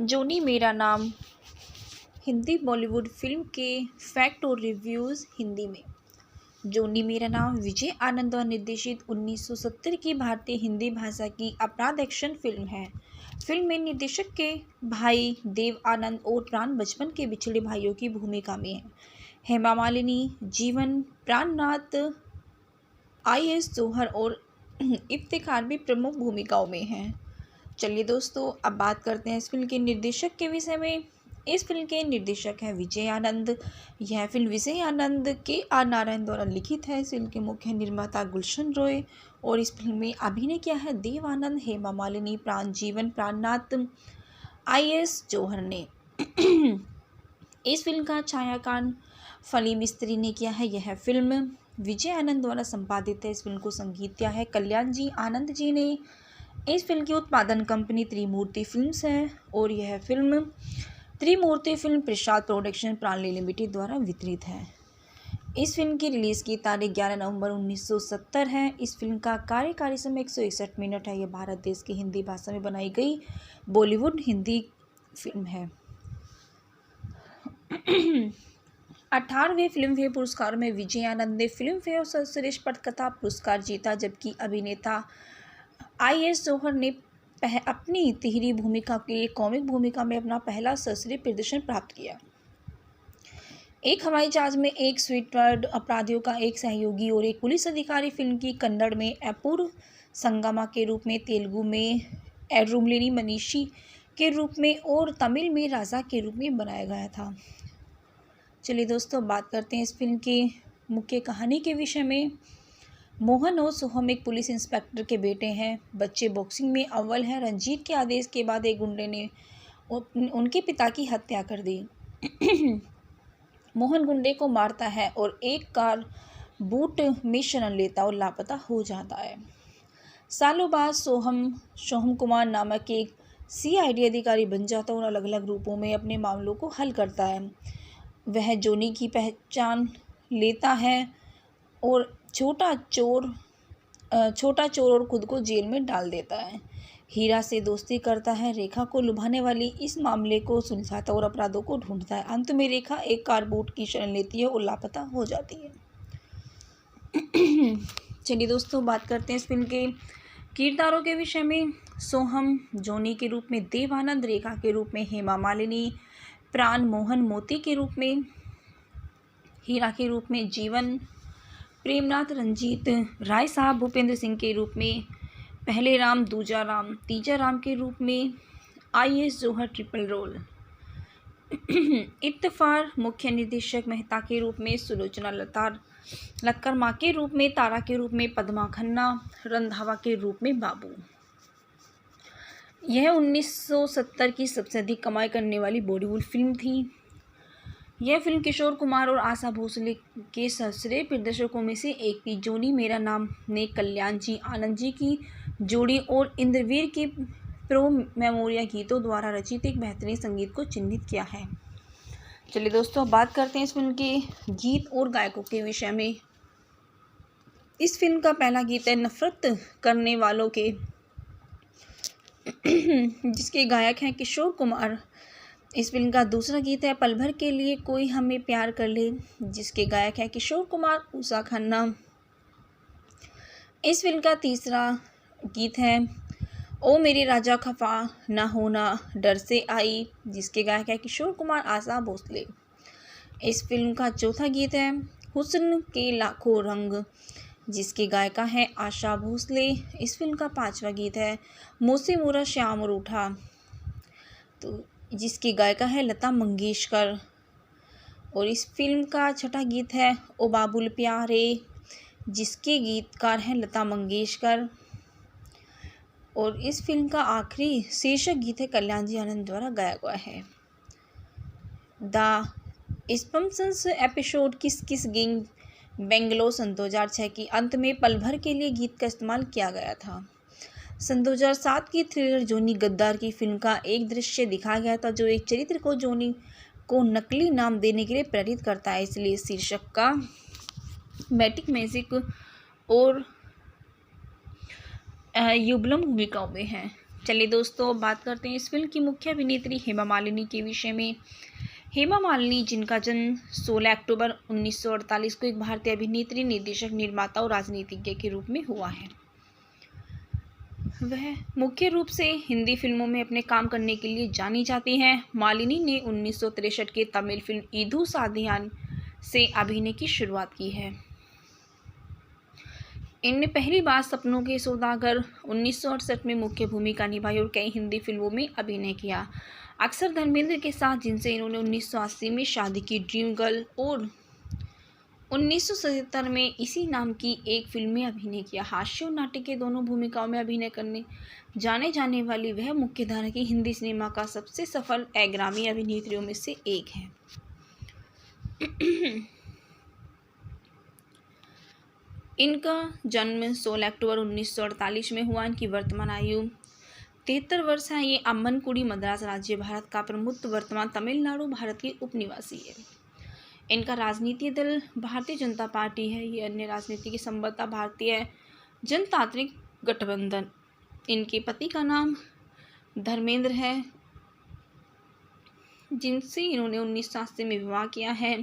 जोनी मेरा नाम हिंदी बॉलीवुड फिल्म के फैक्ट और रिव्यूज़ हिंदी में। जोनी मेरा नाम विजय आनंद द्वारा निर्देशित 1970 की भारतीय हिंदी भाषा की अपराध एक्शन फिल्म है। फिल्म में निर्देशक के भाई देव आनंद और प्राण बचपन के बिछड़े भाइयों की भूमिका में है। हेमा मालिनी, जीवन, प्राणनाथ, IAS जौहर और इफ्तिखार भी प्रमुख भूमिकाओं में हैं। चलिए दोस्तों, अब बात करते हैं इस फिल्म के निर्देशक के विषय में। इस फिल्म के निर्देशक हैं विजय आनंद। यह फिल्म विजय आनंद KR नारायण द्वारा लिखित है। इस फिल्म के मुख्य निर्माता गुलशन रॉय और इस फिल्म में अभिनय किया है देव आनंद, हेमा मालिनी, जीवन, प्राणनाथ, IAS जौहर ने। इस फिल्म का छायांकन फली मिस्त्री ने किया है। यह फिल्म विजय आनंद द्वारा संपादित है। इस फिल्म को संगीत दिया है कल्याण जी आनंद जी ने। इस फिल्म की उत्पादन कंपनी त्रिमूर्ति फिल्म्स है और यह फिल्म त्रिमूर्ति फिल्म प्रसाद प्रोडक्शन प्राणली लिमिटेड द्वारा वितरित है। इस फिल्म की रिलीज़ की तारीख 11 नवंबर 1970 है। इस फिल्म का कार्यकारी समय 161 मिनट है। यह भारत देश की हिंदी भाषा में बनाई गई बॉलीवुड हिंदी फिल्म है। 18वें फिल्म फेयर पुरस्कार में विजय आनंद ने फिल्म फेयर और सर्वश्रेष्ठ पटकथा पुरस्कार जीता, जबकि अभिनेता IAS जौहर ने अपनी तिहरी भूमिका के कॉमिक भूमिका में अपना पहला सर्वश्रेष्ठ प्रदर्शन प्राप्त किया। एक हवाई जहाज में एक स्वीटवर्ड अपराधियों का एक सहयोगी और एक पुलिस अधिकारी फिल्म की कन्नड़ में अपूर्व संगमा के रूप में, तेलुगु में एड्रुमलिनी मनीषी के रूप में और तमिल में राजा के रूप में बनाया गया था। चलिए दोस्तों, बात करते हैं इस फिल्म के मुख्य कहानी के विषय में। मोहन और सोहम एक पुलिस इंस्पेक्टर के बेटे हैं। बच्चे बॉक्सिंग में अव्वल हैं। रंजीत के आदेश के बाद एक गुंडे ने उनके पिता की हत्या कर दी। मोहन गुंडे को मारता है और एक कार बूट में शरण लेता और लापता हो जाता है। सालों बाद सोहम कुमार नामक एक CID अधिकारी बन जाता है और अलग अलग रूपों में अपने मामलों को हल करता है। वह जोनी की पहचान लेता है और छोटा चोर और खुद को जेल में डाल देता है। हीरा से दोस्ती करता है। रेखा को लुभाने वाली इस मामले को सुलझाता और अपराधों को ढूंढता है। अंत में रेखा एक कार बूट की शरण लेती है और लापता हो जाती है। चलिए दोस्तों, बात करते हैं इस फिल्म के किरदारों के विषय में। सोहम जोनी के रूप में देव आनंद, रेखा के रूप में हेमा मालिनी, प्राण मोहन मोती के रूप में, हीरा के रूप में जीवन, प्रेमनाथ रंजीत, राय साहब भूपेंद्र सिंह के रूप में, पहले राम दूजा राम तीजा राम के रूप में, IAS जौहर ट्रिपल रोल, इत्तफार मुख्य निर्देशक मेहता के रूप में, सुलोचना लक्कर माँ के रूप में, तारा के रूप में पद्मा खन्ना, रंधावा के रूप में बाबू। यह 1970 की सबसे अधिक कमाई करने वाली बॉलीवुड फिल्म थी। यह फिल्म किशोर कुमार और आशा भोसले के सर्वश्रेष्ठ प्रदर्शकों में से एक थी। जोनी मेरा नाम ने कल्याण जी आनंद जी की जोड़ी और इंद्रवीर के प्रो मेमोरिया गीतों द्वारा रचित एक बेहतरीन संगीत को चिन्हित किया है। चलिए दोस्तों, बात करते हैं इस फिल्म के गीत और गायकों के विषय में। इस फिल्म का पहला गीत है नफरत करने वालों के, जिसके गायक हैं किशोर कुमार। इस फिल्म का दूसरा गीत है पल भर के लिए कोई हमें प्यार कर ले, जिसके गायक हैं किशोर कुमार, उषा खन्ना। इस फिल्म का तीसरा गीत है ओ मेरे राजा खफा ना होना डर से आई, जिसके गायक हैं किशोर कुमार, आशा भोसले। इस फिल्म का चौथा गीत है हुस्न के लाखों रंग, जिसकी गायिका है आशा भोसले। इस फिल्म का पांचवा गीत है मोसे मोरा श्याम रूठा, तो जिसकी गायिका है लता मंगेशकर। और इस फिल्म का छठा गीत है ओ बाबुल प्यारे, जिसके गीतकार हैं लता मंगेशकर। और इस फिल्म का आखिरी शीर्षक गीत है कल्याण जी आनंद द्वारा गाया हुआ है। द स्पम्सन्स एपिसोड किस किस गिंग बेंगलोर सन 2006 की अंत में पल भर के लिए गीत का इस्तेमाल किया गया था। सन 2007 की थ्रिलर जोनी गद्दार की फिल्म का एक दृश्य दिखाया गया था जो एक चरित्र को जोनी को नकली नाम देने के लिए प्रेरित करता है, इसलिए शीर्षक का मैटिक मैजिक और युगलम भूमिकाओं में है। चलिए दोस्तों, अब बात करते हैं इस फिल्म की मुख्य अभिनेत्री हेमा मालिनी के विषय में। हेमा मालिनी, जिनका जन्म 16 अक्टूबर 1948 को एक भारतीय अभिनेत्री, निर्देशक, निर्माता और राजनीतिज्ञ के रूप में हुआ है। वह मुख्य रूप से हिंदी फिल्मों में अपने काम करने के लिए जानी जाती हैं। मालिनी ने 1963 के तमिल फिल्म ईदू साधियान से अभिनय की शुरुआत की है। इनने पहली बार सपनों के सौदागर 1968 में मुख्य भूमिका निभाई और कई हिंदी फिल्मों में अभिनय किया, अक्सर धर्मेंद्र के साथ, जिनसे इन्होंने 1980 में शादी की, ड्रीम गर्ल, और 1977 में इसी नाम की एक फिल्म में अभिनय किया। हास्य और नाटक के दोनों भूमिकाओं में अभिनय करने जाने जाने वाली वह मुख्यधारा की हिंदी सिनेमा का सबसे सफल अग्रणी अभिनेत्रियों में से एक है। इनका जन्म 16 अक्टूबर 1948 में हुआ। इनकी वर्तमान आयु 73 वर्ष है। ये अम्मनकुडी, मद्रास राज्य, भारत का प्रमुख वर्तमान तमिलनाडु भारत के उपनिवासी है। इनका राजनीतिक दल भारतीय जनता पार्टी है। ये अन्य राजनीति की संबद्धता भारतीय जनतांत्रिक गठबंधन। इनके पति का नाम धर्मेंद्र है, जिनसे इन्होंने 1980 में विवाह किया है।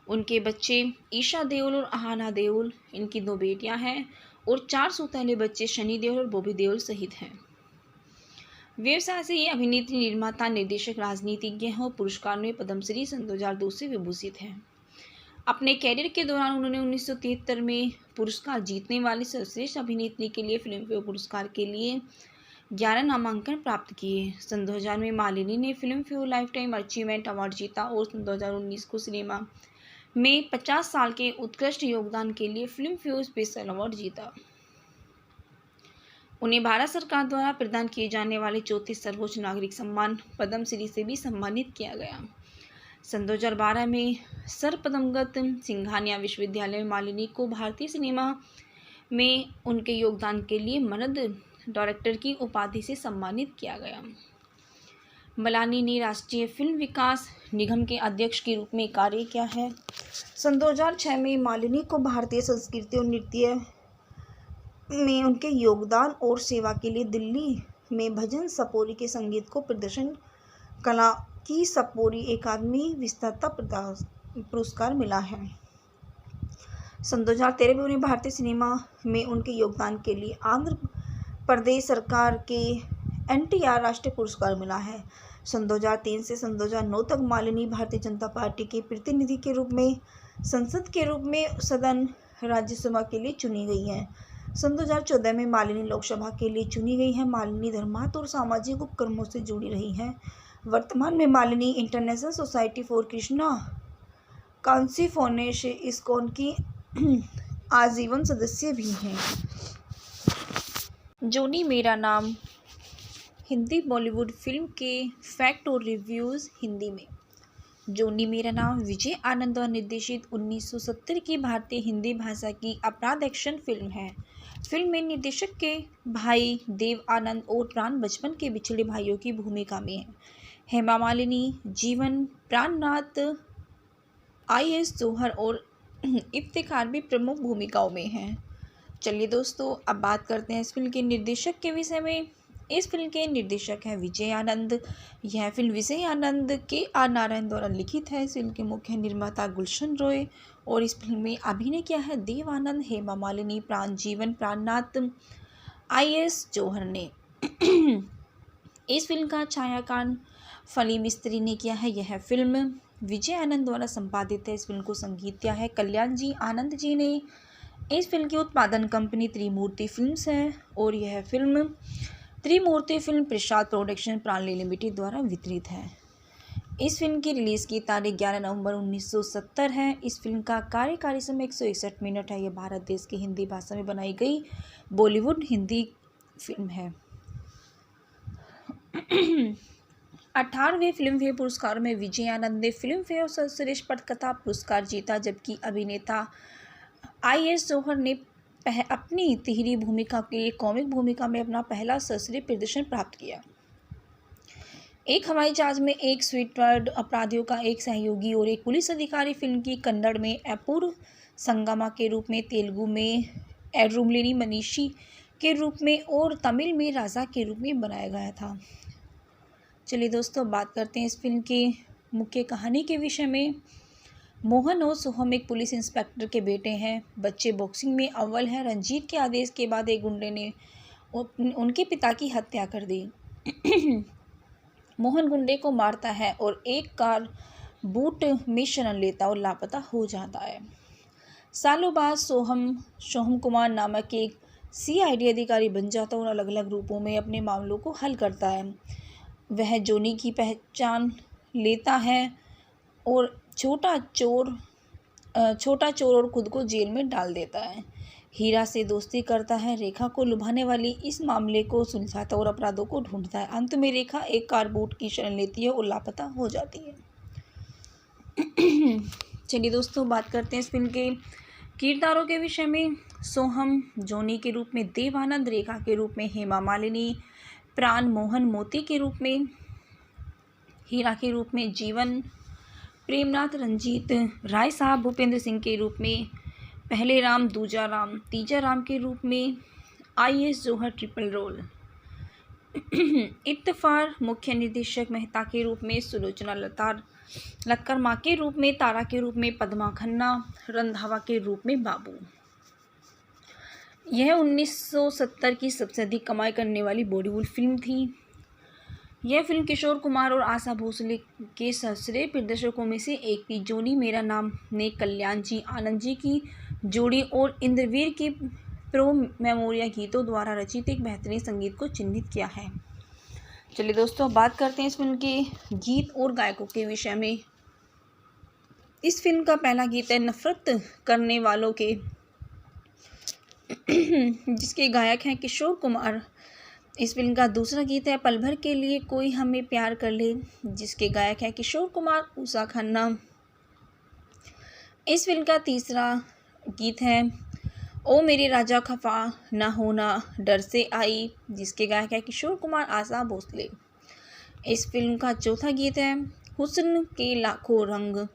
उनके बच्चे ईशा देओल और आहाना देओल, इनकी 2 बेटियां हैं, और 4 सौतेले बच्चे शनि देओल और बॉबी देओल सहित हैं। व्यवसाय से ये अभिनेत्री, निर्माता, निर्देशक, राजनीतिज्ञ हैं और पुरस्कार में पद्मश्री सन 2002 से विभूषित हैं। अपने कैरियर के दौरान उन्होंने 1973 में पुरस्कार जीतने वाली सर्वश्रेष्ठ अभिनेत्री के लिए फिल्म फेयर पुरस्कार के लिए 11 नामांकन प्राप्त किए। सन 2000 में मालिनी ने film fair life time achievement award जीता और सन 2019 को सिनेमा में 50 साल के उत्कृष्ट योगदान के लिए फिल्म फेयर स्पेशल अवार्ड जीता। उन्हें भारत सरकार द्वारा प्रदान किए जाने वाले 34 सर्वोच्च नागरिक सम्मान पद्मश्री से भी सम्मानित किया गया। सन 2012 में सर पद्मगत सिंघानिया विश्वविद्यालय में मालिनी को भारतीय सिनेमा में उनके योगदान के लिए मर्द डायरेक्टर की उपाधि से सम्मानित किया गया। मालिनी ने राष्ट्रीय फिल्म विकास निगम के अध्यक्ष के रूप में कार्य किया है। सन 2006 में मालिनी को भारतीय संस्कृति और नृत्य में उनके योगदान और सेवा के लिए दिल्ली में भजन सपोरी के संगीत को प्रदर्शन कला की सपोरी अकादमी विस्तृत पुरस्कार मिला है। सन 2013 में उन्हें भारतीय सिनेमा में उनके योगदान के लिए आंध्र प्रदेश सरकार के NTR राष्ट्रीय पुरस्कार मिला है। सन 2003 से सन 2009 तक मालिनी भारतीय जनता पार्टी के प्रतिनिधि के रूप में संसद के रूप में सदन राज्यसभा के लिए चुनी गई हैं। सन 2014 में मालिनी लोकसभा के लिए चुनी गई हैं। मालिनी धर्मार्थ और सामाजिक उपक्रमों से जुड़ी रही हैं। वर्तमान में Malini international society for Krishna consciousness ISKCON की आजीवन सदस्य भी हैं। जोनी मेरा नाम हिंदी बॉलीवुड फिल्म के फैक्ट और रिव्यूज़ हिंदी में। जोनी मेरा नाम विजय आनंद द्वारा निर्देशित 1970 की भारतीय हिंदी भाषा की अपराध एक्शन फिल्म है। फिल्म में निर्देशक के भाई देव आनंद और प्राण बचपन के बिछड़े भाइयों की भूमिका में है। हेमा मालिनी, जीवन प्राणनाथ, IS जौहर और इफ्तिखार भी प्रमुख भूमिकाओं में हैं। चलिए दोस्तों, अब बात करते हैं इस फिल्म के निर्देशक के विषय में। इस फिल्म के निर्देशक हैं विजय आनंद। यह फिल्म विजय आनंद KR नारायण द्वारा लिखित है। इस फिल्म के मुख्य निर्माता गुलशन रॉय और इस फिल्म में अभिनय किया है देव आनंद, हेमा मालिनी, जीवन प्राणनाथ, IS जौहर ने। इस फिल्म का छायांकन फली मिस्त्री ने किया है। यह फिल्म विजय आनंद द्वारा संपादित है। इस फिल्म को संगीत दिया है कल्याण जी आनंद जी ने। इस फिल्म की उत्पादन कंपनी त्रिमूर्ति फिल्म्स है और यह फिल्म त्रिमूर्ति फिल्म प्रसाद प्रोडक्शन प्राणली लिमिटेड द्वारा वितरित है। इस फिल्म की रिलीज़ की तारीख 11 नवंबर 1970 है। इस फिल्म का कार्यकारी समय 161 मिनट है। यह भारत देश की हिंदी भाषा में बनाई गई बॉलीवुड हिंदी फिल्म है। 18वें फिल्म फेयर पुरस्कार में विजय आनंद ने फिल्म फेयर सर्वश्रेष्ठ पटकथा पुरस्कार जीता, जबकि अभिनेता IS जौहर ने अपनी तिहरी भूमिका के लिए कॉमिक भूमिका में अपना पहला सर्वश्रेष्ठ प्रदर्शन प्राप्त किया। एक हवाई जहाज में एक स्वीटवर्ड अपराधियों का एक सहयोगी और एक पुलिस अधिकारी फिल्म की कन्नड़ में अपूर्व संगमा के रूप में, तेलुगु में एड्रुमलेनी मनीषी के रूप में और तमिल में राजा के रूप में बनाया गया था। चलिए दोस्तों, बात करते हैं इस फिल्म की मुख्य कहानी के विषय में। मोहन और सोहम एक पुलिस इंस्पेक्टर के बेटे हैं। बच्चे बॉक्सिंग में अव्वल है। रंजीत के आदेश के बाद एक गुंडे ने उनके पिता की हत्या कर दी। मोहन गुंडे को मारता है और एक कार बूट में शरण लेता और लापता हो जाता है। सालों बाद सोहम कुमार नामक एक CID अधिकारी बन जाता और अलग अलग रूपों में अपने मामलों को हल करता है। वह जोनी की पहचान लेता है और छोटा चोर और खुद को जेल में डाल देता है। हीरा से दोस्ती करता है। रेखा को लुभाने वाली इस मामले को सुलझाता और अपराधों को ढूंढता है। अंत में रेखा एक कार बूट की शरण लेती है और लापता हो जाती है। चलिए दोस्तों, बात करते हैं इस फिल्म के किरदारों के विषय में। सोहम जोनी के रूप में देवानंद, रेखा के रूप में हेमा मालिनी, प्राण मोहन मोती के रूप में, हीरा के रूप में जीवन, प्रेमनाथ रंजीत राय साहब भूपेंद्र सिंह के रूप में, पहले राम दूजा राम तीजा राम के रूप में, IS जौहर ट्रिपल रोल, इत्तफार मुख्य निर्देशक मेहता के रूप में, सुलोचना लक्कर माँ के रूप में, तारा के रूप में पद्मा खन्ना, रंधावा के रूप में बाबू। यह 1970 की सबसे अधिक कमाई करने वाली बॉलीवुड फिल्म थी। यह फिल्म किशोर कुमार और आशा भोसले के सर्वश्रेष्ठ प्रदर्शकों में से एक थी। जोनी मेरा नाम ने कल्याण जी आनंद जी की जोड़ी और इंद्रवीर के प्रो मेमोरिया गीतों द्वारा रचित एक बेहतरीन संगीत को चिन्हित किया है। चलिए दोस्तों, बात करते हैं इस फिल्म के गीत और गायकों के विषय में। इस फिल्म का पहला गीत है नफरत करने वालों के, जिसके गायक हैं किशोर कुमार। इस फिल्म का दूसरा गीत है पल भर के लिए कोई हमें प्यार कर ले, जिसके गायक हैं किशोर कुमार, उषा खन्ना। इस फिल्म का तीसरा गीत है ओ मेरे राजा खफा ना होना डर से आई, जिसके गायक हैं किशोर कुमार, आशा भोसले। इस फिल्म का चौथा गीत है हुस्न के लाखों रंग,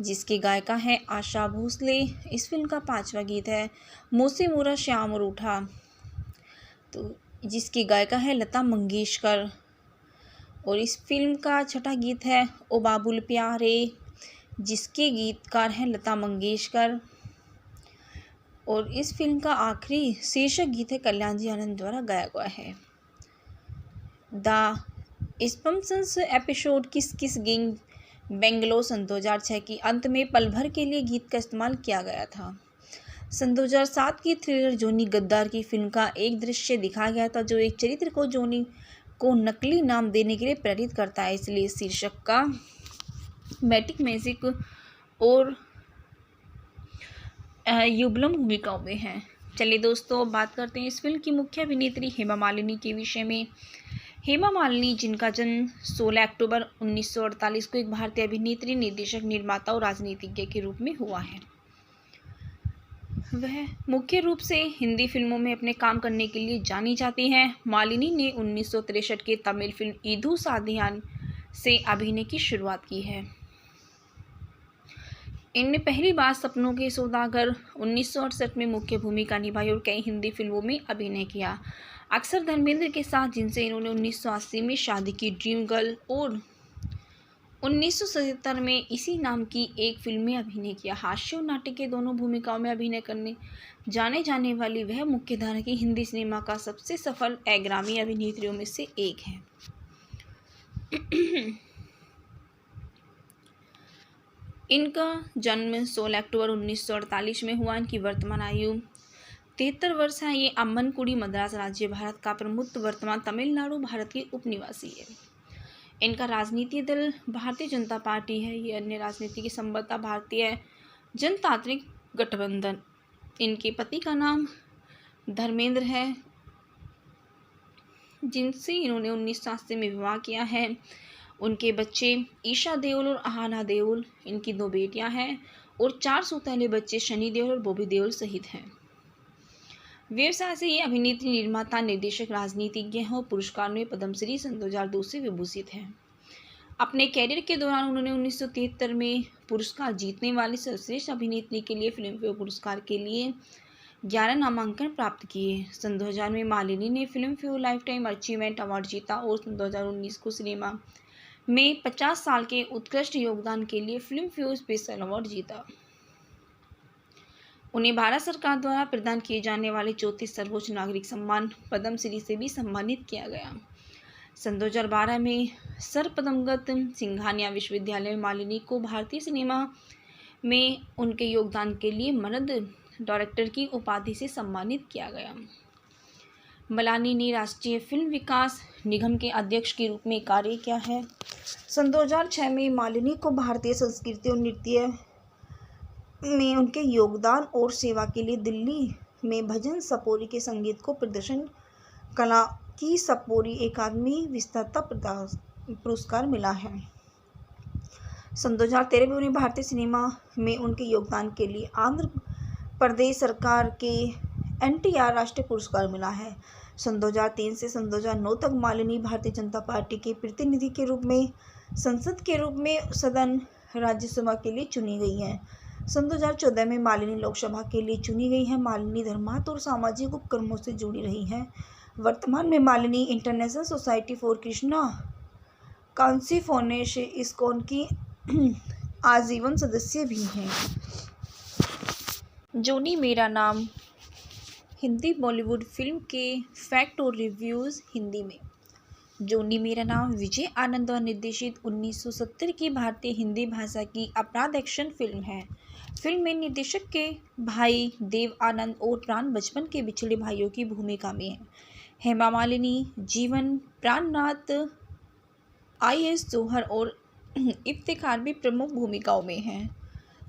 जिसकी गायिका है आशा भोसले। इस फिल्म का पांचवा गीत है मुझसे मोरा श्याम रूठा, तो जिसकी गायिका है लता मंगेशकर। और इस फिल्म का छठा गीत है ओ बाबुल प्यारे, जिसके गीतकार हैं लता मंगेशकर। और इस फिल्म का आखिरी शीर्षक गीत है कल्याण जी आनंद द्वारा गाया गया है। द स्पम्सन्स एपिसोड किस किस गिंग बेंगलोर सन 2006 की अंत में पल भर के लिए गीत का इस्तेमाल किया गया था। सन 2007 की थ्रिलर जोनी गद्दार की फिल्म का एक दृश्य दिखाया गया था जो एक चरित्र को जोनी को नकली नाम देने के लिए प्रेरित करता है, इसलिए शीर्षक का मैटिक मैजिक और युगलम भूमिकाओं में है। चलिए दोस्तों, बात करते हैं इस फिल्म की मुख्य अभिनेत्री हेमा मालिनी के विषय में। हेमा मालिनी, जिनका जन्म 16 अक्टूबर 1948 को एक भारतीय अभिनेत्री, निर्देशक, निर्माता और राजनीतिज्ञ के रूप में हुआ है। वह मुख्य रूप से हिंदी फिल्मों में अपने काम करने के लिए जानी जाती हैं। मालिनी ने 1963 के तमिल फिल्म ईदू साधियान से अभिनय की शुरुआत की है। इनने पहली बार सपनों के सौदागर 1968 में मुख्य भूमिका निभाई और कई हिंदी फिल्मों में अभिनय किया, अक्सर धर्मेंद्र के साथ, जिनसे इन्होंने 1980 में शादी की, ड्रीम गर्ल, और 1977 में इसी नाम की एक फिल्म में अभिनय किया। हास्य और नाटक के दोनों भूमिकाओं में अभिनय करने जाने वाली वह मुख्यधारा की हिंदी सिनेमा का सबसे सफल अग्रणी अभिनेत्रियों में से एक है। इनका जन्म 16 अक्टूबर 1948 में हुआ। इनकी वर्तमान आयु 73 वर्ष है। ये अम्मनकुडी मद्रास राज्य, भारत का प्रमुख वर्तमान तमिलनाडु भारत की उपनिवासी है। इनका राजनीतिक दल भारतीय जनता पार्टी है। ये अन्य राजनीति की संबद्धता भारतीय जनतांत्रिक गठबंधन। इनके पति का नाम धर्मेंद्र है, जिनसे इन्होंने 1980 में विवाह किया है। उनके बच्चे ईशा देओल और आहाना देओल, इनकी 2 बेटियां हैं, और 4 सौतेले बच्चे शनि देओल और बॉबी देओल सहित हैं। व्यवसाय से ये अभिनेत्री, निर्माता, निर्देशक, राजनीतिज्ञ हैं और पुरस्कार में पद्मश्री सन 2002 से विभूषित हैं। अपने कैरियर के दौरान उन्होंने 1973 में पुरस्कार जीतने वाली सर्वश्रेष्ठ अभिनेत्री के लिए फिल्मफेयर पुरस्कार के लिए 11 नामांकन प्राप्त किए। सन 2000 में मालिनी ने film fair life time achievement award जीता और सन 2019 को सिनेमा में 50 साल के उत्कृष्ट योगदान के लिए फिल्म फेयर स्पेशल अवार्ड जीता। उन्हें भारत सरकार द्वारा प्रदान किए जाने वाले 34 सर्वोच्च नागरिक सम्मान पद्म श्री से भी सम्मानित किया गया। सन 2012 में सर पद्मगत सिंघानिया विश्वविद्यालय में मालिनी को भारतीय सिनेमा में उनके योगदान के लिए मर्द डायरेक्टर की उपाधि से सम्मानित किया गया। मलानी ने राष्ट्रीय फिल्म विकास निगम के अध्यक्ष के रूप में कार्य किया है। सन 2006 में मालिनी को भारतीय संस्कृति और नृत्य में उनके योगदान और सेवा के लिए दिल्ली में भजन सपोरी के संगीत को प्रदर्शन कला की सपोरी अकादमी विजेता पुरस्कार मिला है। सन 2013 में उन्हें भारतीय सिनेमा में उनके योगदान के लिए आंध्र प्रदेश सरकार के NTR राष्ट्रीय पुरस्कार मिला है। सन 2003 से सन 2009 तक मालिनी भारतीय जनता पार्टी के प्रतिनिधि के रूप में संसद के रूप में सदन राज्यसभा के लिए चुनी गई हैं। सन 2014 में मालिनी लोकसभा के लिए चुनी गई हैं। मालिनी धर्मार्थ और सामाजिक उपक्रमों से जुड़ी रही हैं। वर्तमान में Malini international society for Krishna consciousness ISKCON की आजीवन सदस्य भी हैं। जोनी मेरा नाम हिंदी बॉलीवुड फिल्म के फैक्ट और रिव्यूज़ हिंदी में। जोनी मेरा नाम विजय आनंद द्वारा निर्देशित 1970 की भारतीय हिंदी भाषा की अपराध एक्शन फिल्म है। फिल्म में निर्देशक के भाई देव आनंद और प्राण बचपन के बिछड़े भाइयों की भूमिका में हैं। हेमा मालिनी, जीवन, प्राणनाथ, IS जौहर और इफ्तिखार भी प्रमुख भूमिकाओं में हैं।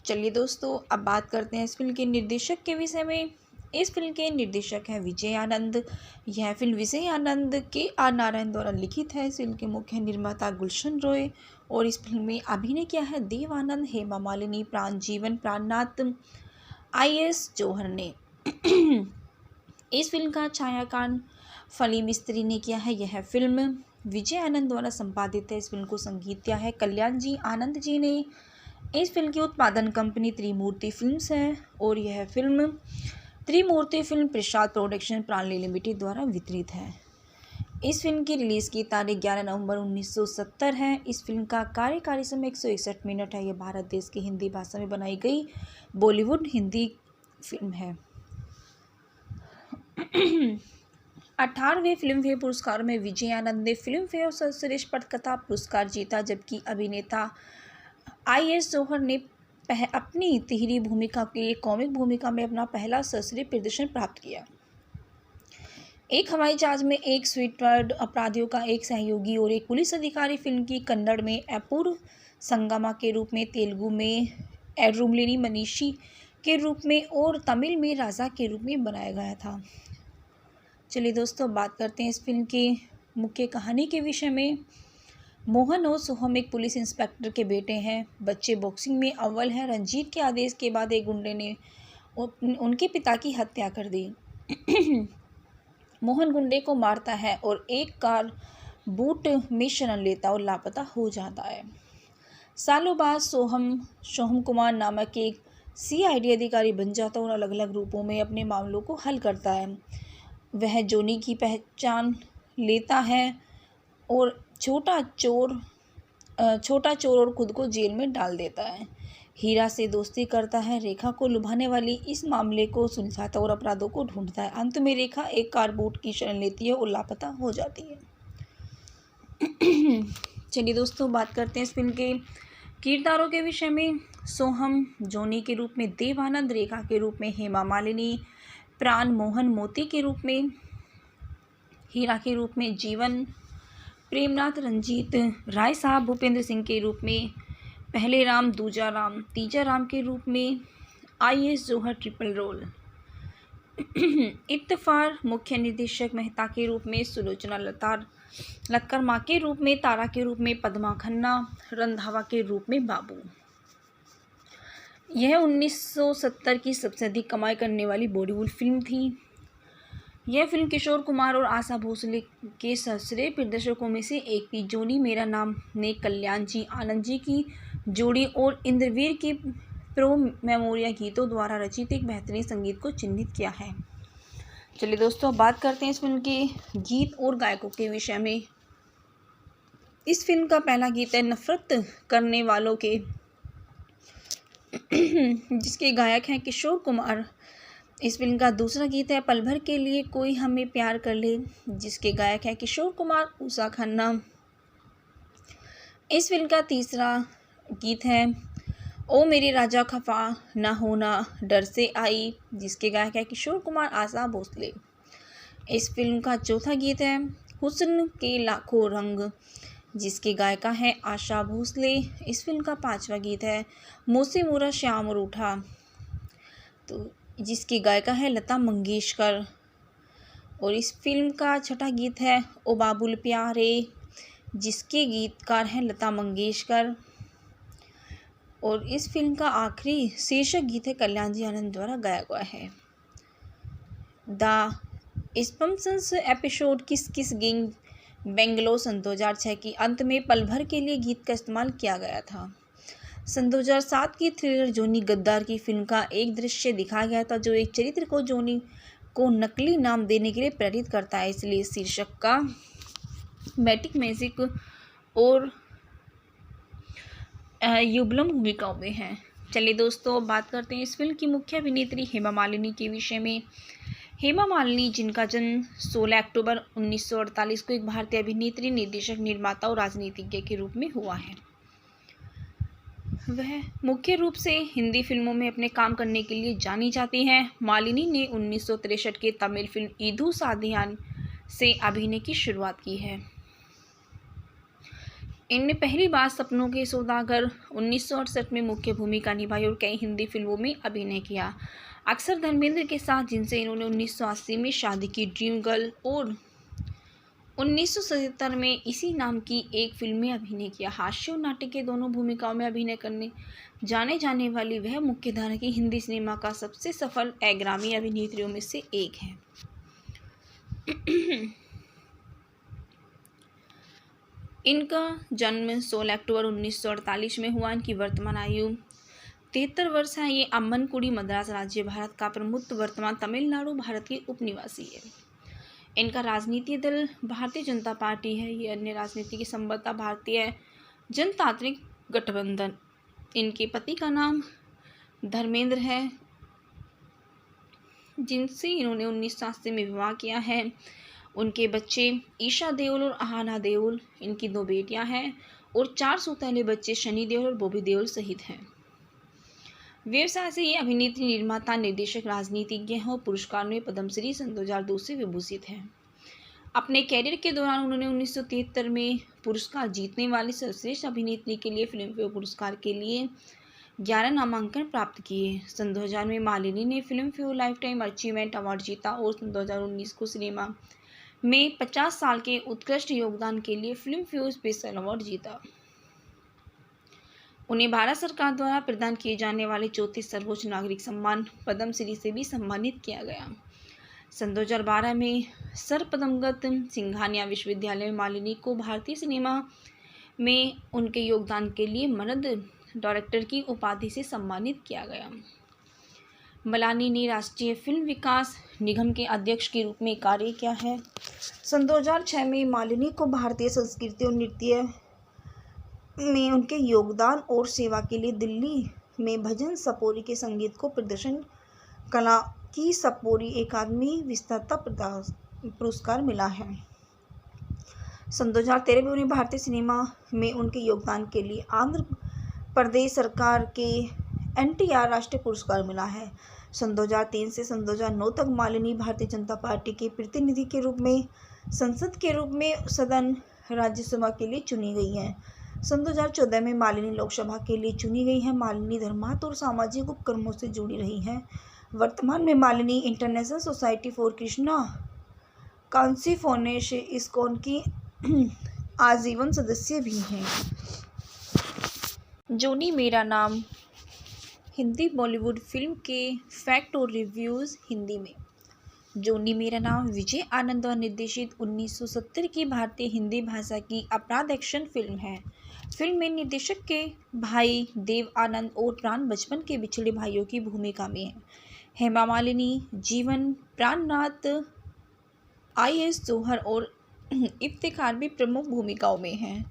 चलिए दोस्तों, अब बात करते हैं इस फिल्म के निर्देशक के विषय में। इस फिल्म के निर्देशक हैं विजय आनंद। यह फिल्म विजय आनंद KR नारायण द्वारा लिखित है। इस फिल्म के मुख्य निर्माता गुलशन रॉय और इस फिल्म में अभिनय किया है देव आनंद, हेमा मालिनी, जीवन, प्राणनाथ, IS जौहर ने। इस फिल्म का छायांकन फली मिस्त्री ने किया है। यह फिल्म विजय आनंद द्वारा संपादित है। इस फिल्म को संगीत दिया है कल्याण जी आनंद जी ने। इस फिल्म की उत्पादन कंपनी त्रिमूर्ति फिल्म्स है और यह फिल्म त्रिमूर्ति फिल्म प्रसाद प्रोडक्शन प्राणली लिमिटेड द्वारा वितरित है। इस फिल्म की रिलीज़ की तारीख 11 नवंबर 1970 है। इस फिल्म का कार्यकारी समय 161 मिनट है। यह भारत देश की हिंदी भाषा में बनाई गई बॉलीवुड हिंदी फिल्म है। 18वें फिल्म फेयर पुरस्कारों में विजय आनंद ने फिल्म फेयर सर्वश्रेष्ठ पटकथा पुरस्कार जीता, जबकि अभिनेता IS जौहर ने अपनी तिहरी भूमिका के लिए कॉमिक भूमिका में अपना पहला सर्वश्रेष्ठ प्रदर्शन प्राप्त किया। एक हवाई जहाज में एक स्वीटवर्ड अपराधियों का एक सहयोगी और एक पुलिस अधिकारी फिल्म की कन्नड़ में अपूर्व संगमा के रूप में, तेलुगु में एड्रुमलिनी मनीषी के रूप में और तमिल में राजा के रूप में बनाया गया था। चलिए दोस्तों, बात करते हैं इस फिल्म के मुख्य कहानी के विषय में। मोहन और सोहम एक पुलिस इंस्पेक्टर के बेटे हैं। बच्चे बॉक्सिंग में अव्वल हैं। रंजीत के आदेश के बाद एक गुंडे ने उनके पिता की हत्या कर दी। मोहन गुंडे को मारता है और एक कार बूट में शरण लेता और लापता हो जाता है। सालों बाद सोहम कुमार नामक एक CID अधिकारी बन जाता है और अलग अलग रूपों में अपने मामलों को हल करता है। वह जोनी की पहचान लेता है और छोटा चोर और खुद को जेल में डाल देता है। हीरा से दोस्ती करता है। रेखा को लुभाने वाली इस मामले को सुलझाता और अपराधों को ढूंढता है। अंत में रेखा एक कारबूट की शरण लेती है और लापता हो जाती है। चलिए दोस्तों, बात करते हैं इस फिल्म के किरदारों के विषय में। सोहम जोनी के रूप में देव आनंद, रेखा के रूप में हेमा मालिनी, प्राण मोहन मोती के रूप में, हीरा के रूप में जीवन, प्रेमनाथ रंजीत, राय साहब भूपेंद्र सिंह के रूप में, पहले राम, दूजा राम, तीजा राम के रूप में, IS जौहर ट्रिपल रोल, इत्तफार मुख्य निर्देशक मेहता के रूप में, सुलोचना लक्कर माँ के रूप में, तारा के रूप में पद्मा खन्ना, रंधावा के रूप में बाबू। यह 1970 की सबसे अधिक कमाई करने वाली बॉलीवुड फिल्म थी। यह फिल्म किशोर कुमार और आशा भोसले के सर्वश्रेष्ठ प्रदर्शकों में से एक थी। जोनी मेरा नाम ने कल्याण जी आनंद जी की जोड़ी और इंद्रवीर की प्रो मेमोरिया गीतों द्वारा रचित एक बेहतरीन संगीत को चिन्हित किया है। चलिए दोस्तों, अब बात करते हैं इस फिल्म के गीत और गायकों के विषय में। इस फिल्म का पहला गीत है नफरत करने वालों के, जिसके गायक हैं किशोर कुमार। इस फिल्म का दूसरा गीत है पल भर के लिए कोई हमें प्यार कर ले, जिसके गायक हैं किशोर कुमार, उषा खन्ना। इस फिल्म का तीसरा गीत है ओ मेरे राजा खफा ना होना डर से आई, जिसके गायक है किशोर कुमार, आशा भोसले। इस फिल्म का चौथा गीत है हुस्न के लाखों रंग, जिसकी गायिका है आशा भोसले। इस फिल्म का पांचवा गीत है मोसे मोरा श्याम रूठा, तो जिसकी गायिका है लता मंगेशकर। और इस फिल्म का छठा गीत है ओ बाबुल प्यारे, जिसके गीतकार हैं लता मंगेशकर। और इस फिल्म का आखिरी शीर्षक गीत है कल्याण जी आनंद द्वारा गाया हुआ है। द स्पम्सन्स एपिसोड किस किस गिंग बेंगलोर सन 2006 की अंत में पल भर के लिए गीत का इस्तेमाल किया गया था। सन 2007 की थ्रिलर जोनी गद्दार की फिल्म का एक दृश्य दिखाया गया था जो एक चरित्र को जोनी को नकली नाम देने के लिए प्रेरित करता है, इसलिए शीर्षक का मैटिक मैजिक और युगलम भूमिकाओं में है। चलिए दोस्तों, बात करते हैं इस फिल्म की मुख्य अभिनेत्री हेमा मालिनी के विषय में। हेमा मालिनी, जिनका जन्म 16 अक्टूबर 1948 को एक भारतीय अभिनेत्री, निर्देशक, निर्माता और राजनीतिज्ञ के रूप में हुआ है। वह मुख्य रूप से हिंदी फिल्मों में अपने काम करने के लिए जानी जाती हैं। मालिनी ने 1963 के तमिल फिल्म ईदू साधियान से अभिनय की शुरुआत की है। इनने पहली बार सपनों के सौदागर 1968 में मुख्य भूमिका निभाई और कई हिंदी फिल्मों में अभिनय किया, अक्सर धर्मेंद्र के साथ, जिनसे इन्होंने 1980 में शादी की, ड्रीम गर्ल, और 1977 में इसी नाम की एक फिल्म में अभिनय किया। हास्य और नाटक के दोनों भूमिकाओं में अभिनय करने जाने जाने वाली वह मुख्यधारा की हिंदी सिनेमा का सबसे सफल अग्रणी अभिनेत्रियों में से एक है। इनका जन्म 16 अक्टूबर 1948 में हुआ। इनकी वर्तमान आयु 73 वर्ष है। ये अम्मनकुडी मद्रास राज्य, भारत का प्रमुख, वर्तमान तमिलनाडु भारत के उपनिवासी है। इनका राजनीतिक दल भारतीय जनता पार्टी है। ये अन्य राजनीति की संबद्धता भारतीय जनतांत्रिक गठबंधन। इनके पति का नाम धर्मेंद्र है, जिनसे इन्होंने 1980 में विवाह किया है। उनके बच्चे ईशा देओल और आहाना देओल, इनकी 2 बेटियां हैं, और 4 सौतेले बच्चे शनि देओल और बॉबी देओल सहित हैं। व्यवसाय से ये अभिनेत्री, निर्माता, निर्देशक, राजनीतिज्ञ हैं और पुरस्कार में पद्मश्री सन 2002 से विभूषित हैं। अपने कैरियर के दौरान उन्होंने 1973 में पुरस्कार जीतने वाली सर्वश्रेष्ठ अभिनेत्री के लिए फिल्मफेयर पुरस्कार के लिए 11 नामांकन प्राप्त किए। सन 2000 में मालिनी ने Filmfare life time achievement award जीता और सन 2019 को सिनेमा में 50 साल के उत्कृष्ट योगदान के लिए फिल्मफेयर स्पेशल अवार्ड जीता। उन्हें भारत सरकार द्वारा प्रदान किए जाने वाले चौथे सर्वोच्च नागरिक सम्मान पद्मश्री से भी सम्मानित किया गया। सन 2012 में सर पद्मगत सिंघानिया विश्वविद्यालय में मालिनी को भारतीय सिनेमा में उनके योगदान के लिए मर्द डायरेक्टर की उपाधि से सम्मानित किया गया। मलानी ने राष्ट्रीय फिल्म विकास निगम के अध्यक्ष के रूप में कार्य किया है। सन 2006 में मालिनी को भारतीय संस्कृति और नृत्य में उनके योगदान और सेवा के लिए दिल्ली में भजन सपोरी के संगीत को प्रदर्शन कला की सपोरी अकादमी विजेता पुरस्कार मिला है। सन 2013 में उन्हें भारतीय सिनेमा में उनके योगदान के लिए आंध्र प्रदेश सरकार के NTR राष्ट्रीय पुरस्कार मिला है। सन 2003 से सन 2009 तक मालिनी भारतीय जनता पार्टी के प्रतिनिधि के रूप में संसद के रूप में सदन राज्यसभा के लिए चुनी गई हैं। सन 2014 में मालिनी लोकसभा के लिए चुनी गई हैं। मालिनी धर्मार्थ और सामाजिक उपक्रमों से जुड़ी रही हैं। वर्तमान में Malini international society for Krishna consciousness ISKCON की आजीवन सदस्य भी हैं। जोनी मेरा नाम हिंदी बॉलीवुड फिल्म के फैक्ट और रिव्यूज़ हिंदी में। जोनी मेरा नाम विजय आनंद द्वारा निर्देशित 1970 की भारतीय हिंदी भाषा की अपराध एक्शन फिल्म है। फिल्म में निर्देशक के भाई देव आनंद और प्राण बचपन के बिछड़े भाइयों की भूमिका में है। हेमा मालिनी, जीवन, प्राणनाथ, IAS जौहर और इफ्तिखार भी प्रमुख भूमिकाओं में हैं।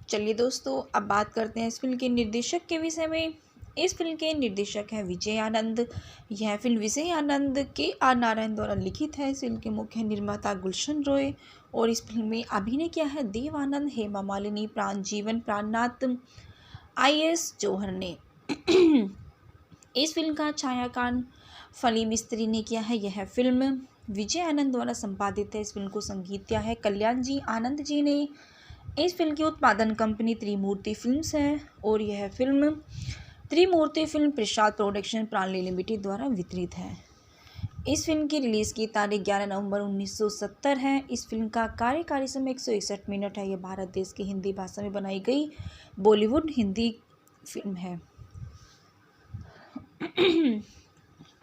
चलिए दोस्तों, अब बात करते हैं इस फिल्म के निर्देशक के विषय में। इस फिल्म के निर्देशक हैं विजय आनंद। यह फिल्म विजय आनंद KR नारायण द्वारा लिखित है। इस फिल्म के मुख्य निर्माता गुलशन रॉय और इस फिल्म में अभिनय किया है देव आनंद, हेमा मालिनी, जीवन, प्राणनाथ, IAS जौहर ने। इस फिल्म का छायांकन फली मिस्त्री ने किया है। यह फिल्म विजय आनंद द्वारा संपादित है। इस फिल्म को संगीत दिया है कल्याण जी आनंद जी ने। इस फिल्म की उत्पादन कंपनी त्रिमूर्ति फिल्म्स है और यह फिल्म त्रिमूर्ति फिल्म प्रसाद प्रोडक्शन प्राणली लिमिटेड द्वारा वितरित है। इस फिल्म की रिलीज़ की तारीख 11 नवंबर 1970 है। इस फिल्म का कार्यकारी समय 161 मिनट है। यह भारत देश की हिंदी भाषा में बनाई गई बॉलीवुड हिंदी फिल्म है।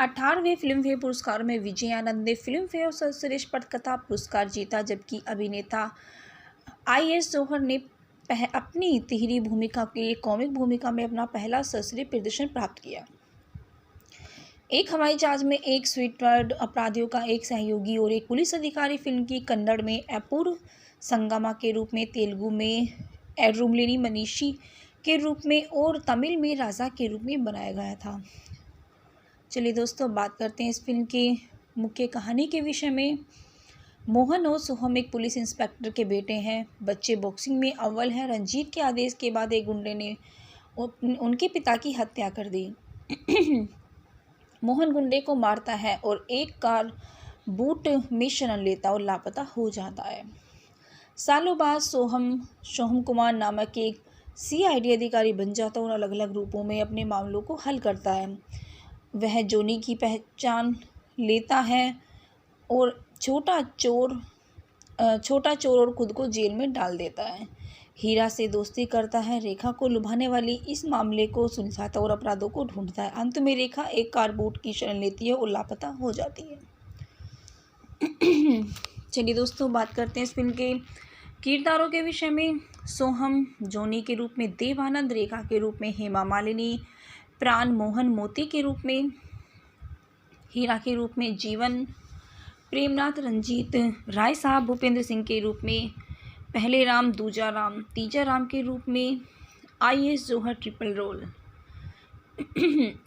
18वें फिल्म फेयर पुरस्कार में विजय आनंद ने फिल्म फेयर सर्वश्रेष्ठ पटकथा पुरस्कार जीता, जबकि अभिनेता IAS जौहर ने अपनी तिहरी भूमिका के लिए कॉमिक भूमिका में अपना पहला सर्वश्रेष्ठ प्रदर्शन प्राप्त किया। एक हवाई जहाज में एक स्वीटवर्ड अपराधियों का एक सहयोगी और एक पुलिस अधिकारी फिल्म की कन्नड़ में अपूर्व संगमा के रूप में, तेलुगु में एड्रुमलिनी मनीषी के रूप में और तमिल में राजा के रूप में बनाया गया था। चलिए दोस्तों, बात करते हैं इस फिल्म के मुख्य कहानी के विषय में। मोहन और सोहम एक पुलिस इंस्पेक्टर के बेटे हैं। बच्चे बॉक्सिंग में अव्वल है। रंजीत के आदेश के बाद एक गुंडे ने उनके पिता की हत्या कर दी। मोहन गुंडे को मारता है और एक कार बूट में शरण लेता और लापता हो जाता है। सालों बाद सोहम कुमार नामक एक CID अधिकारी बन जाता है और अलग अलग रूपों में अपने मामलों को हल करता है। वह जोनी की पहचान लेता है और छोटा चोर और खुद को जेल में डाल देता है। हीरा से दोस्ती करता है। रेखा को लुभाने वाली इस मामले को सुलझाता और अपराधों को ढूंढता है। अंत में रेखा एक कार बूट की शरण लेती है और लापता हो जाती है। चलिए दोस्तों, बात करते हैं इस फिल्म के किरदारों के विषय में। सोहम जोनी के रूप में देव आनंद, रेखा के रूप में हेमा मालिनी, प्राण मोहन मोती के रूप में, हीरा के रूप में जीवन, प्रेमनाथ रंजीत राय साहब भूपेंद्र सिंह के रूप में, पहले राम दूजा राम तीजा राम के रूप में, IAS जौहर ट्रिपल रोल,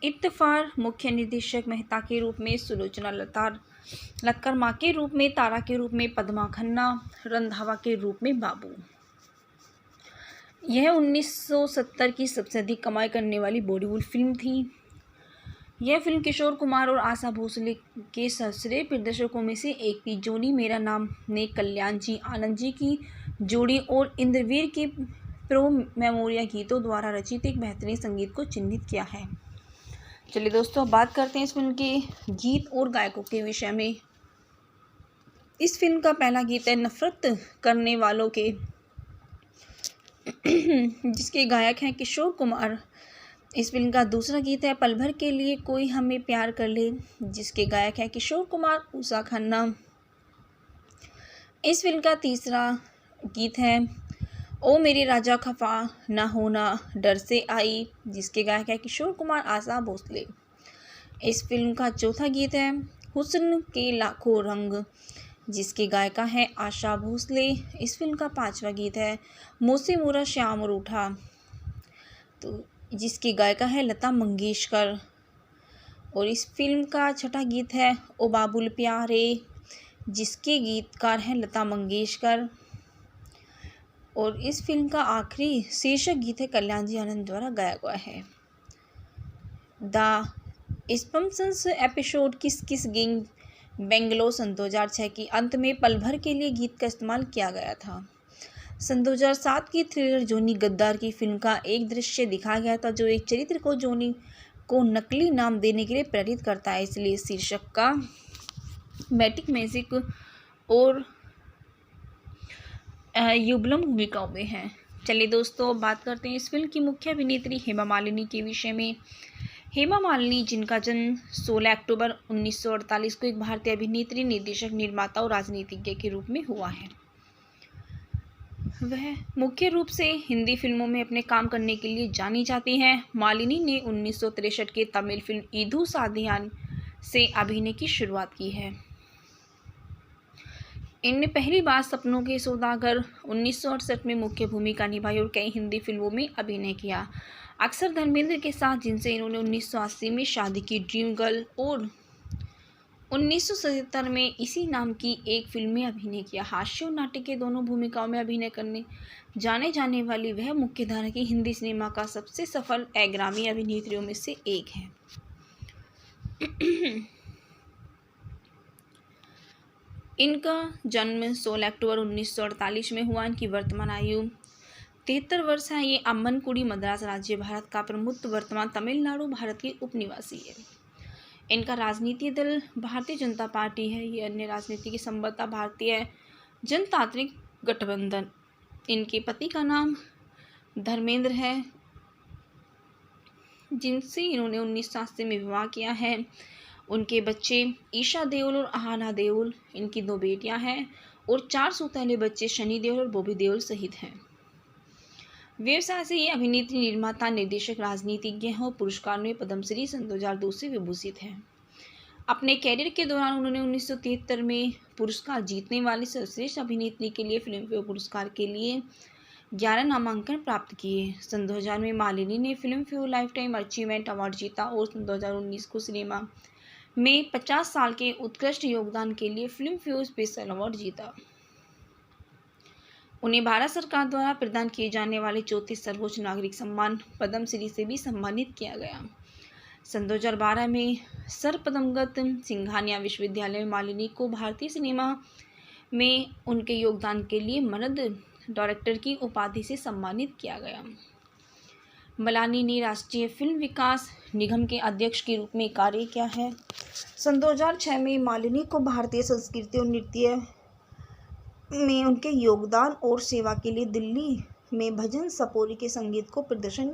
इत्तफार मुख्य निर्देशक मेहता के रूप में, सुलोचना लक्कर माँ के रूप में, तारा के रूप में पद्मा खन्ना, रंधावा के रूप में बाबू। यह 1970 की सबसे अधिक कमाई करने वाली बॉलीवुड फिल्म थी। यह फिल्म किशोर कुमार और आशा भोसले के सर्वश्रेष्ठ प्रदर्शकों में से एक थी। जोनी मेरा नाम ने कल्याण जी आनंद जी की जोड़ी और इंद्रवीर के प्रो मेमोरिया गीतों द्वारा रचित एक बेहतरीन संगीत को चिन्हित किया है। चलिए दोस्तों, बात करते हैं इस फिल्म के गीत और गायकों के विषय में। इस फिल्म का पहला गीत है नफरत करने वालों के, जिसके गायक हैं किशोर कुमार। इस फिल्म का दूसरा गीत है पल भर के लिए कोई हमें प्यार कर ले, जिसके गायक हैं किशोर कुमार, उषा खन्ना। इस फिल्म का तीसरा गीत है ओ मेरे राजा खफा ना होना डर से आई, जिसके गायक हैं किशोर कुमार, आशा भोसले। इस फिल्म का चौथा गीत है हुस्न के लाखों रंग, जिसकी गायिका है आशा भोसले। इस फिल्म का पांचवा गीत है मोसे मोरा श्याम रूठा, तो जिसकी गायिका है लता मंगेशकर। और इस फिल्म का छठा गीत है ओ बाबुल प्यारे, जिसके गीतकार हैं लता मंगेशकर। और इस फिल्म का आखिरी शीर्षक गीत है कल्याण जी आनंद द्वारा गाया गया है। द स्पम्सन्स एपिसोड किस किस गिंग बेंगलोर सन 2006 की अंत में पल भर के लिए गीत का इस्तेमाल किया गया था। सन 2007 की थ्रिलर जोनी गद्दार की फिल्म का एक दृश्य दिखाया गया था जो एक चरित्र को जोनी को नकली नाम देने के लिए प्रेरित करता है, इसलिए शीर्षक का मैटिक मैजिक और युगलम भूमिकाओं में है। चलिए दोस्तों, बात करते हैं इस फिल्म की मुख्य अभिनेत्री हेमा मालिनी के विषय में। हेमा मालिनी, जिनका जन्म 16 अक्टूबर 1948 को एक भारतीय अभिनेत्री, निर्देशक, निर्माता और राजनीतिज्ञ के रूप में हुआ है। वह मुख्य रूप से हिंदी फिल्मों में अपने काम करने के लिए जानी जाती हैं। मालिनी ने 1963 के तमिल फिल्म ईदू साधियान से अभिनय की शुरुआत की है। इनने पहली बार सपनों के सौदागर 1968 में मुख्य भूमिका निभाई और कई हिंदी फिल्मों में अभिनय किया, अक्सर धर्मेंद्र के साथ, जिनसे इन्होंने 1980 में शादी की, ड्रीम गर्ल, और 1977 में इसी नाम की एक फिल्म में अभिनय किया। हास्य और नाटक के दोनों भूमिकाओं में अभिनय करने जाने जाने वाली वह मुख्यधारा की हिंदी सिनेमा का सबसे सफल अग्रणी अभिनेत्रियों में से एक है। इनका जन्म 16 अक्टूबर 1948 में हुआ। इनकी वर्तमान आयु 73 वर्ष है। ये अम्मनकुडी मद्रास राज्य, भारत का प्रमुख वर्तमान तमिलनाडु भारत की उपनिवासी है। इनका राजनीतिक दल भारतीय जनता पार्टी है। ये अन्य राजनीति की संबद्धता भारतीय जनतांत्रिक गठबंधन। इनके पति का नाम धर्मेंद्र है, जिनसे इन्होंने 1980 में विवाह किया है। उनके बच्चे ईशा देओल और आहाना देओल, इनकी 2 बेटियां हैं, और 4 सौतेले बच्चे शनि देओल और बॉबी देओल सहित हैं। व्यवसाय से ये अभिनेत्री, निर्माता, निर्देशक, राजनीतिज्ञ हैं और पुरस्कार में पद्मश्री सन 2002 से विभूषित हैं। अपने कैरियर के दौरान उन्होंने 1973 में पुरस्कार जीतने वाली सर्वश्रेष्ठ अभिनेत्री के लिए फिल्मफेयर पुरस्कार के लिए 11 नामांकन प्राप्त किए। सन 2000 में मालिनी ने Filmfare life time achievement award जीता और सन 2019 को सिनेमा में 50 साल के उत्कृष्ट योगदान के लिए फिल्मफेयर स्पेशल अवार्ड जीता। उन्हें भारत सरकार द्वारा प्रदान किए जाने वाले 34 सर्वोच्च नागरिक सम्मान पद्मश्री से भी सम्मानित किया गया। सन 2012 में सर पद्मगत सिंघानिया विश्वविद्यालय में मालिनी को भारतीय सिनेमा में उनके योगदान के लिए मर्द डायरेक्टर की उपाधि से सम्मानित किया गया। मलानी ने राष्ट्रीय फिल्म विकास निगम के अध्यक्ष के रूप में कार्य किया है। सन 2006 में मालिनी को भारतीय संस्कृति और नृत्य में उनके योगदान और सेवा के लिए दिल्ली में भजन सपोरी के संगीत को प्रदर्शन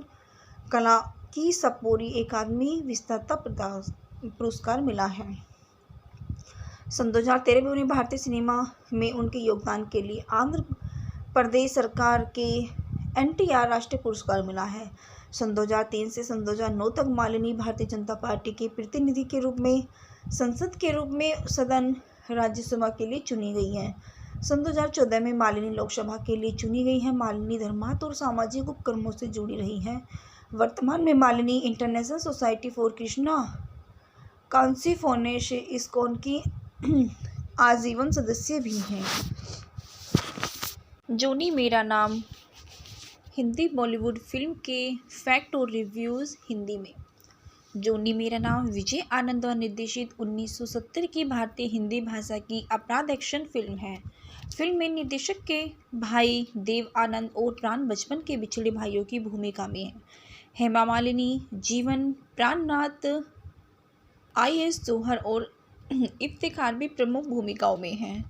कला की सपोरी अकादमी विजेता पुरस्कार मिला है। सन 2013 में उन्हें भारतीय सिनेमा में उनके योगदान के लिए आंध्र प्रदेश सरकार के NTR राष्ट्रीय पुरस्कार मिला है। सन 2003 से सन 2009 तक मालिनी भारतीय जनता पार्टी के प्रतिनिधि के रूप में संसद के रूप में सदन राज्यसभा के लिए चुनी गई हैं। सन 2014 में मालिनी लोकसभा के लिए चुनी गई हैं। मालिनी धर्मार्थ और सामाजिक उपक्रमों से जुड़ी रही हैं। वर्तमान में Malini international society for Krishna consciousness ISKCON की आजीवन सदस्य भी हैं। जोनी मेरा नाम हिंदी बॉलीवुड फिल्म के फैक्ट और रिव्यूज़ हिंदी में। जोनी मेरा नाम विजय आनंद द्वारा निर्देशित 1970 की भारतीय हिंदी भाषा की अपराध एक्शन फिल्म है। फिल्म में निर्देशक के भाई देव आनंद और प्राण बचपन के बिछड़े भाइयों की भूमिका में है। हेमा मालिनी, जीवन प्राणनाथ, IS जौहर और इफ्तिखार भी प्रमुख भूमिकाओं में हैं।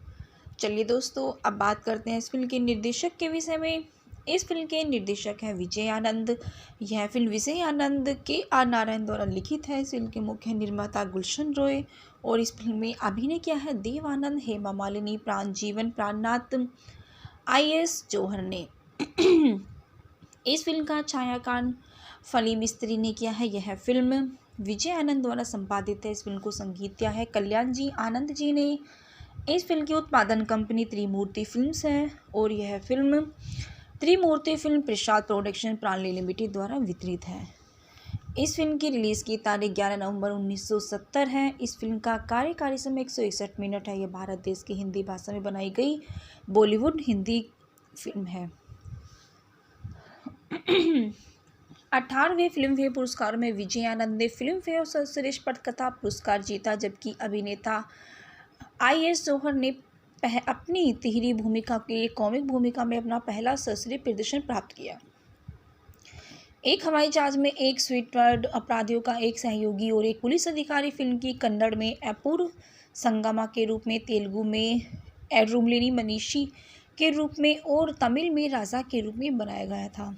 चलिए दोस्तों, अब बात करते हैं इस फिल्म के निर्देशक के विषय में। इस फिल्म के निर्देशक हैं विजय आनंद। यह फिल्म विजय आनंद KR नारायण द्वारा लिखित है। इस फिल्म के मुख्य निर्माता गुलशन रॉय और इस फिल्म में अभिनय किया है देव आनंद, हेमा मालिनी, जीवन प्राणनाथ, IS जौहर ने। इस फिल्म का छायांकन फली मिस्त्री ने किया है। यह फिल्म विजय आनंद द्वारा संपादित है। इस फिल्म को संगीत दिया है कल्याण जी आनंद जी ने। इस फिल्म की उत्पादन कंपनी त्रिमूर्ति फिल्म्स है और यह फिल्म त्रिमूर्ति फिल्म प्रसाद प्रोडक्शन प्राणली लिमिटेड द्वारा वितरित है। इस फिल्म की रिलीज़ की तारीख 11 नवंबर 1970 है। इस फिल्म का कार्यकारी समय 161 मिनट है। यह भारत देश की हिंदी भाषा में बनाई गई बॉलीवुड हिंदी फिल्म है। 18वें फिल्मफेयर पुरस्कार में विजय आनंद ने फिल्मफेयर सर्वश्रेष्ठ पटकथा पुरस्कार जीता, जबकि अभिनेता IS जौहर ने अपनी तिहरी भूमिका के कॉमिक भूमिका में अपना पहला सर्वश्रेष्ठ प्रदर्शन प्राप्त किया। एक हवाई जहाज में एक स्वीटवर्ड अपराधियों का एक सहयोगी और एक पुलिस अधिकारी फिल्म की कन्नड़ में अपूर्व संगमा के रूप में, तेलुगु में एड्रुमलिनी मनीषी के रूप में और तमिल में राजा के रूप में बनाया गया था।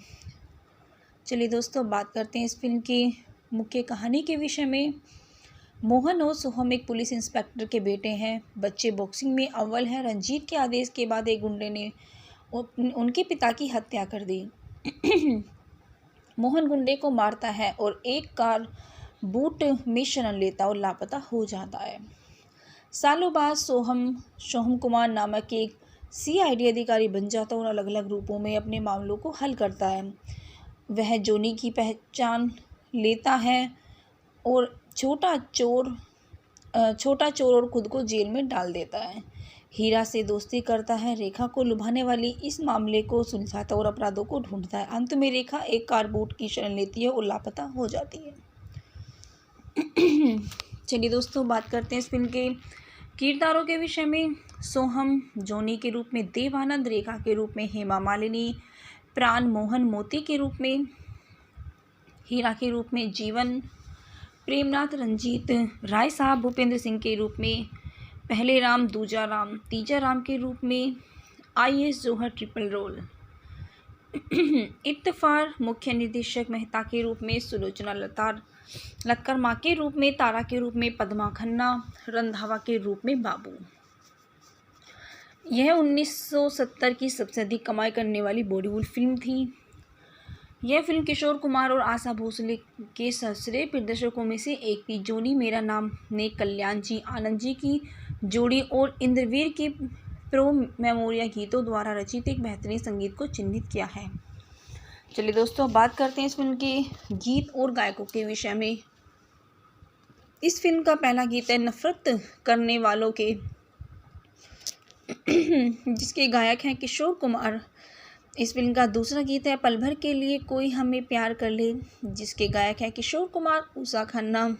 चलिए दोस्तों, बात करते हैं इस फिल्म की मुख्य कहानी के विषय में। मोहन और सोहम एक पुलिस इंस्पेक्टर के बेटे हैं। बच्चे बॉक्सिंग में अव्वल हैं। रंजीत के आदेश के बाद एक गुंडे ने उनके पिता की हत्या कर दी। मोहन गुंडे को मारता है और एक कार बूट में शरण लेता और लापता हो जाता है। सालों बाद सोहम कुमार नामक एक सीआईडी अधिकारी बन जाता और अलग अलग रूपों में अपने मामलों को हल करता है। वह जोनी की पहचान लेता है और छोटा चोर और खुद को जेल में डाल देता है। हीरा से दोस्ती करता है, रेखा को लुभाने वाली इस मामले को सुलझाता और अपराधों को ढूंढता है। अंत में रेखा एक कारबूट की शरण लेती है और लापता हो जाती है। चलिए दोस्तों, बात करते हैं इस फिल्म के किरदारों के विषय में। सोहम जोनी के रूप में देवानंद, रेखा के रूप में हेमा मालिनी, प्राण मोहन मोती के रूप में, हीरा के रूप में जीवन, प्रेमनाथ रंजीत राय साहब भूपेंद्र सिंह के रूप में, पहले राम दूजा राम तीजा राम के रूप में, आईएएस जौहर ट्रिपल रोल, इत्तफार मुख्य निर्देशक मेहता के रूप में, सुलोचना लक्कर माँ के रूप में, तारा के रूप में पद्मा खन्ना, रंधावा के रूप में बाबू। यह 1970 की सबसे अधिक कमाई करने वाली बॉलीवुड फिल्म थी। यह फिल्म किशोर कुमार और आशा भोसले के सर्वश्रेष्ठ प्रदर्शकों में से एक थी। जोनी मेरा नाम ने कल्याण जी आनंद जी की जोड़ी और इंद्रवीर के प्रो मेमोरिया गीतों द्वारा रचित एक बेहतरीन संगीत को चिन्हित किया है। चलिए दोस्तों, बात करते हैं इस फिल्म के गीत और गायकों के विषय में। इस फिल्म का पहला गीत है नफरत करने वालों के, जिसके गायक हैं किशोर कुमार। इस फिल्म का दूसरा गीत है पल भर के लिए कोई हमें प्यार कर ले, जिसके गायक हैं किशोर कुमार, उषा खन्ना।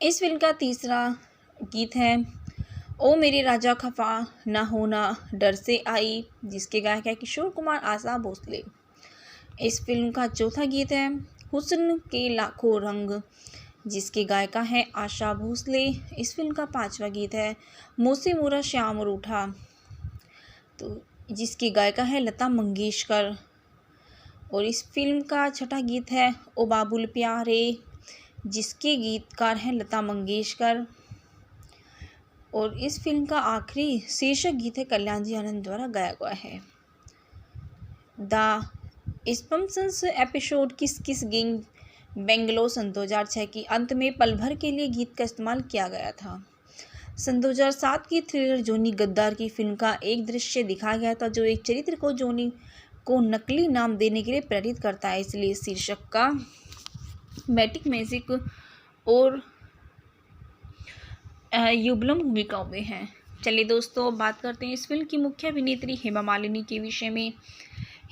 इस फिल्म का तीसरा गीत है ओ मेरे राजा खफा ना होना डर से आई, जिसके गायक हैं किशोर कुमार, आशा भोसले। इस फिल्म का चौथा गीत है हुस्न के लाखों रंग, जिसके गायिका हैं आशा भोसले। इस फिल्म का पांचवा गीत है मोसे मोरा श्याम रूठा, तो जिसकी गायिका है लता मंगेशकर। और इस फिल्म का छठा गीत है ओ बाबुल प्यारे, जिसके गीतकार हैं लता मंगेशकर। और इस फिल्म का आखिरी शीर्षक गीत है कल्याण जी आनंद द्वारा गाया गया है। द स्पम्सन्स एपिसोड किस किस गिंग बेंगलोर सन 2006 की अंत में पल भर के लिए गीत का इस्तेमाल किया गया था। सन 2007 की थ्रिलर जोनी गद्दार की फिल्म का एक दृश्य दिखाया गया था जो एक चरित्र को जोनी को नकली नाम देने के लिए प्रेरित करता है, इसलिए शीर्षक का मैटिक मैजिक और युगलम भूमिकाओं में है। चलिए दोस्तों, बात करते हैं इस फिल्म की मुख्य अभिनेत्री हेमा मालिनी के विषय में।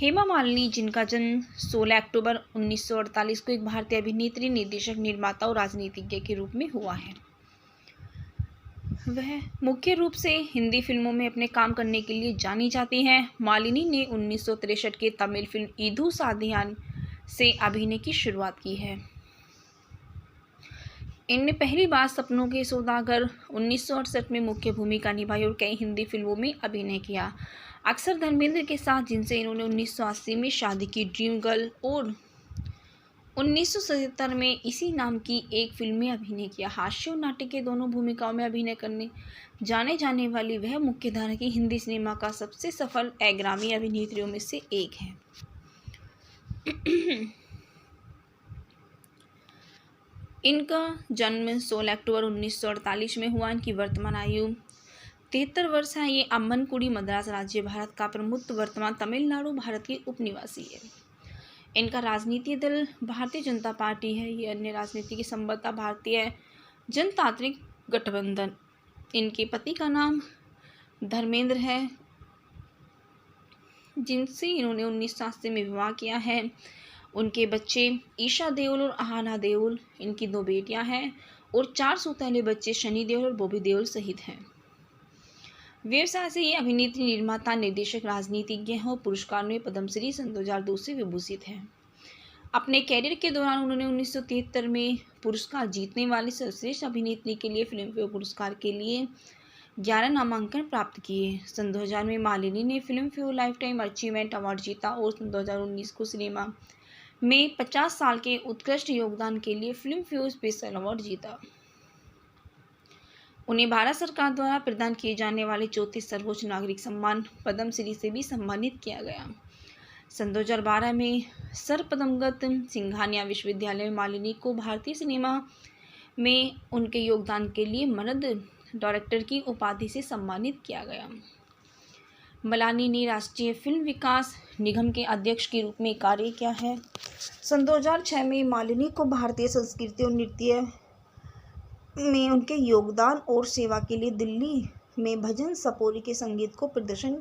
हेमा मालिनी, जिनका जन्म 16 अक्टूबर 1948 को एक भारतीय अभिनेत्री, निर्देशक, निर्माता और राजनीतिज्ञ के रूप में हुआ है। वह मुख्य रूप से हिंदी फिल्मों में अपने काम करने के लिए जानी जाती हैं। मालिनी ने 1963 के तमिल फिल्म ईदू साधियान से अभिनय की शुरुआत की है। इनने पहली बार सपनों के सौदागर 1968 में मुख्य भूमिका निभाई और कई हिंदी फिल्मों में अभिनय किया, अक्सर धर्मेंद्र के साथ, जिनसे इन्होंने 1980 में शादी की, ड्रीम गर्ल, और 1977 में इसी नाम की एक फिल्म में अभिनय किया। हास्य और नाटक के दोनों भूमिकाओं में अभिनय करने जाने जाने वाली वह मुख्यधारा की हिंदी सिनेमा का सबसे सफल अग्रणी अभिनेत्रियों में से एक है। इनका जन्म 16 अक्टूबर 1948 में हुआ। इनकी वर्तमान आयु 73 वर्ष है। ये अम्मनकुडी मद्रास राज्य, भारत का प्रमुख वर्तमान तमिलनाडु भारत की उपनिवासी है। इनका राजनीतिक दल भारतीय जनता पार्टी है। ये अन्य राजनीति की संबद्धता भारतीय जनतांत्रिक गठबंधन। इनके पति का नाम धर्मेंद्र है, जिनसे इन्होंने 1980 में विवाह किया है। उनके बच्चे ईशा देओल और आहाना देओल, इनकी 2 बेटियां हैं, और 4 सौतेले बच्चे शनि देओल और बॉबी देओल सहित हैं। व्यवसाय से ये अभिनेत्री, निर्माता, निर्देशक, राजनीतिज्ञ हैं और पुरस्कार में पद्मश्री सन 2002 से विभूषित हैं। अपने कैरियर के दौरान उन्होंने 1973 में पुरस्कार जीतने वाली सर्वश्रेष्ठ अभिनेत्री के लिए फिल्मफेयर पुरस्कार के लिए 11 नामांकन प्राप्त किए। सन 2000 में मालिनी ने Filmfare life time achievement award जीता और सन 2019 को सिनेमा में 50 साल के उत्कृष्ट योगदान के लिए फिल्मफेयर स्पेशल अवार्ड जीता। उन्हें भारत सरकार द्वारा प्रदान किए जाने वाले चौथे सर्वोच्च नागरिक सम्मान पद्मश्री से भी सम्मानित किया गया। सन 2012 में सर पद्मगत सिंघानिया विश्वविद्यालय में मालिनी को भारतीय सिनेमा में उनके योगदान के लिए मर्द डायरेक्टर की उपाधि से सम्मानित किया गया। मलानी ने राष्ट्रीय फिल्म विकास निगम के अध्यक्ष के रूप में कार्य किया है। सन 2006 में मालिनी को भारतीय संस्कृति और नृत्य में उनके योगदान और सेवा के लिए दिल्ली में भजन सपोरी के संगीत को प्रदर्शन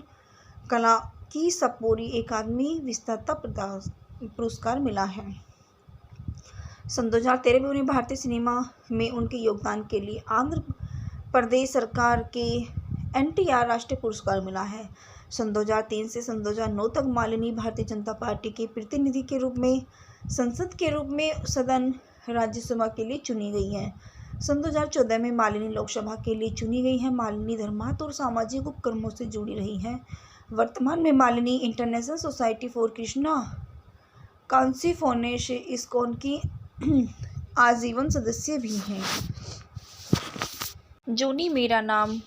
कला की सपोरी अकादमी विजेता पुरस्कार मिला है। सन 2013 में उन्हें भारतीय सिनेमा में उनके योगदान के लिए आंध्र प्रदेश सरकार के NTR राष्ट्रीय पुरस्कार मिला है। सन 2003 से सन 2009 तक मालिनी भारतीय जनता पार्टी के प्रतिनिधि के रूप में संसद के रूप में सदन राज्यसभा के लिए चुनी गई हैं। सन 2014 में मालिनी लोकसभा के लिए चुनी गई हैं। मालिनी धर्मार्थ और सामाजिक उपक्रमों से जुड़ी रही हैं। वर्तमान में Malini international society for Krishna consciousness ISKCON की आजीवन सदस्य भी हैं। जोनी मेरा नाम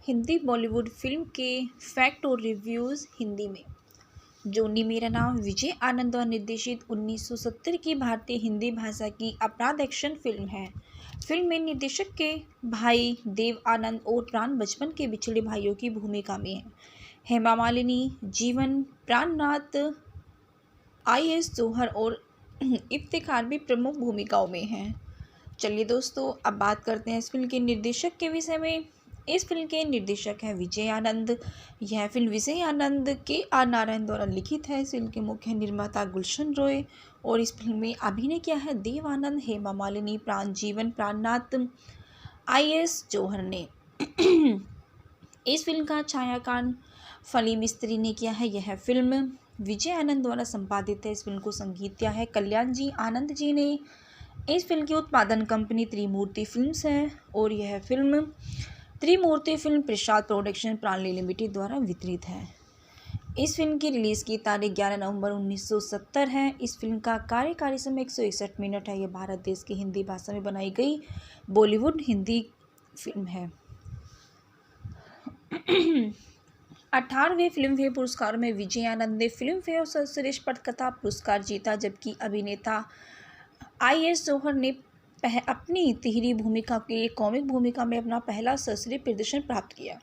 हिंदी बॉलीवुड फिल्म के फैक्ट और रिव्यूज़ हिंदी में। जोनी मेरा नाम विजय आनंद द्वारा निर्देशित 1970 की भारतीय हिंदी भाषा की अपराध एक्शन फिल्म है। फिल्म में निर्देशक के भाई देव आनंद और प्राण बचपन के बिछड़े भाइयों की भूमिका में है। हेमा मालिनी, जीवन प्राणनाथ, IS जौहर और इफ्तिखार भी प्रमुख भूमिकाओं में हैं। चलिए दोस्तों, अब बात करते हैं इस फिल्म के निर्देशक के विषय में। इस फिल्म के निर्देशक हैं विजय आनंद। यह फिल्म विजय आनंद KR नारायण द्वारा लिखित है। इस फिल्म के मुख्य निर्माता गुलशन रॉय और इस फिल्म में अभिनय किया है देव आनंद, हेमा मालिनी, जीवन प्राणनाथ, IS जौहर ने। इस फिल्म का छायांकन फली मिस्त्री ने किया है। यह फिल्म विजय आनंद द्वारा संपादित है। इस फिल्म को संगीत दिया है कल्याण जी आनंद जी ने। इस फिल्म की उत्पादन कंपनी त्रिमूर्ति फिल्म्स है और यह फिल्म त्रिमूर्ति फिल्म प्रसाद प्रोडक्शन प्राणली लिमिटेड द्वारा वितरित है। इस फिल्म की रिलीज़ की तारीख 11 नवंबर 1970 है। इस फिल्म का कार्यकारी समय 161 मिनट है। यह भारत देश की हिंदी भाषा में बनाई गई बॉलीवुड हिंदी फिल्म है। 18वें फिल्म फेयर पुरस्कार में विजय आनंद ने फिल्म फेयर सर्वश्रेष्ठ पटकथा पुरस्कार जीता, जबकि अभिनेता IS जौहर ने अपनी तिहरी भूमिका के लिए कॉमिक भूमिका में अपना पहला सर्वश्रेष्ठ प्रदर्शन प्राप्त किया।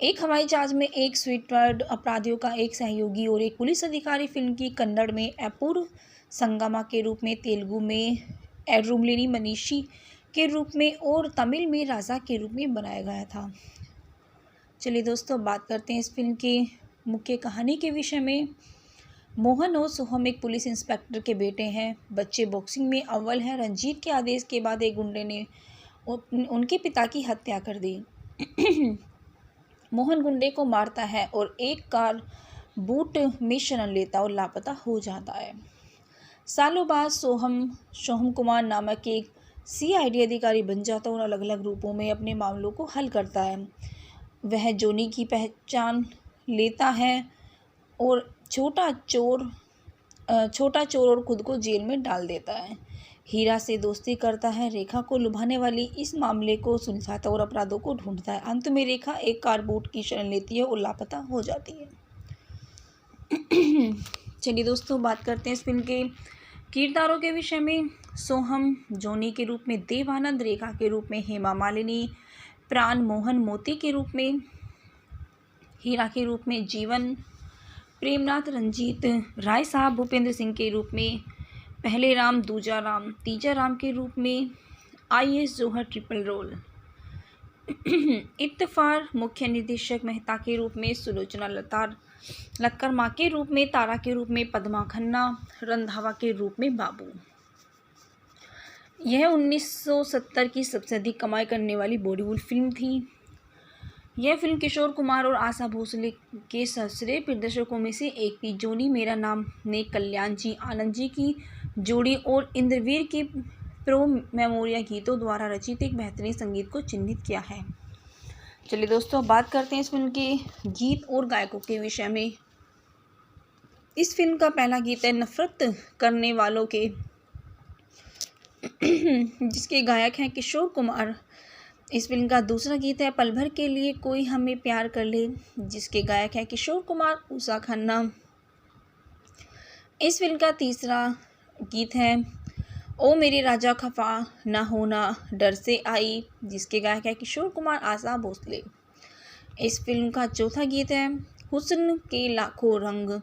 एक हवाई जहाज में एक स्वीटवर्ड अपराधियों का एक सहयोगी और एक पुलिस अधिकारी फिल्म की कन्नड़ में अपूर्व संगमा के रूप में, तेलुगु में एड्रुमलिनी मनीषी के रूप में और तमिल में राजा के रूप में बनाया गया था। चलिए दोस्तों, बात करते हैं इस फिल्म के मुख्य कहानी के विषय में। मोहन और सोहम एक पुलिस इंस्पेक्टर के बेटे हैं। बच्चे बॉक्सिंग में अव्वल हैं। रंजीत के आदेश के बाद एक गुंडे ने उनके पिता की हत्या कर दी। मोहन गुंडे को मारता है और एक कार बूट में शरण लेता और लापता हो जाता है। सालों बाद सोहम कुमार नामक एक CID अधिकारी बन जाता है और अलग अलग रूपों में अपने मामलों को हल करता है। वह जोनी की पहचान लेता है और छोटा चोर और खुद को जेल में डाल देता है। हीरा से दोस्ती करता है। रेखा को लुभाने वाली इस मामले को सुलझाता और अपराधों को ढूंढता है। अंत में रेखा एक कार बूट की शरण लेती है और लापता हो जाती है। चलिए दोस्तों, बात करते हैं इस फिल्म के किरदारों के विषय में। सोहम जोनी के रूप में देव आनंद, रेखा के रूप में हेमा मालिनी, प्राण मोहन मोती के रूप में, हीरा के रूप में जीवन, प्रेमनाथ रंजीत राय साहब भूपेंद्र सिंह के रूप में, पहले राम दूजा राम तीजा राम के रूप में, IS जौहर ट्रिपल रोल, इत्तफार मुख्य निर्देशक मेहता के रूप में, सुलोचना लक्कर माँ के रूप में, तारा के रूप में पद्मा खन्ना, रंधावा के रूप में बाबू। यह 1970 की सबसे अधिक कमाई करने वाली बॉलीवुड फिल्म थी। यह फिल्म किशोर कुमार और आशा भोसले के सर्वश्रेष्ठ प्रदर्शकों में से एक थी। जोनी मेरा नाम ने कल्याण जी आनंद जी की जोड़ी और इंद्रवीर के प्रो मेमोरिया गीतों द्वारा रचित एक बेहतरीन संगीत को चिन्हित किया है। चलिए दोस्तों, बात करते हैं इस फिल्म के गीत और गायकों के विषय में। इस फिल्म का पहला गीत है नफरत करने वालों के, जिसके गायक हैं किशोर कुमार, इस फिल्म का दूसरा गीत है पल भर के लिए कोई हमें प्यार कर ले, जिसके गायक हैं किशोर कुमार, उषा खन्ना। इस फिल्म का तीसरा गीत है ओ मेरे राजा खफा ना होना डर से आई, जिसके गायक हैं किशोर कुमार, आशा भोसले। इस फिल्म का चौथा गीत है हुस्न के लाखों रंग,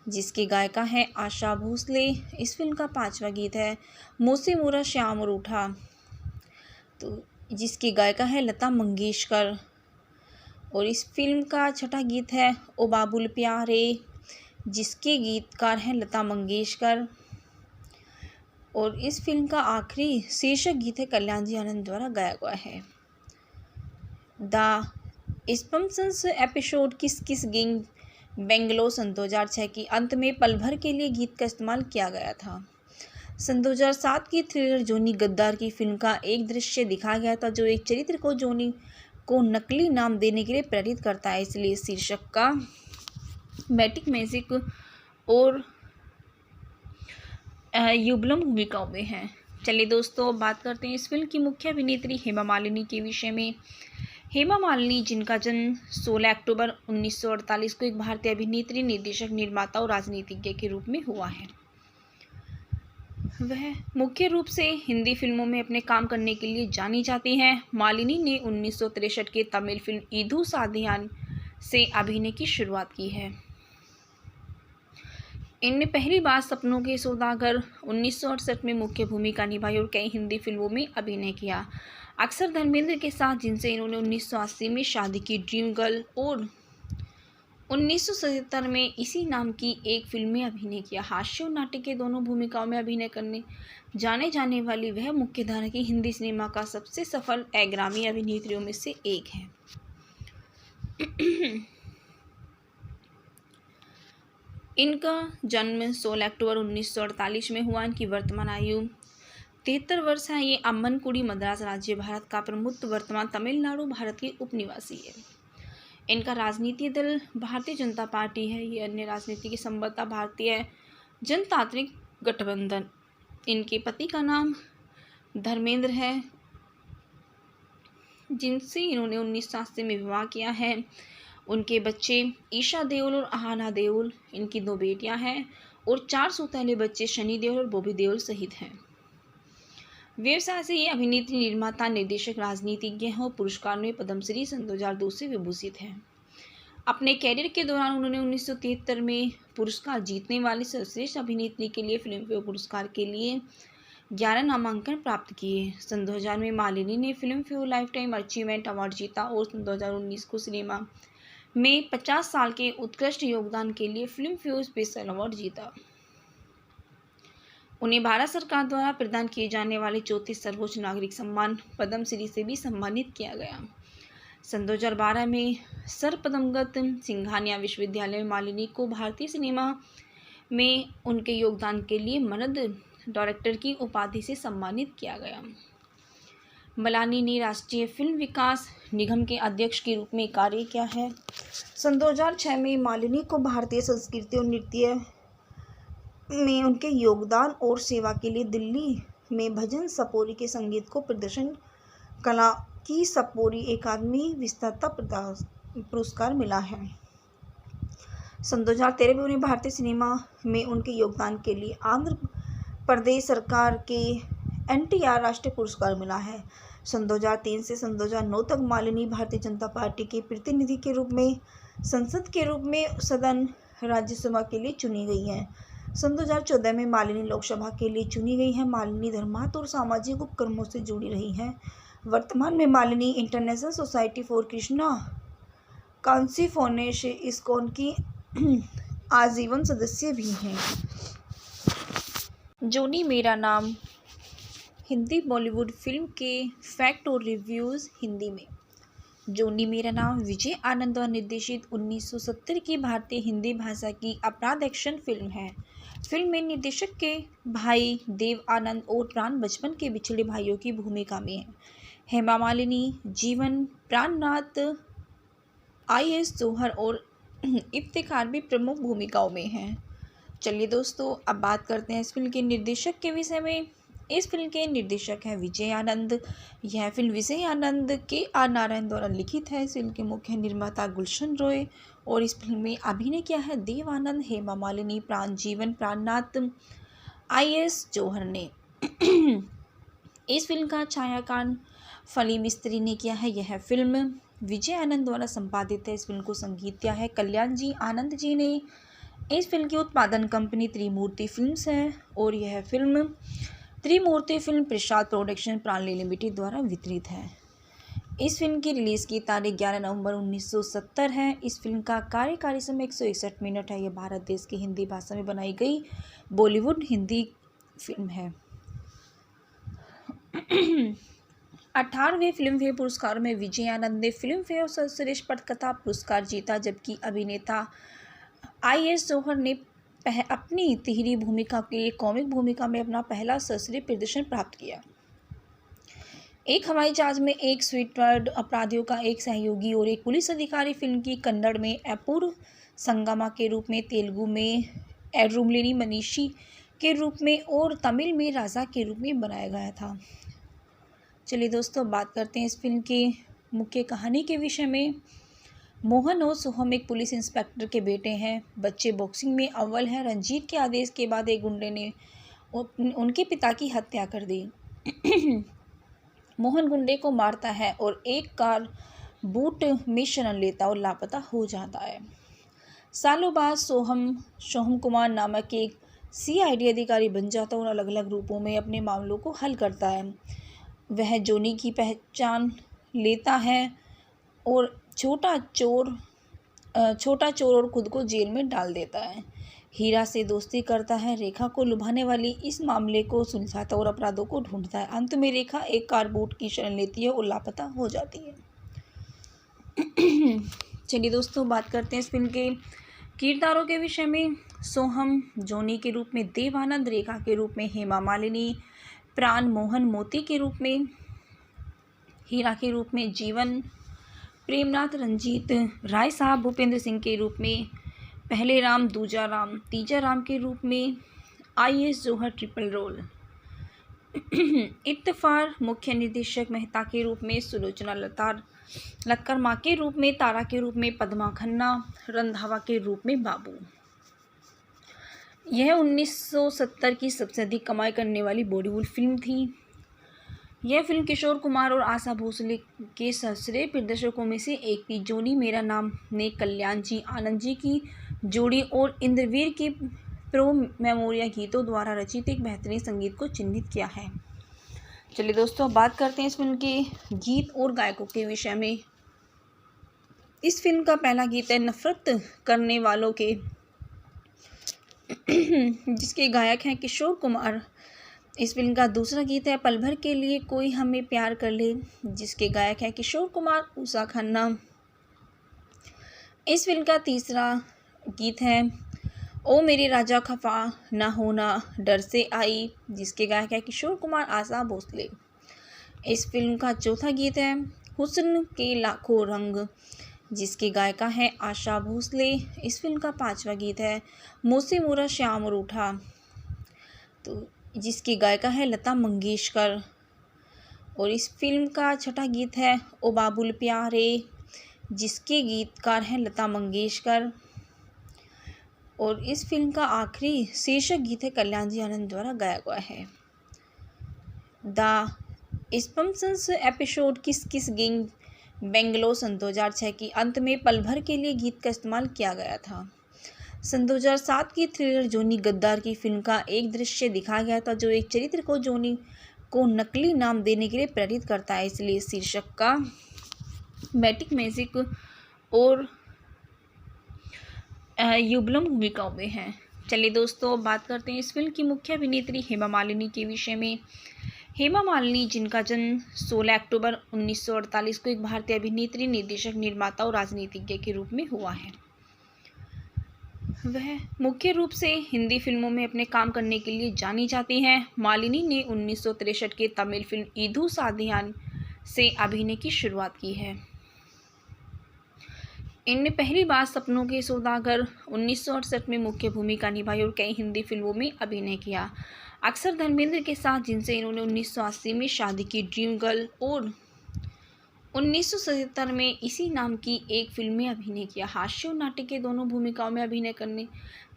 जिसकी गायिका है आशा भोसले। इस फिल्म का पांचवा गीत है मोसे मोरा श्याम रूठा, तो जिसकी गायिका है लता मंगेशकर। और इस फिल्म का छठा गीत है ओ बाबुल प्यारे, जिसके गीतकार हैं लता मंगेशकर। और इस फिल्म का आखिरी शीर्षक गीत है कल्याण जी आनंद द्वारा गाया हुआ है। द स्पम्सन्स एपिसोड किस किस गिंग बेंगलोर सन 2006 की अंत में पल भर के लिए गीत का इस्तेमाल किया गया था। सन 2007 की थ्रिलर जोनी गद्दार की फिल्म का एक दृश्य दिखाया गया था जो एक चरित्र को जोनी को नकली नाम देने के लिए प्रेरित करता है, इसलिए शीर्षक का मैटिक मैजिक और युगलम भूमिकाओं में है। चलिए दोस्तों, बात करते हैं इस फिल्म की मुख्य अभिनेत्री हेमा मालिनी के विषय में। हेमा मालिनी, जिनका जन्म 16 अक्टूबर 1948 को एक भारतीय अभिनेत्री, निर्देशक, निर्माता और राजनीतिज्ञ के रूप में हुआ है। वह मुख्य रूप से हिंदी फिल्मों में अपने काम करने के लिए जानी जाती हैं। मालिनी ने 1963 के तमिल फिल्म ईदू साधियान से अभिनय की शुरुआत की है। इनने पहली बार सपनों के सौदागर 1968 में मुख्य भूमिका निभाई और कई हिंदी फिल्मों में अभिनय किया, अक्सर धर्मेंद्र के साथ, जिनसे इन्होंने 1980 में शादी की, ड्रीम गर्ल, और 1977 में इसी नाम की एक फिल्म में अभिनय किया। हास्य और नाटक के दोनों भूमिकाओं में अभिनय करने जाने जाने वाली वह मुख्यधारा की हिंदी सिनेमा का सबसे सफल अग्रणी अभिनेत्रियों में से एक है। इनका जन्म 16 अक्टूबर 1948 में हुआ। इनकी वर्तमान आयु 73 वर्ष है। ये अम्मनकुडी, मद्रास राज्य, भारत का प्रमुख, वर्तमान तमिलनाडु, भारत के उपनिवासी है। इनका राजनीतिक दल भारतीय जनता पार्टी है। ये अन्य राजनीति की संबद्धता भारतीय जनतांत्रिक गठबंधन। इनके पति का नाम धर्मेंद्र है, जिनसे इन्होंने 1980 में विवाह किया है। उनके बच्चे ईशा देओल और आहाना देओल, इनकी 2 बेटियां हैं, और 4 सौतेले बच्चे शनि देओल और बॉबी देओल सहित हैं। व्यवसाय से ये अभिनेत्री, निर्माता, निर्देशक, राजनीतिज्ञ हैं और पुरस्कार में पद्मश्री सन 2002 से विभूषित हैं। अपने कैरियर के दौरान उन्होंने 1973 में पुरस्कार जीतने वाली सर्वश्रेष्ठ अभिनेत्री के लिए फिल्मफेयर पुरस्कार के लिए 11 नामांकन प्राप्त किए। सन 2000 में मालिनी ने Filmfare life time achievement award जीता और सन 2019 को सिनेमा में 50 साल के उत्कृष्ट योगदान के लिए फिल्मफेयर स्पेशल अवार्ड जीता। उन्हें भारत सरकार द्वारा प्रदान किए जाने वाले 34 सर्वोच्च नागरिक सम्मान पद्मश्री से भी सम्मानित किया गया। सन 2012 में सर पद्मगत सिंघानिया विश्वविद्यालय में मालिनी को भारतीय सिनेमा में उनके योगदान के लिए मर्द डायरेक्टर की उपाधि से सम्मानित किया गया। मलानी ने राष्ट्रीय फिल्म विकास निगम के अध्यक्ष के रूप में कार्य किया है। सन 2006 में मालिनी को भारतीय संस्कृति और नृत्य में उनके योगदान और सेवा के लिए दिल्ली में भजन सपोरी के संगीत को प्रदर्शन कला की सपोरी अकादमी विस्तारता पुरस्कार मिला है। सन 2013 में उन्हें भारतीय सिनेमा में उनके योगदान के लिए आंध्र प्रदेश सरकार के NTR राष्ट्रीय पुरस्कार मिला है। सन 2003 से सन 2009 तक मालिनी भारतीय जनता पार्टी के प्रतिनिधि के रूप में संसद के रूप में सदन राज्यसभा के लिए चुनी गई हैं। सन 2014 में मालिनी लोकसभा के लिए चुनी गई हैं। मालिनी धर्मार्थ और सामाजिक उपक्रमों से जुड़ी रही हैं। वर्तमान में Malini international society for Krishna consciousness ISKCON की आजीवन सदस्य भी हैं। जोनी मेरा नाम हिंदी बॉलीवुड फिल्म के फैक्ट और रिव्यूज़ हिंदी में। जोनी मेरा नाम विजय आनंद द्वारा निर्देशित 1970 की भारतीय हिंदी भाषा की अपराध एक्शन फिल्म है। फिल्म में निर्देशक के भाई देव आनंद और प्राण बचपन के बिछड़े भाइयों की भूमिका में है। हेमा मालिनी, जीवन प्राणनाथ, IS जौहर और इफ्तिखार भी प्रमुख भूमिकाओं में हैं। चलिए दोस्तों, अब बात करते हैं इस फिल्म के निर्देशक के विषय में। इस फिल्म के निर्देशक हैं विजय आनंद। यह फिल्म विजय आनंद के नारायण द्वारा लिखित है। इस फिल्म के मुख्य निर्माता गुलशन रॉय और इस फिल्म में अभिनय किया है देव आनंद, हेमा मालिनी, प्राणजीवन, प्राणनाथ, IS जौहर ने। इस फिल्म का छायांकन फली मिस्त्री ने किया है। यह फिल्म विजय आनंद द्वारा संपादित है। इस फिल्म को संगीत दिया है कल्याण जी आनंद जी ने। इस फिल्म की उत्पादन कंपनी त्रिमूर्ति फिल्म्स है और यह फिल्म त्रिमूर्ति फिल्म प्रसाद प्रोडक्शन प्राणली लिमिटेड द्वारा वितरित है। इस फिल्म की रिलीज़ की तारीख 11 नवंबर 1970 है। इस फिल्म का कार्यकारी समय 161 मिनट है। यह भारत देश की हिंदी भाषा में बनाई गई बॉलीवुड हिंदी फिल्म है। 18वें फिल्म फेयर पुरस्कार में विजय आनंद ने फिल्म फेयर सर्वश्रेष्ठ पटकथा पुरस्कार जीता, जबकि अभिनेता IS जौहर ने अपनी तिहरी भूमिका के लिए कॉमिक भूमिका में अपना पहला सर्वश्रेष्ठ प्रदर्शन प्राप्त किया। एक हवाई जहाज में एक स्वीटवर्ड अपराधियों का एक सहयोगी और एक पुलिस अधिकारी फिल्म की कन्नड़ में अपूर्व संगमा के रूप में, तेलुगु में एड्रुमलिनी मनीषी के रूप में और तमिल में राजा के रूप में बनाया गया था। चलिए दोस्तों, बात करते हैं इस फिल्म की मुख्य कहानी के विषय में। मोहन और सोहम एक पुलिस इंस्पेक्टर के बेटे हैं। बच्चे बॉक्सिंग में अव्वल हैं। रंजीत के आदेश के बाद एक गुंडे ने उनके पिता की हत्या कर दी। मोहन गुंडे को मारता है और एक कार बूट में शरण लेता और लापता हो जाता है। सालों बाद सोहम कुमार नामक एक CID अधिकारी बन जाता है और अलग अलग रूपों में अपने मामलों को हल करता है। वह जोनी की पहचान लेता है और छोटा चोर और खुद को जेल में डाल देता है। हीरा से दोस्ती करता है। रेखा को लुभाने वाली इस मामले को सुलझाता और अपराधों को ढूंढता है। अंत में रेखा एक कार बूट की शरण लेती है और लापता हो जाती है। चलिए दोस्तों, बात करते हैं इस फिल्म के किरदारों के विषय में। सोहम जोनी के रूप में देव आनंद, रेखा के रूप में हेमा मालिनी, प्राण मोहन मोती के रूप में, हीरा के रूप में जीवन, प्रेमनाथ रंजीत राय साहब भूपेंद्र सिंह के रूप में, पहले राम दूजा राम तीजा राम के रूप में, IS जौहर ट्रिपल रोल, इत्तफार मुख्य निर्देशक मेहता के रूप में, सुलोचना लक्कर माँ के रूप में, तारा के रूप में पद्मा खन्ना, रंधावा के रूप में बाबू। यह 1970 की सबसे अधिक कमाई करने वाली बॉलीवुड फिल्म थी। यह फिल्म किशोर कुमार और आशा भोसले के सर्वश्रेष्ठ प्रदर्शकों में से एक थी। जोनी मेरा नाम ने कल्याण जी आनंद जी की जोड़ी और इंद्रवीर के प्रो मेमोरिया गीतों द्वारा रचित एक बेहतरीन संगीत को चिन्हित किया है। चलिए दोस्तों, बात करते हैं इस फिल्म के गीत और गायकों के विषय में। इस फिल्म का पहला गीत है नफरत करने वालों के, जिसके गायक हैं किशोर कुमार। इस फिल्म का दूसरा गीत है पल भर के लिए कोई हमें प्यार कर ले, जिसके गायक हैं किशोर कुमार, उषा खन्ना। इस फिल्म का तीसरा गीत है ओ मेरे राजा खफा ना होना डर से आई, जिसके गायक हैं किशोर कुमार, आशा भोसले। इस फिल्म का चौथा गीत है हुस्न के लाखों रंग, जिसके गायिका हैं आशा भोसले। इस फिल्म का पांचवा गीत है मोसे मोरा श्याम रूठा, तो जिसकी गायिका है लता मंगेशकर। और इस फिल्म का छठा गीत है ओ बाबुल प्यारे, जिसके गीतकार हैं लता मंगेशकर। और इस फिल्म का आखिरी शीर्षक गीत है कल्याण जी आनंद द्वारा गाया गया है। द स्पम्सन्स एपिसोड किस किस गैंग बेंगलोर सन 2006 की अंत में पल भर के लिए गीत का इस्तेमाल किया गया था। सन 2007 की थ्रिलर जोनी गद्दार की फिल्म का एक दृश्य दिखाया गया था जो एक चरित्र को जोनी को नकली नाम देने के लिए प्रेरित करता है, इसलिए शीर्षक का मैटिक मैजिक और युगलम भूमिकाओं में है। चलिए दोस्तों, बात करते हैं इस फिल्म की मुख्य अभिनेत्री हेमा मालिनी के विषय में। हेमा मालिनी, जिनका जन्म 16 अक्टूबर 1948 को एक भारतीय अभिनेत्री, निर्देशक, निर्माता और राजनीतिज्ञ के रूप में हुआ है। वह मुख्य रूप से हिंदी फिल्मों में अपने काम करने के लिए जानी जाती हैं। मालिनी ने 1963 के तमिल फिल्म ईदू साधियान से अभिनय की शुरुआत की है। इनने पहली बार सपनों के सौदागर 1968 में मुख्य भूमिका निभाई और कई हिंदी फिल्मों में अभिनय किया, अक्सर धर्मेंद्र के साथ, जिनसे इन्होंने 1980 में शादी की, ड्रीम गर्ल, और 1977 में इसी नाम की एक फिल्म में अभिनय किया। हास्य और नाटक के दोनों भूमिकाओं में अभिनय करने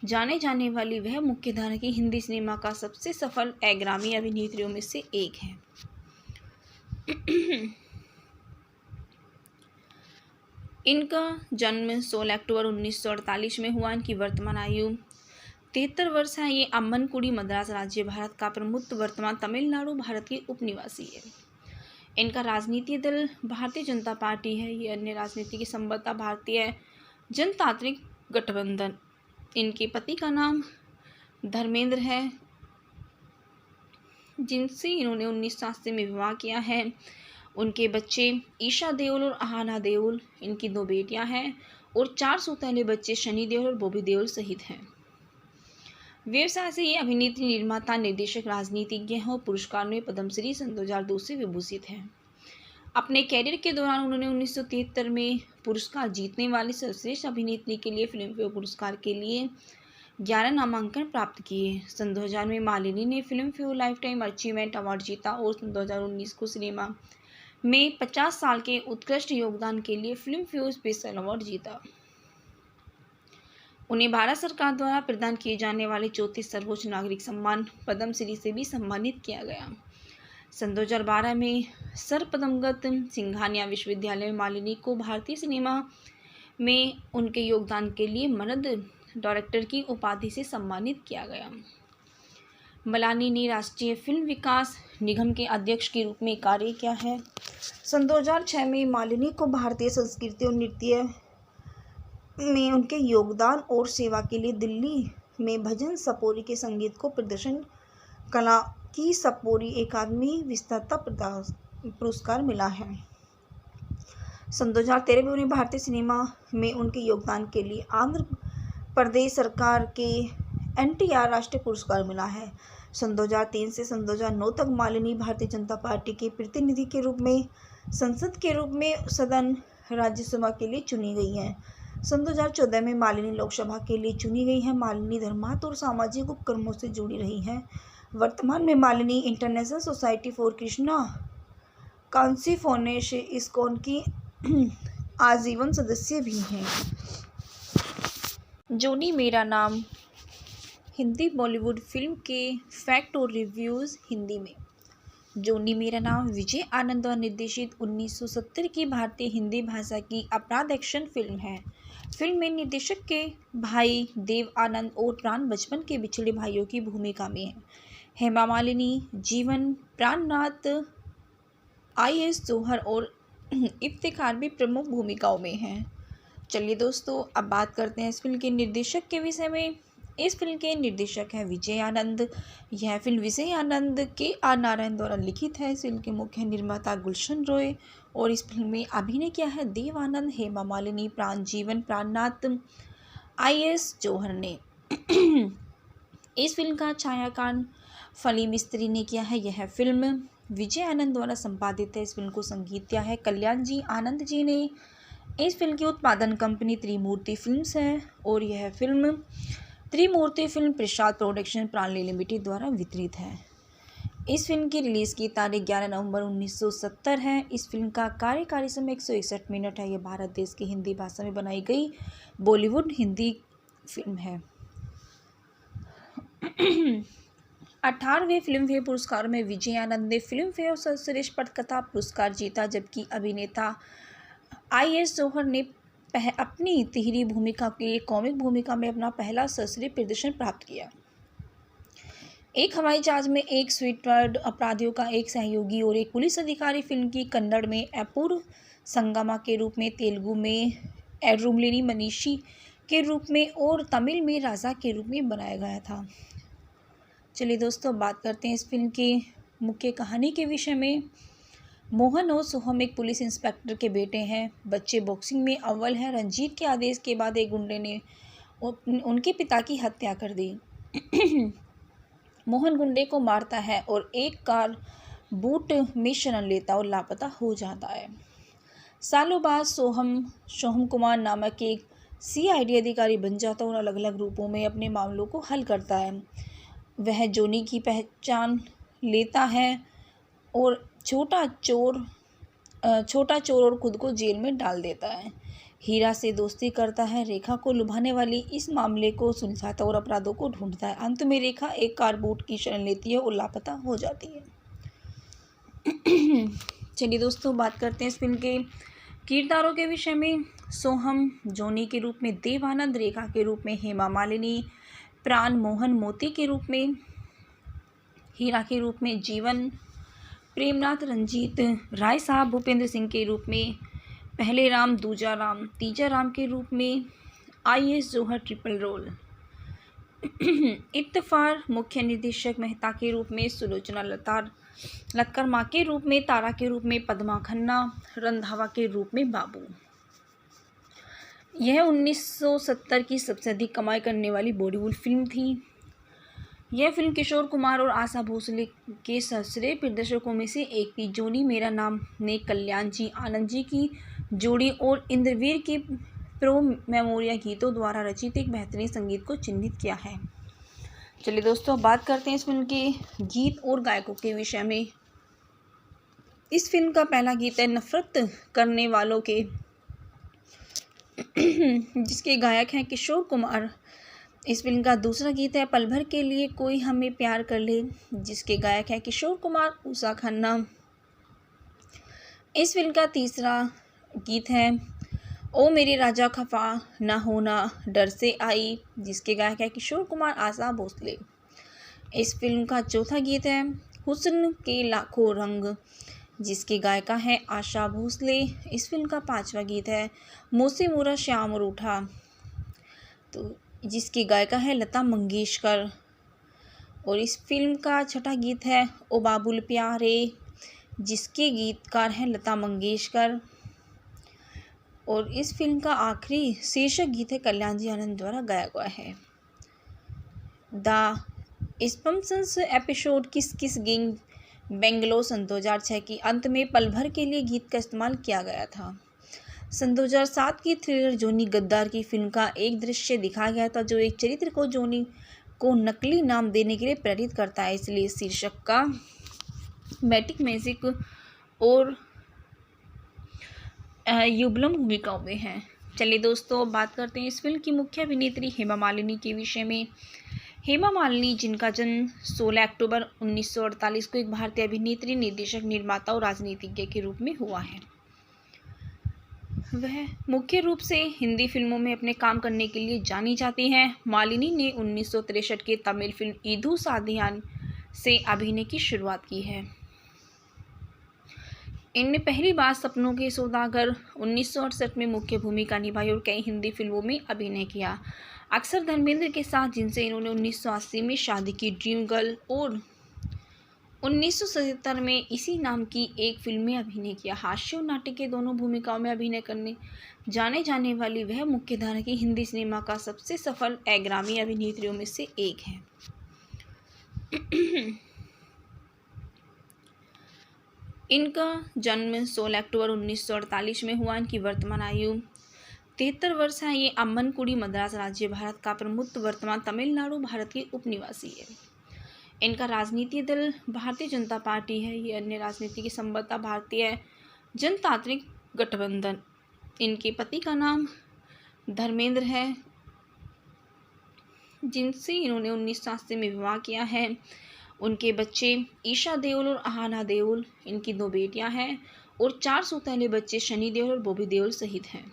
जाने जाने वाली वह मुख्यधारा की हिंदी सिनेमा का सबसे सफल अग्रणी अभिनेत्रियों में से एक है। इनका जन्म 16 अक्टूबर 1948 में हुआ। इनकी वर्तमान आयु 73 वर्ष है। ये अम्मनकुडी मद्रास राज्य, भारत का प्रमुख वर्तमान तमिलनाडु भारत के उपनिवासी है। इनका राजनीतिक दल भारतीय जनता पार्टी है। ये अन्य राजनीति की संबद्धता भारतीय जनतांत्रिक गठबंधन। इनके पति का नाम धर्मेंद्र है, जिनसे इन्होंने 1980 में विवाह किया है। उनके बच्चे ईशा देओल और आहाना देओल, इनकी 2 बेटियां हैं, और 4 सौतेले बच्चे शनि देओल और बॉबी देओल सहित हैं। व्यवसाय से ये अभिनेत्री, निर्माता, निर्देशक, राजनीतिज्ञ हैं और पुरस्कार में पद्मश्री सन 2002 से विभूषित हैं। अपने कैरियर के दौरान उन्होंने 1973 में पुरस्कार जीतने वाली सर्वश्रेष्ठ अभिनेत्री के लिए फिल्मफेयर पुरस्कार के लिए 11 नामांकन प्राप्त किए। सन 2000 में मालिनी ने Filmfare life time achievement award जीता और सन 2019 को सिनेमा में 50 साल के उत्कृष्ट योगदान के लिए फिल्मफेयर स्पेशल अवार्ड जीता। उन्हें भारत सरकार द्वारा प्रदान किए जाने वाले 34 सर्वोच्च नागरिक सम्मान पद्मश्री से भी सम्मानित किया गया। सन 2012 में सर पद्मगत सिंघानिया विश्वविद्यालय में मालिनी को भारतीय सिनेमा में उनके योगदान के लिए मर्द डायरेक्टर की उपाधि से सम्मानित किया गया। मलानी ने राष्ट्रीय फिल्म विकास निगम के अध्यक्ष के रूप में कार्य किया है। सन 2006 में मालिनी को भारतीय संस्कृति और नृत्य में उनके योगदान और सेवा के लिए दिल्ली में भजन सपोरी के संगीत को प्रदर्शन कला की सपोरी अकादमी विस्तृत पुरस्कार मिला है। सन 2013 में उन्हें भारतीय सिनेमा में उनके योगदान के लिए आंध्र प्रदेश सरकार के NTR राष्ट्रीय पुरस्कार मिला है। सन 2003 से सन 2009 तक मालिनी भारतीय जनता पार्टी के प्रतिनिधि के रूप में संसद के रूप में सदन राज्यसभा के लिए चुनी गई हैं। सन 2014 में मालिनी लोकसभा के लिए चुनी गई हैं। मालिनी धर्मार्थ और सामाजिक उपक्रमों से जुड़ी रही हैं। वर्तमान में Malini international society for Krishna consciousness ISKCON की आजीवन सदस्य भी हैं। जोनी मेरा नाम हिंदी बॉलीवुड फिल्म के फैक्ट और रिव्यूज़ हिंदी में। जोनी मेरा नाम विजय आनंद द्वारा निर्देशित 1970 की भारतीय हिंदी भाषा की अपराध एक्शन फिल्म है। फिल्म में निर्देशक के भाई देव आनंद और प्राण बचपन के बिछड़े भाइयों की भूमिका में है। हेमा मालिनी, जीवन प्राणनाथ, IS जौहर और इफ्तिखार भी प्रमुख भूमिकाओं में हैं। चलिए दोस्तों, अब बात करते हैं इस फिल्म के निर्देशक के विषय में। इस फिल्म के निर्देशक हैं विजय आनंद। यह फिल्म विजय आनंद KR नारायण द्वारा लिखित है। इस फिल्म के मुख्य निर्माता गुलशन रॉय और इस फिल्म में अभिनय किया है देव आनंद, हेमा मालिनी, जीवन प्राणनाथ, IS जौहर ने। इस फिल्म का छायांकन फली मिस्त्री ने किया है। यह फिल्म विजय आनंद द्वारा संपादित है। इस फिल्म को संगीत दिया है कल्याण जी आनंद जी ने। इस फिल्म की उत्पादन कंपनी त्रिमूर्ति फिल्म्स है और यह फिल्म त्रिमूर्ति फिल्म प्रसाद प्रोडक्शन प्राणली लिमिटेड द्वारा वितरित है। इस फिल्म की रिलीज़ की तारीख 11 नवंबर 1970 है। इस फिल्म का कार्यकारी समय 161 मिनट है। यह भारत देश की हिंदी भाषा में बनाई गई बॉलीवुड हिंदी फिल्म है। 18वें फिल्मफेयर पुरस्कार में विजय आनंद ने फिल्मफेयर सर्वश्रेष्ठ पटकथा पुरस्कार जीता, जबकि अभिनेता IS जौहर ने अपनी तिहरी भूमिका के लिए कॉमिक भूमिका में अपना पहला सर्वश्रेष्ठ प्रदर्शन प्राप्त किया। एक हवाई जहाज में एक स्वीटवर्ड अपराधियों का एक सहयोगी और एक पुलिस अधिकारी फिल्म की कन्नड़ में अपूर्व संगमा के रूप में, तेलुगु में एड्रुमलिनी मनीषी के रूप में और तमिल में राजा के रूप में बनाया गया था। चलिए दोस्तों, बात करते हैं इस फिल्म के मुख्य कहानी के विषय में। मोहन और सोहम एक पुलिस इंस्पेक्टर के बेटे हैं। बच्चे बॉक्सिंग में अव्वल हैं। रंजीत के आदेश के बाद एक गुंडे ने उनके पिता की हत्या कर दी। मोहन गुंडे को मारता है और एक कार बूट में शरण लेता और लापता हो जाता है। सालों बाद सोहम कुमार नामक एक सीआईडी अधिकारी बन जाता है और अलग अलग रूपों में अपने मामलों को हल करता है। वह जोनी की पहचान लेता है और छोटा चोर और खुद को जेल में डाल देता है। हीरा से दोस्ती करता है, रेखा को लुभाने वाली इस मामले को सुलझाता और अपराधों को ढूंढता है। अंत में रेखा एक कार बोट की शरण लेती है और लापता हो जाती है। चलिए दोस्तों, बात करते हैं इस फिल्म के किरदारों के विषय में। सोहम जोनी के रूप में देवानंद, रेखा के रूप में हेमा मालिनी, प्राण मोहन मोती के रूप में, हीरा के रूप में जीवन, प्रेमनाथ रंजीत राय साहब भूपेंद्र सिंह के रूप में, पहले राम दूजा राम तीजा राम के रूप में, आईएएस जौहर ट्रिपल रोल, इत्तफार मुख्य निर्देशक मेहता के रूप में, सुलोचना लत्कर माँ के रूप में, तारा के रूप में पद्मा खन्ना, रंधावा के रूप में बाबू। यह 1970 की सबसे अधिक कमाई करने वाली बॉलीवुड फिल्म थी। यह फिल्म किशोर कुमार और आशा भोसले के सर्वश्रेष्ठ प्रदर्शकों में से एक थी। जोनी मेरा नाम ने कल्याण जी आनंद जी की जोड़ी और इंद्रवीर के प्रो मेमोरिया गीतों द्वारा रचित एक बेहतरीन संगीत को चिन्हित किया है। चलिए दोस्तों, बात करते हैं इस फिल्म के गीत और गायकों के विषय में। इस फिल्म का पहला गीत है नफरत करने वालों के, जिसके गायक हैं किशोर कुमार। इस फिल्म का दूसरा गीत है पल भर के लिए कोई हमें प्यार कर ले, जिसके गायक हैं किशोर कुमार, उषा खन्ना। इस फिल्म का तीसरा गीत है ओ मेरे राजा खफा ना होना डर से आई, जिसके गायक है किशोर कुमार, आशा भोसले। इस फिल्म का चौथा गीत है हुस्न के लाखों रंग, जिसकी गायिका है आशा भोसले। इस फिल्म का पांचवा गीत है मोसे मोरा श्याम रूठा, तो जिसकी गायिका है लता मंगेशकर। और इस फिल्म का छठा गीत है ओ बाबुल प्यारे, जिसके गीतकार हैं लता मंगेशकर। और इस फिल्म का आखिरी शीर्षक गीत है कल्याण जी आनंद द्वारा गाया हुआ है। द स्पम्सन्स एपिसोड किस किस गिंग बेंगलोर सन 2006 की अंत में पल भर के लिए गीत का इस्तेमाल किया गया था। सन 2007 की थ्रिलर जोनी गद्दार की फिल्म का एक दृश्य दिखाया गया था जो एक चरित्र को जोनी को नकली नाम देने के लिए प्रेरित करता है, इसलिए शीर्षक का मैटिक मैजिक और युगलम भूमिकाओं में है। चलिए दोस्तों, बात करते हैं इस फिल्म की मुख्य अभिनेत्री हेमा मालिनी के विषय में। हेमा मालिनी, जिनका जन्म 16 अक्टूबर 1948 को एक भारतीय अभिनेत्री, निर्देशक, निर्माता और राजनीतिज्ञ के रूप में हुआ है। वह मुख्य रूप से हिंदी फिल्मों में अपने काम करने के लिए जानी जाती हैं। मालिनी ने 1963 के तमिल फिल्म ईदू साधियान से अभिनय की शुरुआत की है। इनने पहली बार सपनों के सौदागर 1968 में मुख्य भूमिका निभाई और कई हिंदी फिल्मों में अभिनय किया, अक्सर धर्मेंद्र के साथ, जिनसे इन्होंने 1980 में शादी की, ड्रीम गर्ल, और 1977 में इसी नाम की एक फिल्म में अभिनय किया। हास्य और नाटक के दोनों भूमिकाओं में अभिनय करने जाने जाने वाली वह मुख्यधारा की हिंदी सिनेमा का सबसे सफल अग्रणी अभिनेत्रियों में से एक है। इनका जन्म 16 अक्टूबर 1948 में हुआ। इनकी वर्तमान आयु 73 वर्ष है। ये अम्मनकुडी मद्रास राज्य, भारत का प्रमुख वर्तमान तमिलनाडु भारत के उपनिवासी है। इनका राजनीतिक दल भारतीय जनता पार्टी है। ये अन्य राजनीति की संबद्धता भारतीय जनतांत्रिक गठबंधन। इनके पति का नाम धर्मेंद्र है, जिनसे इन्होंने 1980 में विवाह किया है। उनके बच्चे ईशा देओल और आहाना देओल, इनकी 2 बेटियां हैं और 4 सौतेले बच्चे शनि देओल और बॉबी देओल सहित हैं।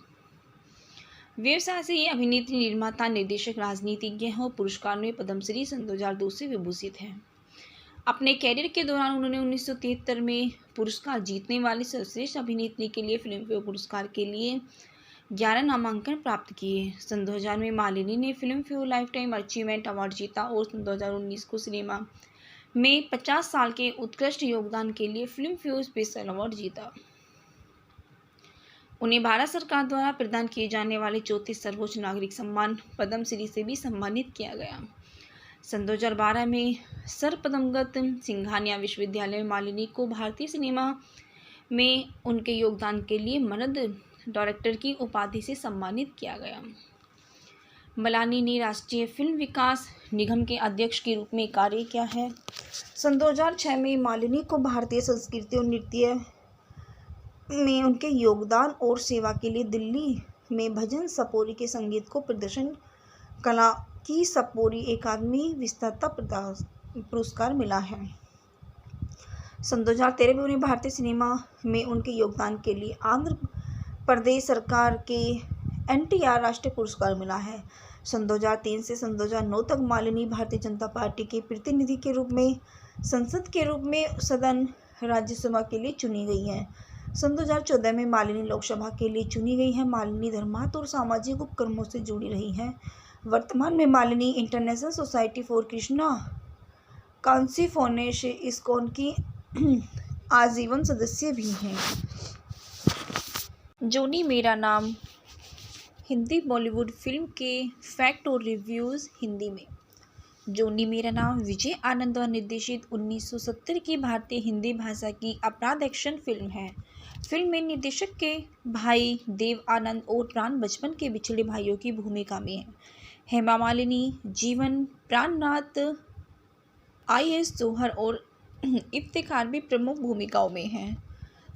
व्यवसाय से ये अभिनेत्री, निर्माता, निर्देशक, राजनीतिज्ञ हैं और पुरस्कार में पद्मश्री सन 2002 से विभूषित हैं। अपने कैरियर के दौरान उन्होंने 1973 में पुरस्कार जीतने वाली सर्वश्रेष्ठ अभिनेत्री के लिए फिल्मफेयर पुरस्कार के लिए 11 नामांकन प्राप्त किए। सन 2000 में मालिनी ने Filmfare life time achievement award जीता और सन 2019 को सिनेमा में 50 साल के उत्कृष्ट योगदान के लिए फिल्मफेयर स्पेशल अवार्ड जीता। उन्हें भारत सरकार द्वारा प्रदान किए जाने वाले 34 सर्वोच्च नागरिक सम्मान पद्मश्री से भी सम्मानित किया गया। सन 2012 में सर पद्मगत सिंघानिया विश्वविद्यालय में मालिनी को भारतीय सिनेमा में उनके योगदान के लिए मर्द डायरेक्टर की उपाधि से सम्मानित किया गया। मलानी ने राष्ट्रीय फिल्म विकास निगम के अध्यक्ष के रूप में कार्य किया है। सन 2006 में मालिनी को भारतीय संस्कृति और नृत्य में उनके योगदान और सेवा के लिए दिल्ली में भजन सपोरी के संगीत को प्रदर्शन कला की सपोरी अकादमी विस्तृत पुरस्कार मिला है। सन 2013 में उन्हें भारतीय सिनेमा में उनके योगदान के लिए आंध्र प्रदेश सरकार के NTR राष्ट्रीय पुरस्कार मिला है। सन 2003 से सन 2009 तक मालिनी भारतीय जनता पार्टी के प्रतिनिधि के रूप में संसद के रूप में सदन राज्यसभा के लिए चुनी गई हैं। सन 2014 में मालिनी लोकसभा के लिए चुनी गई हैं। मालिनी धर्मार्थ और सामाजिक उपक्रमों से जुड़ी रही हैं। वर्तमान में Malini international society for Krishna consciousness ISKCON की आजीवन सदस्य भी हैं। जोनी मेरा नाम हिंदी बॉलीवुड फिल्म के फैक्ट और रिव्यूज़ हिंदी में। जोनी मेरा नाम विजय आनंद द्वारा निर्देशित 1970 की भारतीय हिंदी भाषा की अपराध एक्शन फिल्म है। फिल्म में निर्देशक के भाई देव आनंद और प्राण बचपन के बिछड़े भाइयों की भूमिका में है। हेमा मालिनी, जीवन, प्राणनाथ, IS जौहर और इफ्तिखार भी प्रमुख भूमिकाओं में हैं।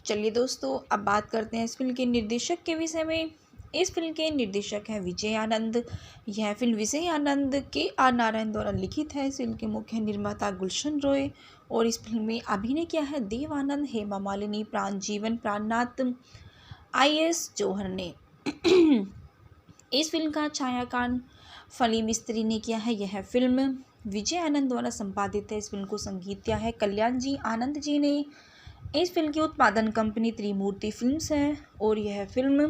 चलिए दोस्तों, अब बात करते हैं इस फिल्म के निर्देशक के विषय में। इस फिल्म के निर्देशक हैं विजय आनंद। यह फिल्म विजय आनंद KR नारायण द्वारा लिखित है। इस फिल्म के मुख्य निर्माता गुलशन रॉय और इस फिल्म में अभिनय किया है देव आनंद, हेमा मालिनी, जीवन, प्राणनाथ, IS जौहर ने। इस फिल्म का छायांकन फली मिस्त्री ने किया है। यह फिल्म विजय आनंद द्वारा संपादित है। इस फिल्म को संगीत दिया है कल्याण जी आनंद जी ने। इस फिल्म की उत्पादन कंपनी त्रिमूर्ति फिल्म्स है और यह फिल्म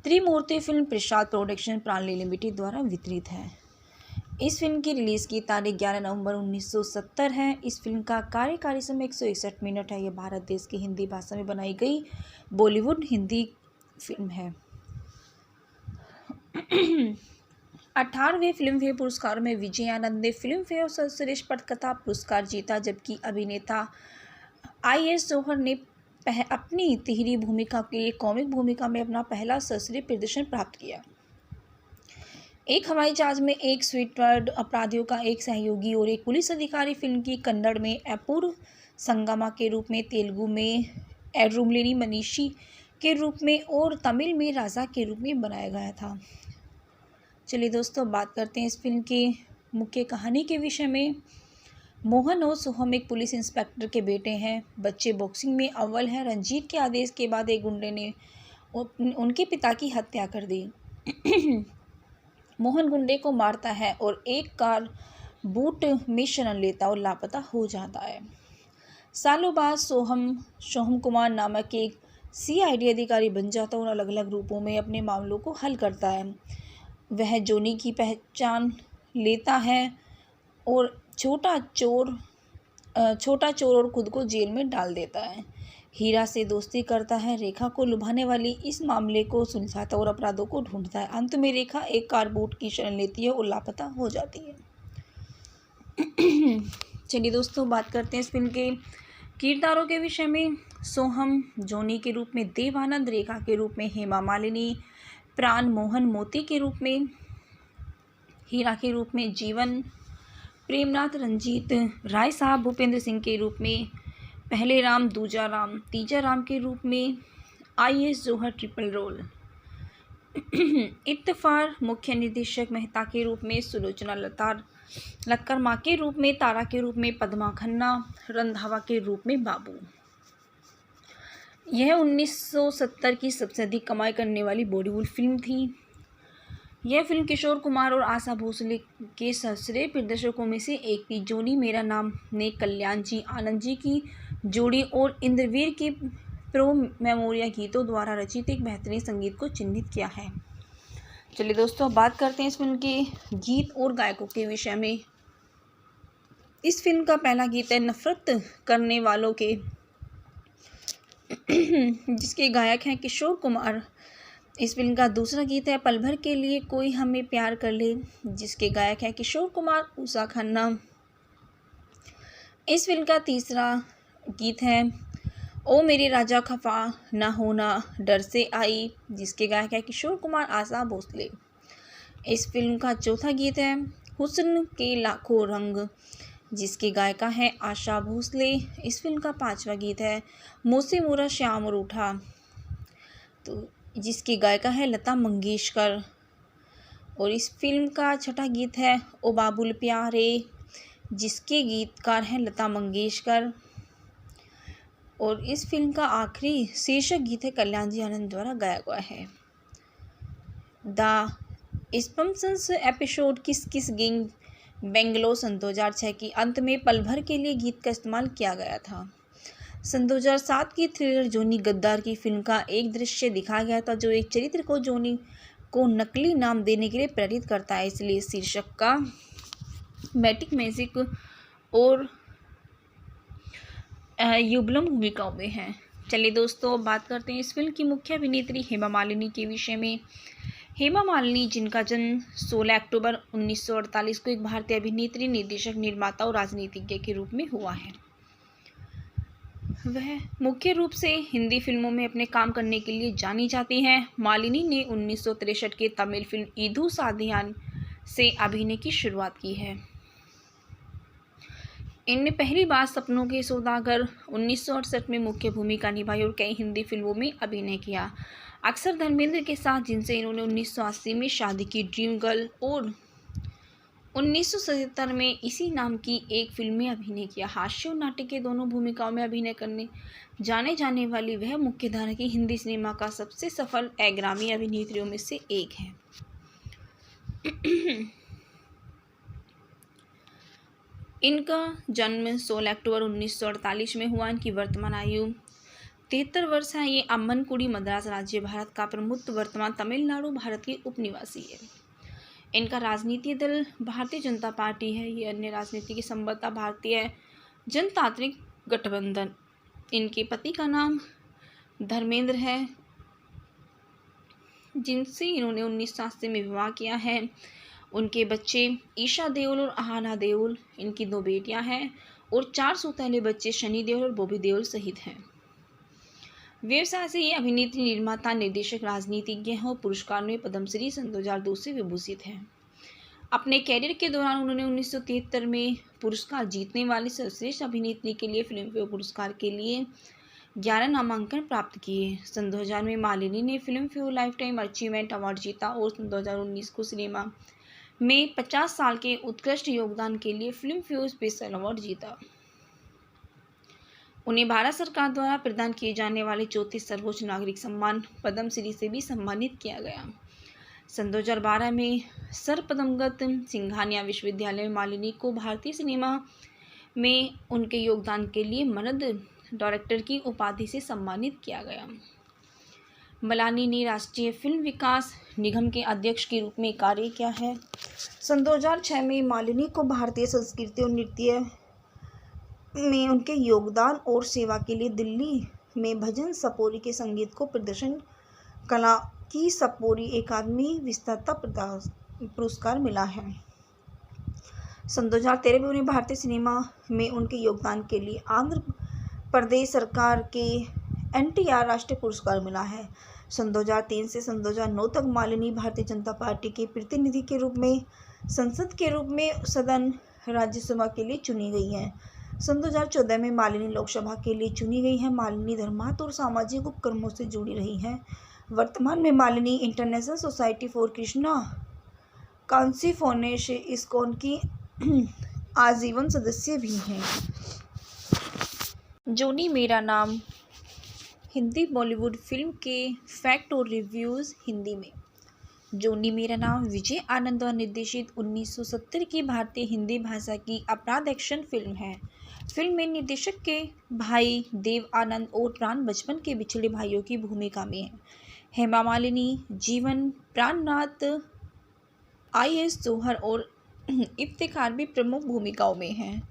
त्रिमूर्ति फिल्म प्रसाद प्रोडक्शन प्राणली लिमिटेड द्वारा वितरित है। इस फिल्म की रिलीज़ की तारीख 11 नवंबर 1970 है। इस फिल्म का कार्यकारी समय 161 मिनट है। यह भारत देश की हिंदी भाषा में बनाई गई बॉलीवुड हिंदी फिल्म है। 18वें फिल्म फेयर पुरस्कार में विजय आनंद ने फिल्म फेयर सर्वश्रेष्ठ पटकथा पुरस्कार जीता, जबकि अभिनेता IS जौहर ने अपनी तिहरी भूमिका के लिए कॉमिक भूमिका में अपना पहला सर्वश्रेष्ठ प्रदर्शन प्राप्त किया। एक हवाई जहाज में एक स्वीटवर्ड अपराधियों का एक सहयोगी और एक पुलिस अधिकारी फिल्म की कन्नड़ में अपूर्व संगमा के रूप में, तेलुगु में एड्रुमलेनी मनीषी के रूप में और तमिल में राजा के रूप में बनाया गया था। चलिए दोस्तों, बात करते हैं इस फिल्म की मुख्य कहानी के विषय में। मोहन और सोहम एक पुलिस इंस्पेक्टर के बेटे हैं। बच्चे बॉक्सिंग में अव्वल है। रंजीत के आदेश के बाद एक गुंडे ने उनके पिता की हत्या कर दी। मोहन गुंडे को मारता है और एक कार बूट में शरण लेता और लापता हो जाता है। सालों बाद सोहम कुमार नामक एक CID अधिकारी बन जाता है और अलग अलग रूपों में अपने मामलों को हल करता है। वह जोनी की पहचान लेता है और छोटा चोर और खुद को जेल में डाल देता है। हीरा से दोस्ती करता है। रेखा को लुभाने वाली इस मामले को सुलझाता और अपराधों को ढूंढता है। अंत में रेखा एक कार बूट की शरण लेती है और लापता हो जाती है। चलिए दोस्तों, बात करते हैं इस फिल्म के किरदारों के विषय में। सोहम जोनी के रूप में देव आनंद, रेखा के रूप में हेमा मालिनी, प्राण मोहन मोती के रूप में, हीरा के रूप में जीवन, प्रेमनाथ रंजीत राय साहब भूपेंद्र सिंह के रूप में, पहले राम दूजा राम तीजा राम के रूप में, IS जौहर ट्रिपल रोल, इत्तफार मुख्य निर्देशक मेहता के रूप में, सुलोचना लक्कर माँ के रूप में, तारा के रूप में पद्मा खन्ना, रंधावा के रूप में बाबू। यह 1970 की सबसे अधिक कमाई करने वाली बॉलीवुड फिल्म थी। यह फिल्म किशोर कुमार और आशा भोसले के सर्वश्रेष्ठ प्रदर्शकों में से एक थी। जोनी मेरा नाम ने कल्याण जी आनंद जी की जोड़ी और इंद्रवीर के प्रो मेमोरिया गीतों द्वारा रचित एक बेहतरीन संगीत को चिन्हित किया है। चलिए दोस्तों, बात करते हैं इस फिल्म के गीत और गायकों के विषय में। इस फिल्म का पहला गीत है नफरत करने वालों के, जिसके गायक हैं किशोर कुमार। इस फिल्म का दूसरा गीत है पल भर के लिए कोई हमें प्यार कर ले, जिसके गायक हैं किशोर कुमार, उषा खन्ना। इस फिल्म का तीसरा गीत है ओ मेरे राजा खफा न होना डर से आई, जिसके गायक है किशोर कुमार आशा भोसले। इस फिल्म का चौथा गीत है हुस्न के लाखों रंग, जिसकी गायिका है आशा भोसले। इस फिल्म का पांचवा गीत है मुझसे मोरा श्याम रूठा, तो जिसकी गायिका है लता मंगेशकर। और इस फिल्म का छठा गीत है ओ बाबुल प्यारे, जिसके गीतकार हैं लता मंगेशकर। और इस फिल्म का आखिरी शीर्षक गीत है कल्याण जी आनंद द्वारा गाया गया है। द स्पम्सन्स एपिसोड किस किस गिंग बेंगलोर सन 2006 की अंत में पल भर के लिए गीत का इस्तेमाल किया गया था। सन 2007 की थ्रिलर जोनी गद्दार की फिल्म का एक दृश्य दिखाया गया था, जो एक चरित्र को जोनी को नकली नाम देने के लिए प्रेरित करता है, इसलिए शीर्षक का मैटिक मैजिक और युगलम भूमिकाओं में है। चलिए दोस्तों, बात करते हैं इस फिल्म की मुख्य अभिनेत्री हेमा मालिनी के विषय में। हेमा मालिनी, जिनका जन्म 16 अक्टूबर 1948 को एक भारतीय अभिनेत्री, निर्देशक, निर्माता और राजनीतिज्ञ के रूप में हुआ है। वह मुख्य रूप से हिंदी फिल्मों में अपने काम करने के लिए जानी जाती हैं। मालिनी ने 1963 के तमिल फिल्म ईदू साधियान से अभिनय की शुरुआत की है। इनने पहली बार सपनों के सौदागर 1968 में मुख्य भूमिका निभाई और कई हिंदी फिल्मों में अभिनय किया, अक्सर धर्मेंद्र के साथ, जिनसे इन्होंने 1980 में शादी की, ड्रीम गर्ल, और 1977 में इसी नाम की एक फिल्म में अभिनय किया। हास्य और नाटक के दोनों भूमिकाओं में अभिनय करने जाने जाने वाली वह मुख्यधारा की हिंदी सिनेमा का सबसे सफल अग्रणी अभिनेत्रियों में से एक है। इनका जन्म 16 अक्टूबर 1948 में हुआ। इनकी वर्तमान आयु 73 वर्ष है। ये अम्मनकुडी मद्रास राज्य, भारत का प्रमुख वर्तमान तमिलनाडु भारत की उपनिवासी है। इनका राजनीतिक दल भारतीय जनता पार्टी है। ये अन्य राजनीति की संबद्धता भारतीय जनतांत्रिक गठबंधन। इनके पति का नाम धर्मेंद्र है, जिनसे इन्होंने 1980 में विवाह किया है। उनके बच्चे ईशा देओल और आहाना देओल, इनकी 2 बेटियां हैं, और 4 सौतेले बच्चे शनि देओल और बॉबी देओल सहित हैं। व्यवसाय से ये अभिनेत्री, निर्माता, निर्देशक, राजनीतिज्ञ हैं और पुरस्कार में पद्मश्री सन 2002 से विभूषित हैं। अपने कैरियर के दौरान उन्होंने 1973 में पुरस्कार जीतने वाली सर्वश्रेष्ठ अभिनेत्री के लिए फिल्मफेयर पुरस्कार के लिए 11 नामांकन प्राप्त किए। सन 2000 में मालिनी ने Filmfare life time achievement award जीता और सन 2019 को सिनेमा में 50 साल के उत्कृष्ट योगदान के लिए फिल्मफेयर स्पेशल अवार्ड जीता। उन्हें भारत सरकार द्वारा प्रदान किए जाने वाले 34 सर्वोच्च नागरिक सम्मान पद्मश्री से भी सम्मानित किया गया। सन 2012 में सर पद्मगत सिंघानिया विश्वविद्यालय में मालिनी को भारतीय सिनेमा में उनके योगदान के लिए मर्द डायरेक्टर की उपाधि से सम्मानित किया गया। मलानी ने राष्ट्रीय फिल्म विकास निगम के अध्यक्ष के रूप में कार्य किया है। सन 2006 में मालिनी को भारतीय संस्कृति और नृत्य में उनके योगदान और सेवा के लिए दिल्ली में भजन सपोरी के संगीत को प्रदर्शन कला की सपोरी अकादमी विजेता पुरस्कार मिला है। सन 2013 में उन्हें भारतीय सिनेमा में उनके योगदान के लिए आंध्र प्रदेश सरकार के NTR राष्ट्रीय पुरस्कार मिला है। सन 2003 से सन 2009 तक मालिनी भारतीय जनता पार्टी के प्रतिनिधि के रूप में संसद के रूप में सदन राज्यसभा के लिए चुनी गई हैं। सन 2014 में मालिनी लोकसभा के लिए चुनी गई हैं। मालिनी धर्मार्थ और सामाजिक उपक्रमों से जुड़ी रही हैं। वर्तमान में Malini international society for Krishna consciousness ISKCON की आजीवन सदस्य भी हैं। जोनी मेरा नाम हिंदी बॉलीवुड फिल्म के फैक्ट और रिव्यूज़ हिंदी में। जोनी मेरा नाम विजय आनंद द्वारा निर्देशित 1970 की भारतीय हिंदी भाषा की अपराध एक्शन फिल्म है। फिल्म में निर्देशक के भाई देव आनंद और प्राण बचपन के बिछड़े भाइयों की भूमिका में है। हेमा मालिनी, जीवन प्राणनाथ, IS जौहर और इफ्तिखार भी प्रमुख भूमिकाओं में हैं।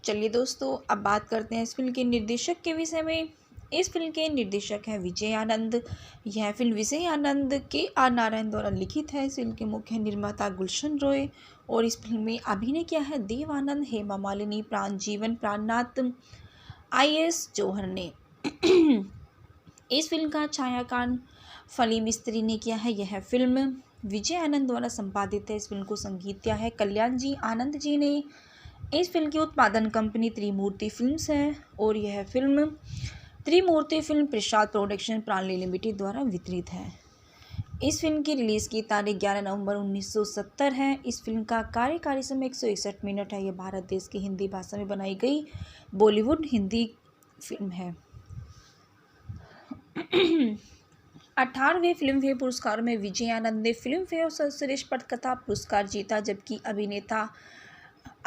चलिए दोस्तों, अब बात करते हैं इस फिल्म के निर्देशक के विषय में। इस फिल्म के निर्देशक हैं विजय आनंद। यह फिल्म विजय आनंद KR नारायण द्वारा लिखित है। इस फिल्म के मुख्य निर्माता गुलशन रॉय और इस फिल्म में अभिनय किया है देव आनंद, हेमा मालिनी, जीवन प्राणनाथ, IS जौहर ने। इस फिल्म का छायांकन फली मिस्त्री ने किया है। यह फिल्म विजय आनंद द्वारा संपादित है। इस फिल्म को संगीत दिया है कल्याण जी आनंद जी ने। इस फिल्म की उत्पादन कंपनी त्रिमूर्ति फिल्म्स है और यह फिल्म त्रिमूर्ति फिल्म प्रसाद प्रोडक्शन प्राणली लिमिटेड द्वारा वितरित है। इस फिल्म की रिलीज़ की तारीख 11 नवंबर 1970 है। इस फिल्म का कार्यकारी समय 161 मिनट है। यह भारत देश की हिंदी भाषा में बनाई गई बॉलीवुड हिंदी फिल्म है। 18वें फिल्म फेयर पुरस्कार में विजय आनंद ने फिल्म फेयर सर्वश्रेष्ठ पटकथा पुरस्कार जीता, जबकि अभिनेता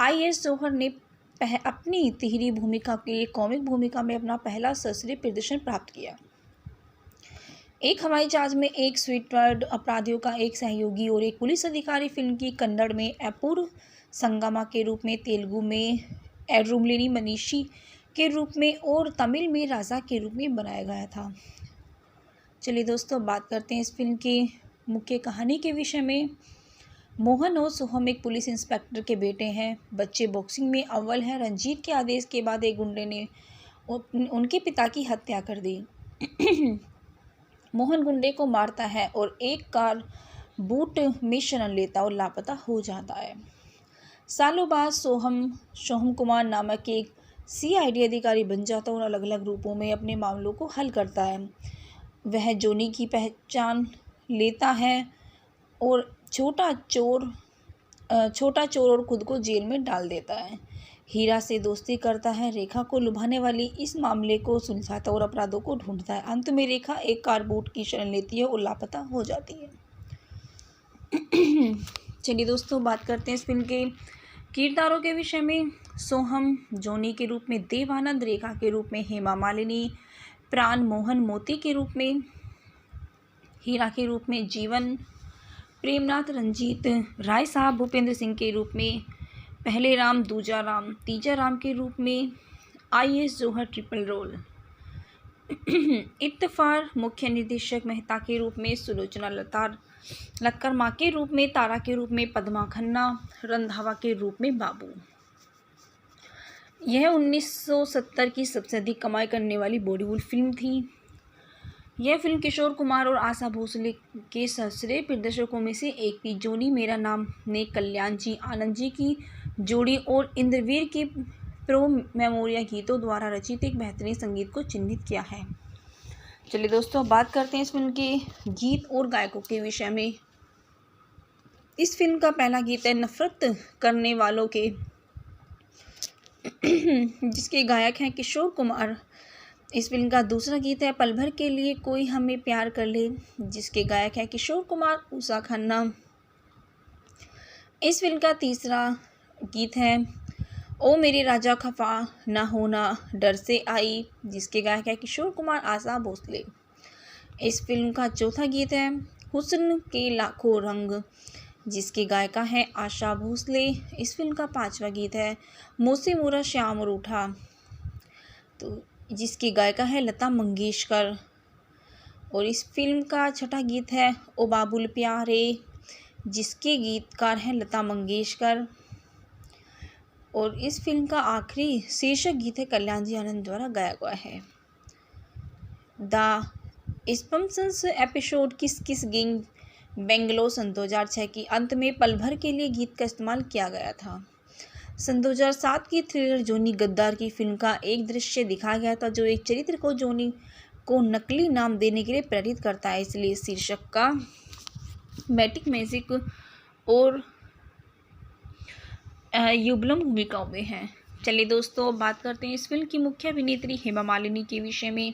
IS जौहर ने अपनी तिहरी भूमिका के लिए कॉमिक भूमिका में अपना पहला सर्वश्रेष्ठ प्रदर्शन प्राप्त किया। एक हवाई जहाज में एक स्वीटवर्ड अपराधियों का एक सहयोगी और एक पुलिस अधिकारी फिल्म की कन्नड़ में अपूर्व संगमा के रूप में, तेलुगु में एड्रुमलिनी मनीषी के रूप में और तमिल में राजा के रूप में बनाया गया था। चलिए दोस्तों, बात करते हैं इस फिल्म की मुख्य कहानी के विषय में। मोहन और सोहम एक पुलिस इंस्पेक्टर के बेटे हैं। बच्चे बॉक्सिंग में अव्वल हैं। रंजीत के आदेश के बाद एक गुंडे ने उनके पिता की हत्या कर दी। मोहन गुंडे को मारता है और एक कार बूट में शरण लेता और लापता हो जाता है। सालों बाद सोहम कुमार नामक एक CID अधिकारी बन जाता है और अलग अलग रूपों में अपने मामलों को हल करता है। वह जोनी की पहचान लेता है और छोटा चोर और खुद को जेल में डाल देता है। हीरा से दोस्ती करता है। रेखा को लुभाने वाली इस मामले को सुलझाता और अपराधों को ढूंढता है। अंत में रेखा एक कार बूट की शरण लेती है और लापता हो जाती है। चलिए दोस्तों, बात करते हैं इस फिल्म के किरदारों के विषय में। सोहम जोनी के रूप में देवानंद, रेखा के रूप में हेमा मालिनी, प्राण मोहन मोती के रूप में, हीरा के रूप में जीवन, प्रेमनाथ रंजीत राय साहब भूपेंद्र सिंह के रूप में, पहले राम दूजा राम तीजा राम के रूप में, IS जौहर ट्रिपल रोल, इत्तफार मुख्य निर्देशक मेहता के रूप में, सुलोचना लक्कर माँ के रूप में, तारा के रूप में पद्मा खन्ना, रंधावा के रूप में बाबू। यह 1970 की सबसे अधिक कमाई करने वाली बॉलीवुड फिल्म थी। यह फिल्म किशोर कुमार और आशा भोसले के सर्वश्रेष्ठ प्रदर्शकों में से एक थी। जोनी मेरा नाम ने कल्याण जी आनंद जी की जोड़ी और इंद्रवीर के प्रो मेमोरिया गीतों द्वारा रचित एक बेहतरीन संगीत को चिन्हित किया है। चलिए दोस्तों, बात करते हैं इस फिल्म के गीत और गायकों के विषय में। इस फिल्म का पहला गीत है नफरत करने वालों के, जिसके गायक हैं किशोर कुमार। इस फिल्म का दूसरा गीत है पल भर के लिए कोई हमें प्यार कर ले, जिसके गायक हैं किशोर कुमार, उषा खन्ना। इस फिल्म का तीसरा गीत है ओ मेरे राजा खफा ना होना डर से आई, जिसके गायक हैं किशोर कुमार, आशा भोसले। इस फिल्म का चौथा गीत है हुस्न के लाखों रंग, जिसकी गायिका है आशा भोसले। इस फिल्म का पांचवा गीत है मोसे मोरा श्याम रूठा, तो जिसकी गायिका है लता मंगेशकर। और इस फिल्म का छठा गीत है ओ बाबुल प्यारे, जिसके गीतकार हैं लता मंगेशकर। और इस फिल्म का आखिरी शीर्षक गीत है कल्याण जी आनंद द्वारा गाया हुआ है। द स्पम्सन्स एपिसोड किस किस गिंग बेंगलोर सन 2006 की अंत में पल भर के लिए गीत का इस्तेमाल किया गया था। सन 2007 की थ्रिलर जोनी गद्दार की फिल्म का एक दृश्य दिखाया गया था जो एक चरित्र को जोनी को नकली नाम देने के लिए प्रेरित करता है, इसलिए शीर्षक का मैटिक मैजिक और युगलम भूमिकाओं में है। चलिए दोस्तों, बात करते हैं इस फिल्म की मुख्य अभिनेत्री हेमा मालिनी के विषय में।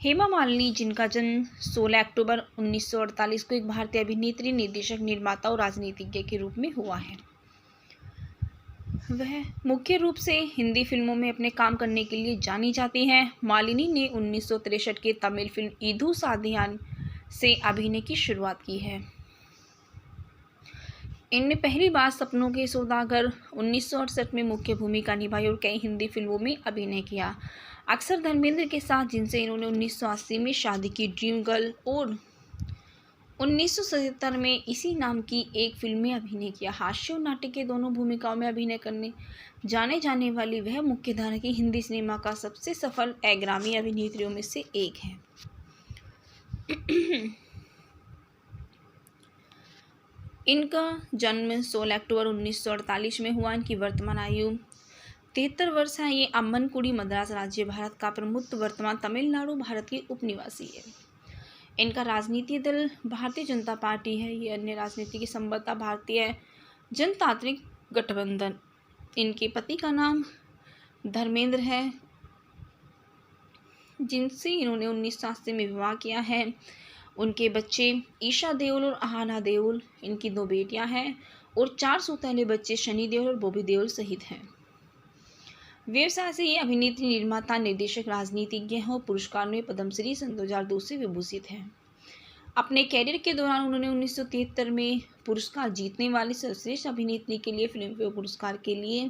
हेमा मालिनी, जिनका जन्म 16 अक्टूबर 1948 को एक भारतीय अभिनेत्री, निर्देशक, निर्माता और राजनीतिज्ञ के रूप में हुआ है। वह मुख्य रूप से हिंदी फिल्मों में अपने काम करने के लिए जानी जाती हैं। मालिनी ने 1963 के तमिल फिल्म ईदू साधियान से अभिनय की शुरुआत की है। इनने पहली बार सपनों के सौदागर 1968 में मुख्य भूमिका निभाई और कई हिंदी फिल्मों में अभिनय किया, अक्सर धर्मेंद्र के साथ, जिनसे इन्होंने 1980 में शादी की, ड्रीम गर्ल 1977 में इसी नाम की एक फिल्म में अभिनय किया। हास्य और नाटक के दोनों भूमिकाओं में अभिनय करने जाने जाने वाली वह मुख्यधारा की हिंदी सिनेमा का सबसे सफल अग्रणी अभिनेत्रियों में से एक है। इनका जन्म 16 अक्टूबर 1948 में हुआ। इनकी वर्तमान आयु 73 वर्ष है। ये अम्मनकुडी मद्रास राज्य भारत का प्रमुख वर्तमान तमिलनाडु भारत की उपनिवासी है। इनका राजनीतिक दल भारतीय जनता पार्टी है। ये अन्य राजनीति की संबद्धता भारतीय जनतांत्रिक गठबंधन। इनके पति का नाम धर्मेंद्र है, जिनसे इन्होंने 1980 में विवाह किया है। उनके बच्चे ईशा देओल और आहाना देओल, इनकी 2 बेटियां हैं और 4 सौतेले बच्चे शनि देओल और बॉबी देओल सहित हैं। व्यवसाय से ये अभिनेत्री, निर्माता, निर्देशक, राजनीतिज्ञ हैं और पुरस्कार में पद्मश्री सन 2002 से विभूषित हैं। अपने कैरियर के दौरान उन्होंने 1973 में पुरस्कार जीतने वाली सर्वश्रेष्ठ अभिनेत्री के लिए फिल्म फेयर पुरस्कार के लिए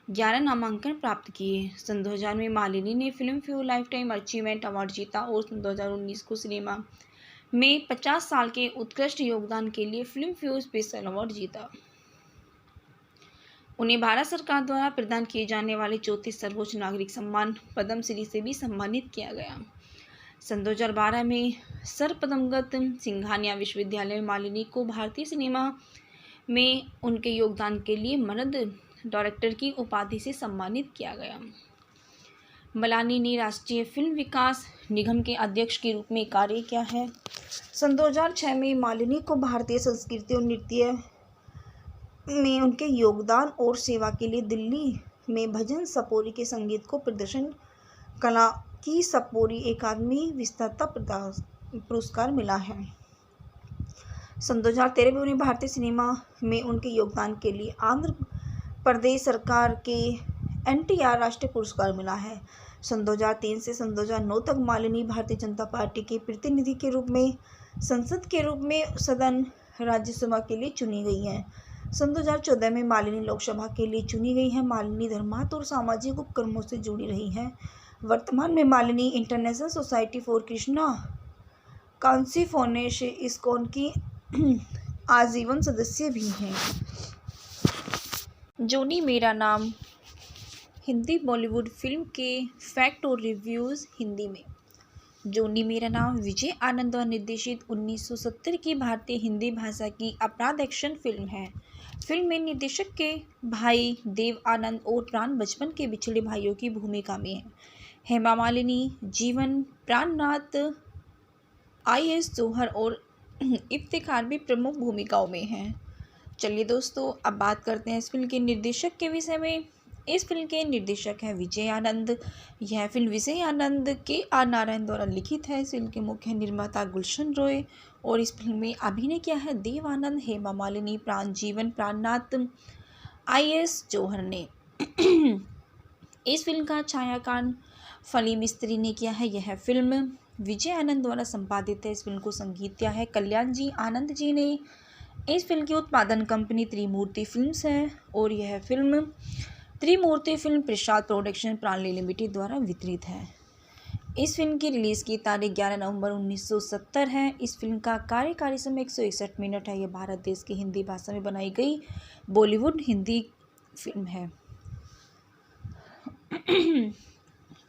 11 नामांकन प्राप्त किए। सन 2000 में मालिनी ने film fair life time achievement award जीता और सन 2019 को सिनेमा में 50 साल के उत्कृष्ट योगदान के लिए फिल्म फेयर स्पेशल अवार्ड जीता। उन्हें भारत सरकार द्वारा प्रदान किए जाने वाले 34 सर्वोच्च नागरिक सम्मान पद्मश्री से भी सम्मानित किया गया। सन 2012 में सर पद्मगत सिंघानिया विश्वविद्यालय में मालिनी को भारतीय सिनेमा में उनके योगदान के लिए मर्द डायरेक्टर की उपाधि से सम्मानित किया गया। मलानी ने राष्ट्रीय फिल्म विकास निगम के अध्यक्ष के रूप में कार्य किया है। सन 2006 में मालिनी को भारतीय संस्कृति और नृत्य में उनके योगदान और सेवा के लिए दिल्ली में भजन सपोरी के संगीत को प्रदर्शन कला की सपोरी अकादमी विस्तारता पुरस्कार मिला है। सन 2013 में उन्हें भारतीय सिनेमा में उनके योगदान के लिए आंध्र प्रदेश सरकार के NTR राष्ट्रीय पुरस्कार मिला है। सन 2003 से सन 2009 तक मालिनी भारतीय जनता पार्टी के प्रतिनिधि के रूप में संसद के रूप में सदन राज्यसभा के लिए चुनी गई हैं। सन 2014 में मालिनी लोकसभा के लिए चुनी गई है। मालिनी धर्मार्थ और सामाजिक उपक्रमों से जुड़ी रही हैं। वर्तमान में Malini international society for Krishna consciousness ISKCON की आजीवन सदस्य भी हैं। जोनी मेरा नाम हिंदी बॉलीवुड फिल्म के फैक्ट और रिव्यूज़ हिंदी में। जोनी मेरा नाम विजय आनंद द्वारा निर्देशित 1970 की भारतीय हिंदी भाषा की अपराध एक्शन फिल्म है। फिल्म में निर्देशक के भाई देव आनंद और प्राण बचपन के बिछड़े भाइयों की भूमिका में है। हेमा मालिनी, जीवन प्राणनाथ, IS जौहर और इफ्तिखार भी प्रमुख भूमिकाओं में हैं। चलिए दोस्तों, अब बात करते हैं इस फिल्म के निर्देशक के विषय में। इस फिल्म के निर्देशक हैं विजय आनंद। यह फिल्म विजय आनंद KR नारायण द्वारा लिखित है। इस फिल्म के मुख्य निर्माता गुलशन रॉय और इस फिल्म में अभिनय किया है देव आनंद, हेमा मालिनी, जीवन प्राणनाथ, IS जौहर ने। इस फिल्म का छायांकन फली मिस्त्री ने किया है। यह फिल्म विजय आनंद द्वारा संपादित है। इस फिल्म को संगीत दिया है कल्याण जी आनंद जी ने। इस फिल्म की उत्पादन कंपनी त्रिमूर्ति फिल्म्स है और यह फिल्म त्रिमूर्ति फिल्म प्रसाद प्रोडक्शन प्राणली लिमिटेड द्वारा वितरित है। इस फिल्म की रिलीज़ की तारीख 11 नवंबर 1970 है। इस फिल्म का कार्यकारी समय 161 मिनट है। यह भारत देश की हिंदी भाषा में बनाई गई बॉलीवुड हिंदी फिल्म है।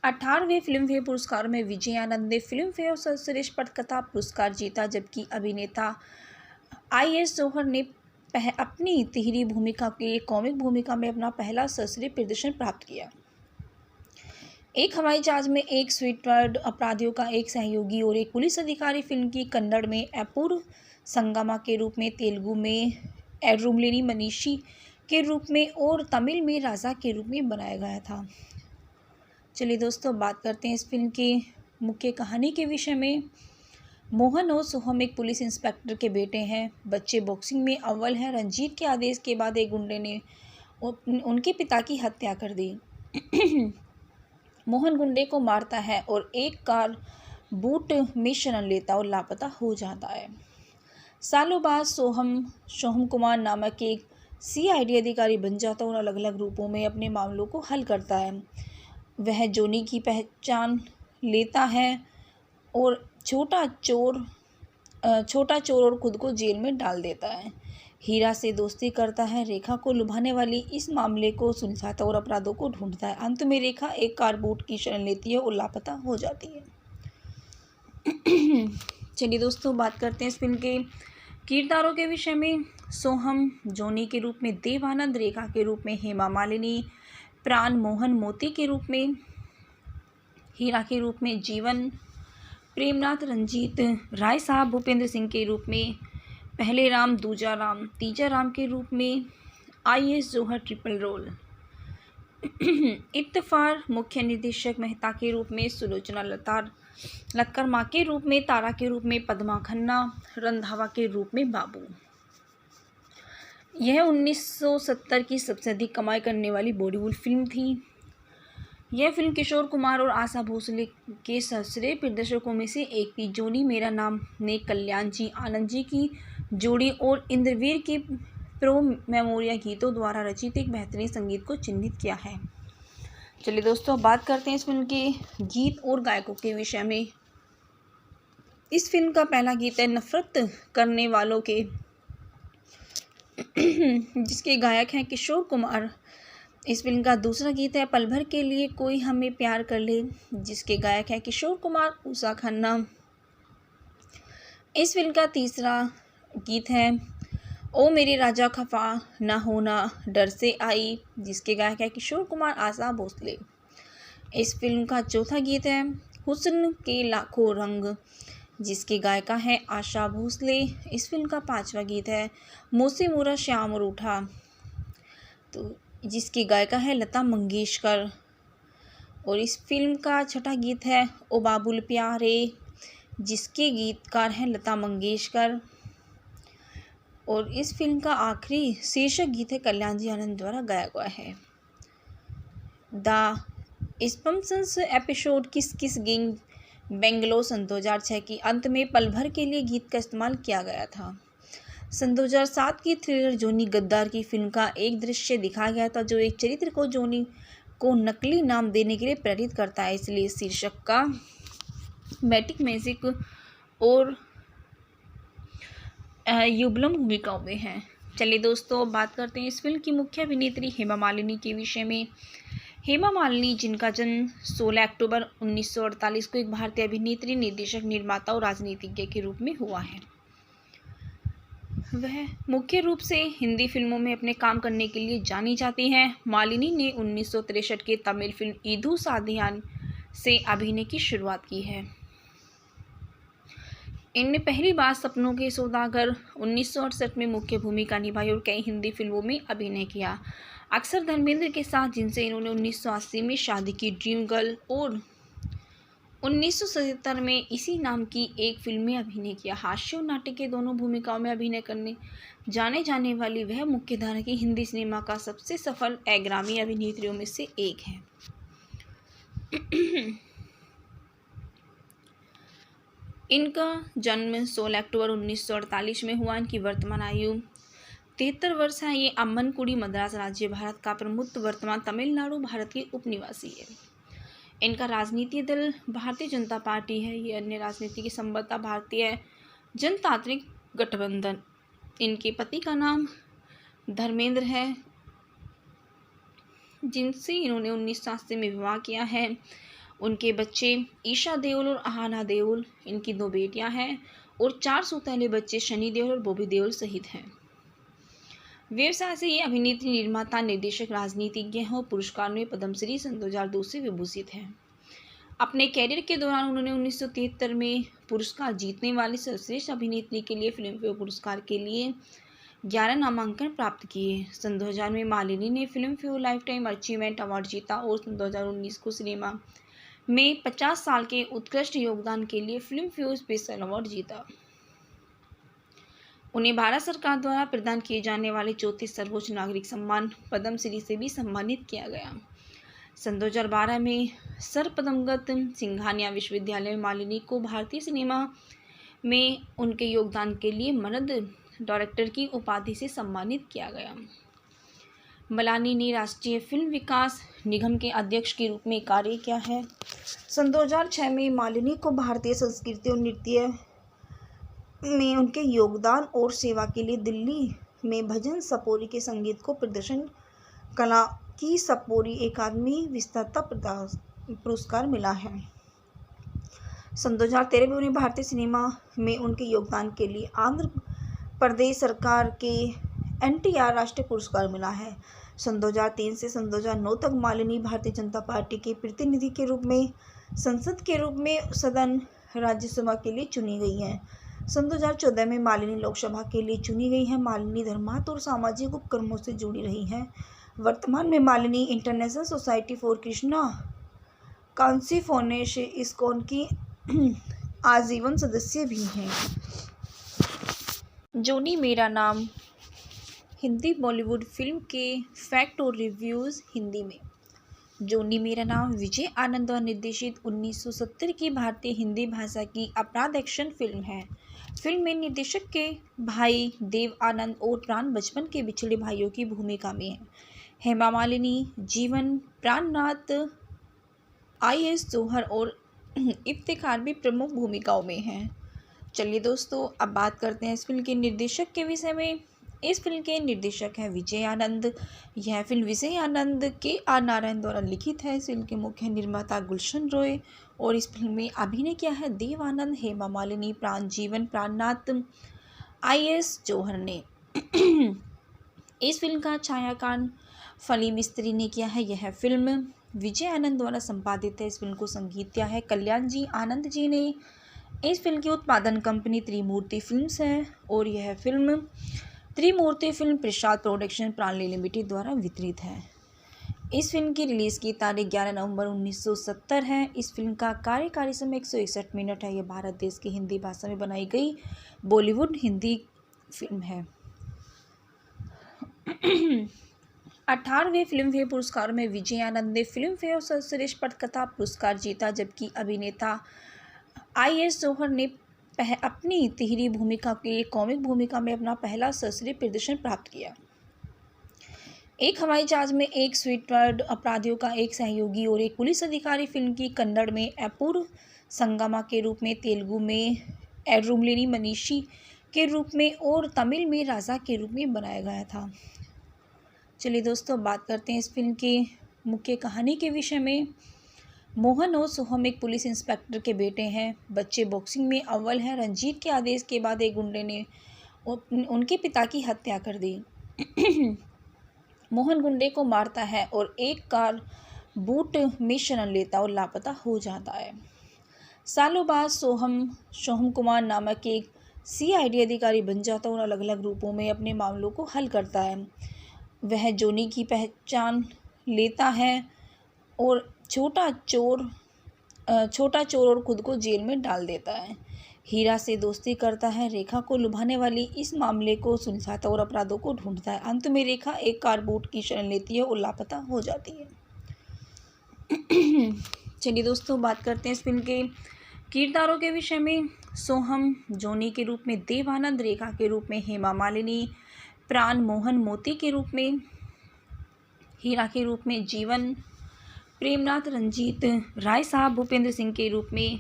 18वें फिल्म फेयर पुरस्कार में विजय आनंद ने फिल्म फेयर सर्वश्रेष्ठ पटकथा पुरस्कार जीता, जबकि अभिनेता IS जौहर ने अपनी तिहरी भूमिका के लिए कॉमिक भूमिका में अपना पहला सर्वश्रेष्ठ प्रदर्शन प्राप्त किया। एक हवाई जहाज में एक स्वीटवर्ड अपराधियों का एक सहयोगी और एक पुलिस अधिकारी फिल्म की कन्नड़ में अपूर्व संगमा के रूप में, तेलुगु में एड्रुमलिनी मनीषी के रूप में और तमिल में राजा के रूप में बनाया गया था। चलिए दोस्तों, बात करते हैं इस फिल्म की मुख्य कहानी के विषय में। मोहन और सोहम एक पुलिस इंस्पेक्टर के बेटे हैं। बच्चे बॉक्सिंग में अव्वल हैं। रंजीत के आदेश के बाद एक गुंडे ने उनके पिता की हत्या कर दी। मोहन गुंडे को मारता है और एक कार बूट में शरण लेता और लापता हो जाता है। सालों बाद सोहम कुमार नामक एक CID अधिकारी बन जाता है और अलग अलग रूपों में अपने मामलों को हल करता है। वह जोनी की पहचान लेता है और छोटा चोर छोटा चोर और खुद को जेल में डाल देता है। हीरा से दोस्ती करता है, रेखा को लुभाने वाली इस मामले को सुलझाता और अपराधों को ढूंढता है। अंत में रेखा एक कार बूट की शरण लेती है और लापता हो जाती है। चलिए दोस्तों, बात करते हैं इस फिल्म के किरदारों के विषय में। सोहम जोनी के रूप में देवानंद, रेखा के रूप में हेमा मालिनी, प्राण मोहन मोती के रूप में, हीरा के रूप में जीवन, प्रेमनाथ रंजीत राय साहब भूपेंद्र सिंह के रूप में, पहले राम दूजा राम तीजा राम के रूप में, IAS जौहर ट्रिपल रोल, इत्तफार मुख्य निर्देशक मेहता के रूप में, सुलोचना लतकर माँ के रूप में, तारा के रूप में पद्मा खन्ना, रंधावा के रूप में बाबू। यह 1970 की सबसे अधिक कमाई करने वाली बॉलीवुड फिल्म थी। यह फिल्म किशोर कुमार और आशा भोसले के सर्वश्रेष्ठ प्रदर्शकों में से एक थी। जोनी मेरा नाम ने कल्याण जी आनंद जी की जोड़ी और इंद्रवीर के प्रो मेमोरिया गीतों द्वारा रचित एक बेहतरीन संगीत को चिन्हित किया है। चलिए दोस्तों, बात करते हैं इस फिल्म के गीत और गायकों के विषय में। इस फिल्म का पहला गीत है नफरत करने वालों के, जिसके गायक हैं किशोर कुमार। इस फिल्म का दूसरा गीत है पल भर के लिए कोई हमें प्यार कर ले, जिसके गायक हैं किशोर कुमार, उषा खन्ना। इस फिल्म का तीसरा गीत है ओ मेरे राजा खफा ना होना डर से आई, जिसके गायक हैं किशोर कुमार, आशा भोसले। इस फिल्म का चौथा गीत है हुस्न के लाखों रंग, जिसकी गायिका है आशा भोसले। इस फिल्म का पांचवा गीत है मोसे मोरा श्याम रूठा, तो जिसकी गायिका है लता मंगेशकर। और इस फिल्म का छठा गीत है ओ बाबुल प्यारे, जिसके गीतकार हैं लता मंगेशकर। और इस फिल्म का आखिरी शीर्षक गीत है कल्याण जी आनंद द्वारा गाया हुआ है। द स्पम्सन्स एपिसोड किस किस गिंग बेंगलोर सन 2006 की अंत में पल भर के लिए गीत का इस्तेमाल किया गया था। सन 2007 की थ्रिलर जोनी गद्दार की फिल्म का एक दृश्य दिखाया गया था जो एक चरित्र को जोनी को नकली नाम देने के लिए प्रेरित करता है, इसलिए शीर्षक का मैटिक मैजिक और युगलम भूमिकाओं में है। चलिए दोस्तों, बात करते हैं इस फिल्म की मुख्य अभिनेत्री हेमा मालिनी के विषय में। हेमा मालिनी, जिनका जन्म 16 अक्टूबर 1948 को एक भारतीय अभिनेत्री, निर्देशक, निर्माता और राजनीतिज्ञ के रूप में हुआ है। वह मुख्य रूप से हिंदी फिल्मों में अपने काम करने के लिए जानी जाती हैं। मालिनी ने 1963 के तमिल फिल्म ईदू साधियान से अभिनय की शुरुआत की है। इनने पहली बार सपनों के सौदागर 1968 में मुख्य भूमिका निभाई और कई हिंदी फिल्मों में अभिनय किया, अक्सर धर्मेंद्र के साथ, जिनसे इन्होंने 1980 में शादी की, ड्रीम गर्ल, और 1977 में इसी नाम की एक फिल्म में अभिनय किया। हास्य और नाटक के दोनों भूमिकाओं में अभिनय करने जाने जाने वाली वह मुख्यधारा की हिंदी सिनेमा का सबसे सफल अग्रणी अभिनेत्रियों में से एक है। इनका जन्म 16 अक्टूबर 1948 में हुआ। इनकी वर्तमान आयु 73 वर्ष है। ये अम्मनकुडी मद्रास राज्य, भारत का प्रमुख वर्तमान तमिलनाडु भारत के उपनिवासी है। इनका राजनीतिक दल भारतीय जनता पार्टी है। ये अन्य राजनीति की संबद्धता भारतीय जनतांत्रिक गठबंधन। इनके पति का नाम धर्मेंद्र है, जिनसे इन्होंने 1980 में विवाह किया है। उनके बच्चे ईशा देओल और आहाना देओल, इनकी 2 बेटियां हैं, और 4 सौतेले बच्चे शनि देओल और बॉबी देओल सहित हैं। व्यवसाय से ये अभिनेत्री, निर्माता, निर्देशक, राजनीतिज्ञ हैं और पुरस्कार में पद्मश्री सन 2002 से विभूषित हैं। अपने कैरियर के दौरान उन्होंने 1973 में पुरस्कार जीतने वाली सर्वश्रेष्ठ अभिनेत्री के लिए फिल्मफेयर पुरस्कार के लिए 11 नामांकन प्राप्त किए। सन 2000 में मालिनी ने Filmfare life time achievement award जीता और सन 2019 को सिनेमा में 50 साल के उत्कृष्ट योगदान के लिए फिल्मफेयर स्पेशल अवार्ड जीता। उन्हें भारत सरकार द्वारा प्रदान किए जाने वाले 34 सर्वोच्च नागरिक सम्मान पद्मश्री से भी सम्मानित किया गया। सन 2012 में सर पद्मगत सिंघानिया विश्वविद्यालय में मालिनी को भारतीय सिनेमा में उनके योगदान के लिए मर्द डायरेक्टर की उपाधि से सम्मानित किया गया। मलानी ने राष्ट्रीय फिल्म विकास निगम के अध्यक्ष के रूप में कार्य किया है। सन 2006 में मालिनी को भारतीय संस्कृति और नृत्य में उनके योगदान और सेवा के लिए दिल्ली में भजन सपोरी के संगीत को प्रदर्शन कला की सपोरी अकादमी विजेता पुरस्कार मिला है। सन 2013 में उन्हें भारतीय सिनेमा में उनके योगदान के लिए आंध्र प्रदेश सरकार के NTR राष्ट्रीय पुरस्कार मिला है। सन 2003 से सन 2009 तक मालिनी भारतीय जनता पार्टी के प्रतिनिधि के रूप में संसद के रूप में सदन राज्यसभा के लिए चुनी गई हैं। सन 2014 में मालिनी लोकसभा के लिए चुनी गई हैं। मालिनी धर्मार्थ और सामाजिक उपक्रमों से जुड़ी रही हैं। वर्तमान में Malini international society for Krishna consciousness ISKCON की आजीवन सदस्य भी हैं। जोनी मेरा नाम हिंदी बॉलीवुड फिल्म के फैक्ट और रिव्यूज़ हिंदी में। जोनी मेरा नाम विजय आनंद द्वारा निर्देशित 1970 की भारतीय हिंदी भाषा की अपराध एक्शन फिल्म है। फिल्म में निर्देशक के भाई देव आनंद और प्राण बचपन के बिछड़े भाइयों की भूमिका में हैं। हेमा मालिनी, जीवन, प्राणनाथ, IS जौहर और इफ्तिखार भी प्रमुख भूमिकाओं में हैं। चलिए दोस्तों, अब बात करते हैं इस फिल्म के निर्देशक के विषय में। इस फिल्म के निर्देशक हैं विजय आनंद। यह फिल्म विजय आनंद KR नारायण द्वारा लिखित है। इस फिल्म के मुख्य निर्माता गुलशन रॉय और इस फिल्म में अभिनय किया है देव आनंद, हेमा मालिनी, जीवन, प्राणनाथ, IS जौहर ने। इस फिल्म का छायांकन फली मिस्त्री ने किया है। यह फिल्म विजय आनंद द्वारा संपादित है। इस फिल्म को संगीत दिया है कल्याण जी आनंद जी ने। इस फिल्म की उत्पादन कंपनी त्रिमूर्ति फिल्म्स है और यह फिल्म त्रिमूर्ति फिल्म प्रसाद प्रोडक्शन प्राणली लिमिटेड द्वारा वितरित है। इस फिल्म की रिलीज़ की तारीख 11 नवंबर 1970 है। इस फिल्म का कार्यकारी समय 161 मिनट है। यह भारत देश की हिंदी भाषा में बनाई गई बॉलीवुड हिंदी फिल्म है। 18वें फिल्म फेयर पुरस्कारों में विजय आनंद ने फिल्म फेयर और सर्वश्रेष्ठ पटकथा पुरस्कार जीता, जबकि अभिनेता IS जौहर ने अपनी तिहरी भूमिका के कॉमिक भूमिका में अपना पहला सर्वश्रेष्ठ प्रदर्शन प्राप्त किया। एक हवाई जहाज में एक स्वीटवर्ड अपराधियों का एक सहयोगी और एक पुलिस अधिकारी फिल्म की कन्नड़ में अपूर्व संगमा के रूप में, तेलुगु में एड्रुमलिनी मनीषी के रूप में और तमिल में राजा के रूप में बनाया गया था। चलिए दोस्तों, बात करते हैं इस फिल्म के मुख्य कहानी के विषय में। मोहन और सोहम एक पुलिस इंस्पेक्टर के बेटे हैं। बच्चे बॉक्सिंग में अव्वल हैं। रंजीत के आदेश के बाद एक गुंडे ने उनके पिता की हत्या कर दी। मोहन गुंडे को मारता है और एक कार बूट में शरण लेता और लापता हो जाता है। सालों बाद सोहम कुमार नामक एक CID अधिकारी बन जाता है और अलग अलग रूपों में अपने मामलों को हल करता है। वह जोनी की पहचान लेता है और छोटा चोर और खुद को जेल में डाल देता है। हीरा से दोस्ती करता है। रेखा को लुभाने वाली इस मामले को सुलझाता और अपराधों को ढूंढता है। अंत में रेखा एक कार बूट की शरण लेती है और लापता हो जाती है। चलिए दोस्तों, बात करते हैं इस फिल्म के किरदारों के विषय में। सोहम जोनी के रूप में देव आनंद, रेखा के रूप में हेमा मालिनी, प्राण मोहन मोती के रूप में, हीरा के रूप में जीवन, प्रेमनाथ रंजीत, राय साहब भूपेंद्र सिंह के रूप में,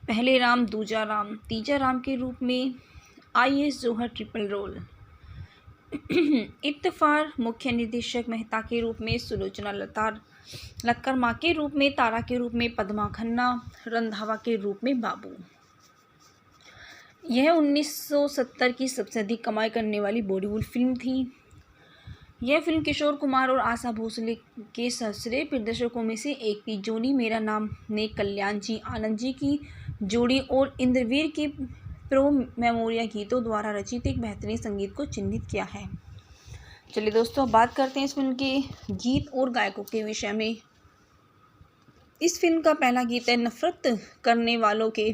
पहले राम, दूजा राम, तीजा राम के रूप में, IS जौहर ट्रिपल रोल, इत्तेफार मुख्य निर्देशक मेहता के रूप में, सुलोचना लक्कर माँ के रूप में, तारा के रूप में पद्मा खन्ना, रंधावा के रूप में बाबू। यह 1970 की सबसे अधिक कमाई करने वाली बॉलीवुड फिल्म थी। यह फिल्म किशोर कुमार और आशा भोसले के सर्वश्रेष्ठ प्रदर्शकों में से एक थी। जोनी मेरा नाम ने कल्याण जी आनंद जी की जोड़ी और इंद्रवीर के प्रो मेमोरिया गीतों द्वारा रचित एक बेहतरीन संगीत को चिन्हित किया है। चलिए दोस्तों, बात करते हैं इस फिल्म के गीत और गायकों के विषय में। इस फिल्म का पहला गीत है नफरत करने वालों के,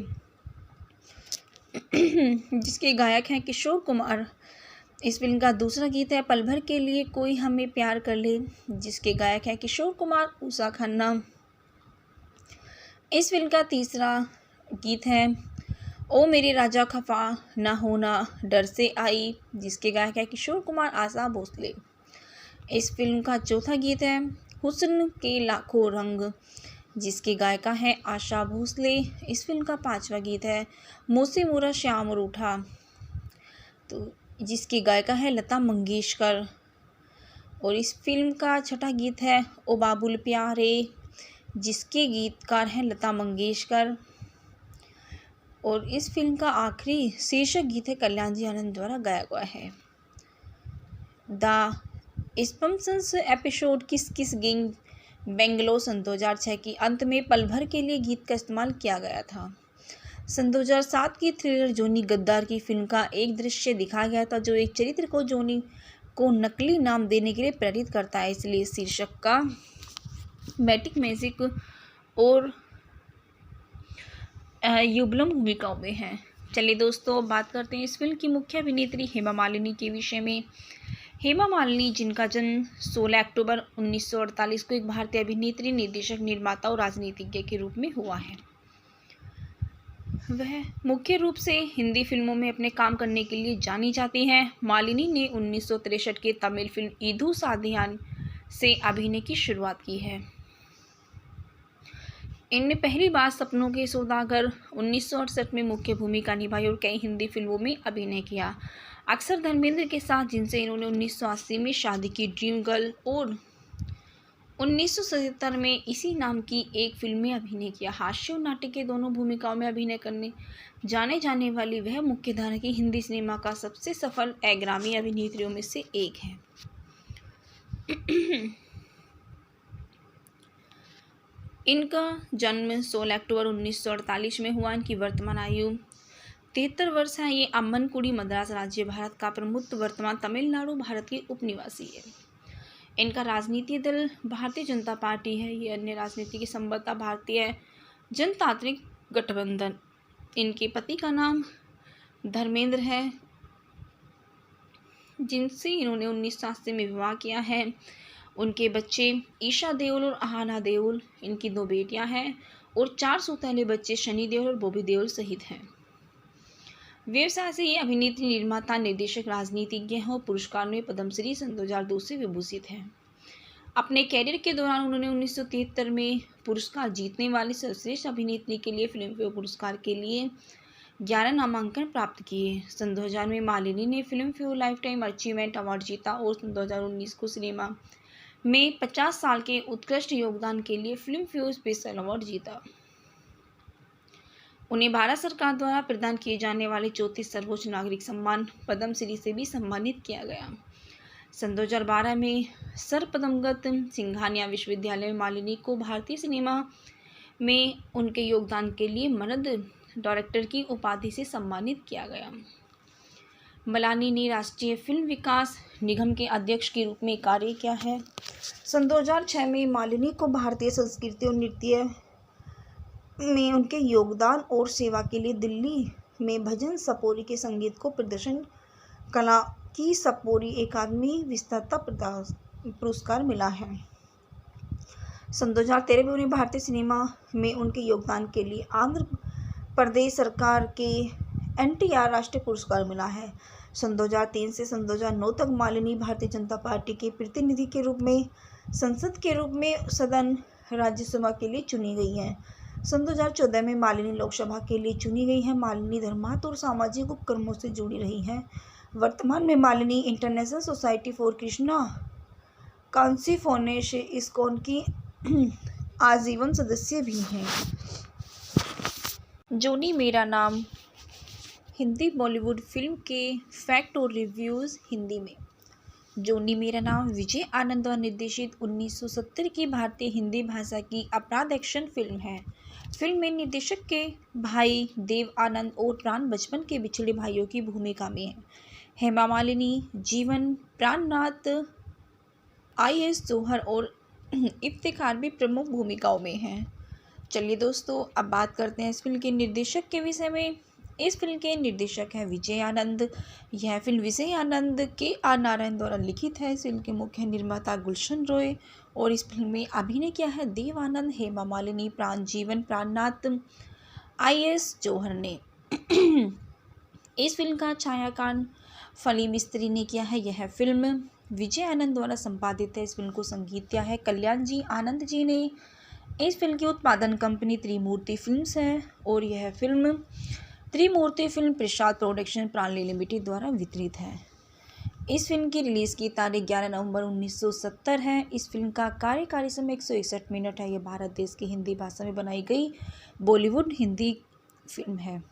जिसके गायक हैं किशोर कुमार। इस फिल्म का दूसरा गीत है पल भर के लिए कोई हमें प्यार कर ले, जिसके गायक हैं किशोर कुमार, उषा खन्ना। इस फिल्म का तीसरा गीत है ओ मेरे राजा खफा ना होना डर से आई, जिसके गायक हैं किशोर कुमार, आशा भोसले। इस फिल्म का चौथा गीत है हुस्न के लाखों रंग, जिसकी गायिका है आशा भोसले। इस फिल्म का पांचवा गीत है मोसे मोरा श्याम रूठा, तो जिसकी गायिका है लता मंगेशकर। और इस फिल्म का छठा गीत है ओ बाबुल प्यारे, जिसके गीतकार हैं लता मंगेशकर। और इस फिल्म का आखिरी शीर्षक गीत है कल्याण जी आनंद द्वारा गाया हुआ है। द स्पम्सन्स एपिसोड किस किस गिंग बेंगलोर सन 2006 की अंत में पल भर के लिए गीत का इस्तेमाल किया गया था। सन 2007 की थ्रिलर जोनी गद्दार की फिल्म का एक दृश्य दिखाया गया था जो एक चरित्र को जोनी को नकली नाम देने के लिए प्रेरित करता है, इसलिए शीर्षक का मैटिक मैजिक और युगलम भूमिकाओं में है। चलिए दोस्तों, बात करते हैं इस फिल्म की मुख्य अभिनेत्री हेमा मालिनी के विषय में। हेमा मालिनी, जिनका जन्म 16 अक्टूबर 1948 को एक भारतीय अभिनेत्री, निर्देशक, निर्माता और राजनीतिज्ञ के रूप में हुआ है। वह मुख्य रूप से हिंदी फिल्मों में अपने काम करने के लिए जानी जाती हैं। मालिनी ने 1963 के तमिल फिल्म ईदू साधियान से अभिनय की शुरुआत की है। इनने पहली बार सपनों के सौदागर 1968 में मुख्य भूमिका निभाई और कई हिंदी फिल्मों में अभिनय किया, अक्सर धर्मेंद्र के साथ, जिनसे इन्होंने 1980 में शादी की, ड्रीम गर्ल, और 1977 में इसी नाम की एक फिल्म में अभिनय किया। हास्य और नाट्य के दोनों भूमिकाओं में अभिनय करने जाने जाने वाली वह मुख्यधारा की हिंदी सिनेमा का सबसे सफल अग्रणी अभिनेत्रियों में से एक है। इनका जन्म 16 अक्टूबर 1948 में हुआ। इनकी वर्तमान आयु 73 वर्ष है। ये अम्मनकुडी मद्रास राज्य, भारत का प्रमुख वर्तमान तमिलनाडु भारत के उपनिवासी है। इनका राजनीतिक दल भारतीय जनता पार्टी है। ये अन्य राजनीति की संबद्धता भारतीय जनतांत्रिक गठबंधन। इनके पति का नाम धर्मेंद्र है, जिनसे इन्होंने 1980 में विवाह किया है। उनके बच्चे ईशा देओल और आहाना देओल, इनकी 2 बेटियां हैं, और 4 सौतेले बच्चे शनि देओल और बॉबी देओल सहित हैं। व्यवसाय से ये अभिनेत्री, निर्माता, निर्देशक, राजनीतिज्ञ हैं और पुरस्कार में पद्मश्री सन 2002 से विभूषित हैं। अपने कैरियर के दौरान उन्होंने 1973 में पुरस्कार जीतने वाली सर्वश्रेष्ठ अभिनेत्री के लिए फिल्मफेयर पुरस्कार के लिए 11 नामांकन प्राप्त किए। सन 2000 में मालिनी ने Filmfare life time achievement award जीता और सन 2019 को सिनेमा में 50 साल के उत्कृष्ट योगदान के लिए फिल्मफेयर स्पेशल अवार्ड जीता। उन्हें भारत सरकार द्वारा प्रदान किए जाने वाले 34 सर्वोच्च नागरिक सम्मान पद्मश्री से भी सम्मानित किया गया। सन 2012 में सर पद्मगत सिंघानिया विश्वविद्यालय में मालिनी को भारतीय सिनेमा में उनके योगदान के लिए मर्द डायरेक्टर की उपाधि से सम्मानित किया गया। मालिनी ने राष्ट्रीय फिल्म विकास निगम के अध्यक्ष के रूप में कार्य किया है। सन 2006 में मालिनी को भारतीय संस्कृति और नृत्य में उनके योगदान और सेवा के लिए दिल्ली में भजन सपोरी के संगीत को प्रदर्शन कला की सपोरी अकादमी विजेता पुरस्कार मिला है। सन 2013 में उन्हें भारतीय सिनेमा में उनके योगदान के लिए आंध्र प्रदेश सरकार के NTR राष्ट्रीय पुरस्कार मिला है। सन 2003 से सन 2009 तक मालिनी भारतीय जनता पार्टी के प्रतिनिधि के रूप में संसद के रूप में सदन राज्यसभा के लिए चुनी गई हैं। सन 2014 में मालिनी लोकसभा के लिए चुनी गई हैं। मालिनी धर्मार्थ और सामाजिक उपक्रमों से जुड़ी रही हैं। वर्तमान में Malini international society for Krishna consciousness ISKCON की आजीवन सदस्य भी हैं। जोनी मेरा नाम हिंदी बॉलीवुड फिल्म के फैक्ट और रिव्यूज़ हिंदी में। जोनी मेरा नाम विजय आनंद द्वारा निर्देशित 1970 की भारतीय हिंदी भाषा की अपराध एक्शन फिल्म है। फिल्म में निर्देशक के भाई देव आनंद और प्राण बचपन के बिछड़े भाइयों की भूमिका में है। हेमा मालिनी, जीवन प्राणनाथ, IS जौहर और इफ्तिखार भी प्रमुख भूमिकाओं में हैं। चलिए दोस्तों, अब बात करते हैं इस फिल्म के निर्देशक के विषय में। इस फिल्म के निर्देशक हैं विजय आनंद। यह फिल्म विजय आनंद KR नारायण द्वारा लिखित है। इस फिल्म के मुख्य निर्माता गुलशन रॉय और इस फिल्म में अभिनय किया है देव आनंद, हेमा मालिनी, जीवन प्राणनाथ, IS जौहर ने। इस फिल्म का छायांकन फली मिस्त्री ने किया है। यह फिल्म विजय आनंद द्वारा संपादित है। इस फिल्म को संगीत दिया है कल्याण जी आनंद जी ने। इस फिल्म की उत्पादन कंपनी त्रिमूर्ति फिल्म्स है और यह फिल्म त्रिमूर्ति फिल्म प्रसाद प्रोडक्शन प्राणली लिमिटेड द्वारा वितरित है। इस फिल्म की रिलीज़ की तारीख 11 नवंबर 1970 है। इस फिल्म का कार्यकारी समय 161 मिनट है। यह भारत देश की हिंदी भाषा में बनाई गई बॉलीवुड हिंदी फिल्म है।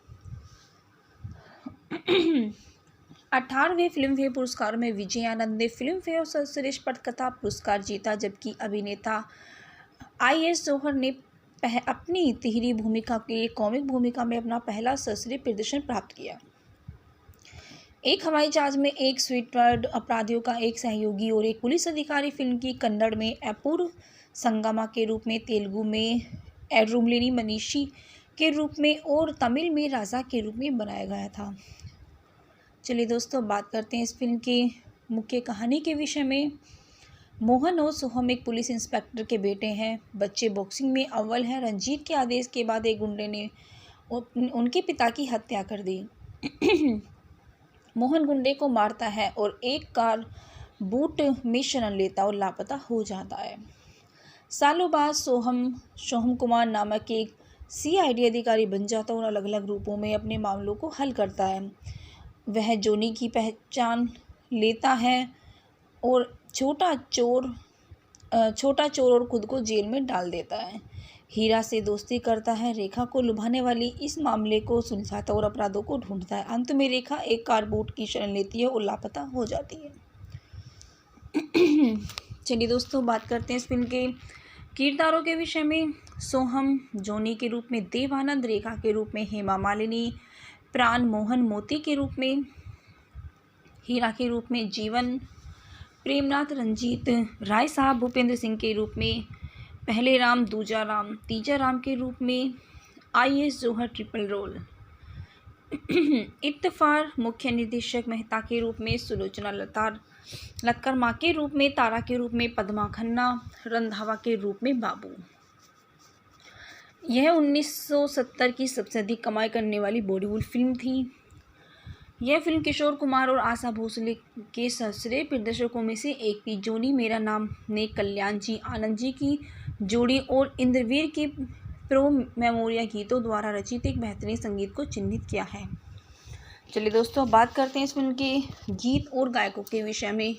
18वें फिल्म फेयर पुरस्कार में विजय आनंद ने फिल्म फेयर सर्वश्रेष्ठ पटकथा पुरस्कार जीता, जबकि अभिनेता IS जौहर ने अपनी तिहरी भूमिका के लिए कॉमिक भूमिका में अपना पहला सर्वश्रेष्ठ प्रदर्शन प्राप्त किया। एक हवाई जहाज में एक स्वीटवर्ड अपराधियों का एक सहयोगी और एक पुलिस अधिकारी फिल्म की कन्नड़ में अपूर्व संगमा के रूप में, तेलुगु में एड्रुमलिनी मनीषी के रूप में और तमिल में राजा के रूप में बनाया गया था। चलिए दोस्तों, बात करते हैं इस फिल्म की मुख्य कहानी के विषय में। मोहन और सोहम एक पुलिस इंस्पेक्टर के बेटे हैं। बच्चे बॉक्सिंग में अव्वल हैं। रंजीत के आदेश के बाद एक गुंडे ने उनके पिता की हत्या कर दी। मोहन गुंडे को मारता है और एक कार बूट में शरण लेता और लापता हो जाता है। सालों बाद सोहम कुमार नामक एक CID अधिकारी बन जाता और अलग अलग रूपों में अपने मामलों को हल करता है। वह जोनी की पहचान लेता है और छोटा चोर और खुद को जेल में डाल देता है। हीरा से दोस्ती करता है। रेखा को लुभाने वाली इस मामले को सुलझाता और अपराधों को ढूंढता है। अंत में रेखा एक कार बूट की शरण लेती है और लापता हो जाती है। चलिए दोस्तों, बात करते हैं इस फिल्म के किरदारों के विषय में। सोहम जोनी के रूप में देवानंद, रेखा के रूप में हेमा मालिनी, प्राण मोहन मोती के रूप में, हीरा के रूप में जीवन, प्रेमनाथ रंजीत राय साहब भूपेंद्र सिंह के रूप में, पहले राम दूजा राम तीजा राम के रूप में, IS जौहर ट्रिपल रोल, इत्तफार मुख्य निर्देशक मेहता के रूप में, सुलोचना लक्कर माँ के रूप में, तारा के रूप में पद्मा खन्ना, रंधावा के रूप में बाबू। यह 1970 की सबसे अधिक कमाई करने वाली बॉलीवुड फिल्म थी। यह फिल्म किशोर कुमार और आशा भोसले के सर्वश्रेष्ठ प्रदर्शकों में से एक थी। जोनी मेरा नाम ने कल्याण जी आनंद जी की जोड़ी और इंद्रवीर के प्रो मेमोरिया गीतों द्वारा रचित एक बेहतरीन संगीत को चिन्हित किया है। चलिए दोस्तों, बात करते हैं इस फिल्म के गीत और गायकों के विषय में।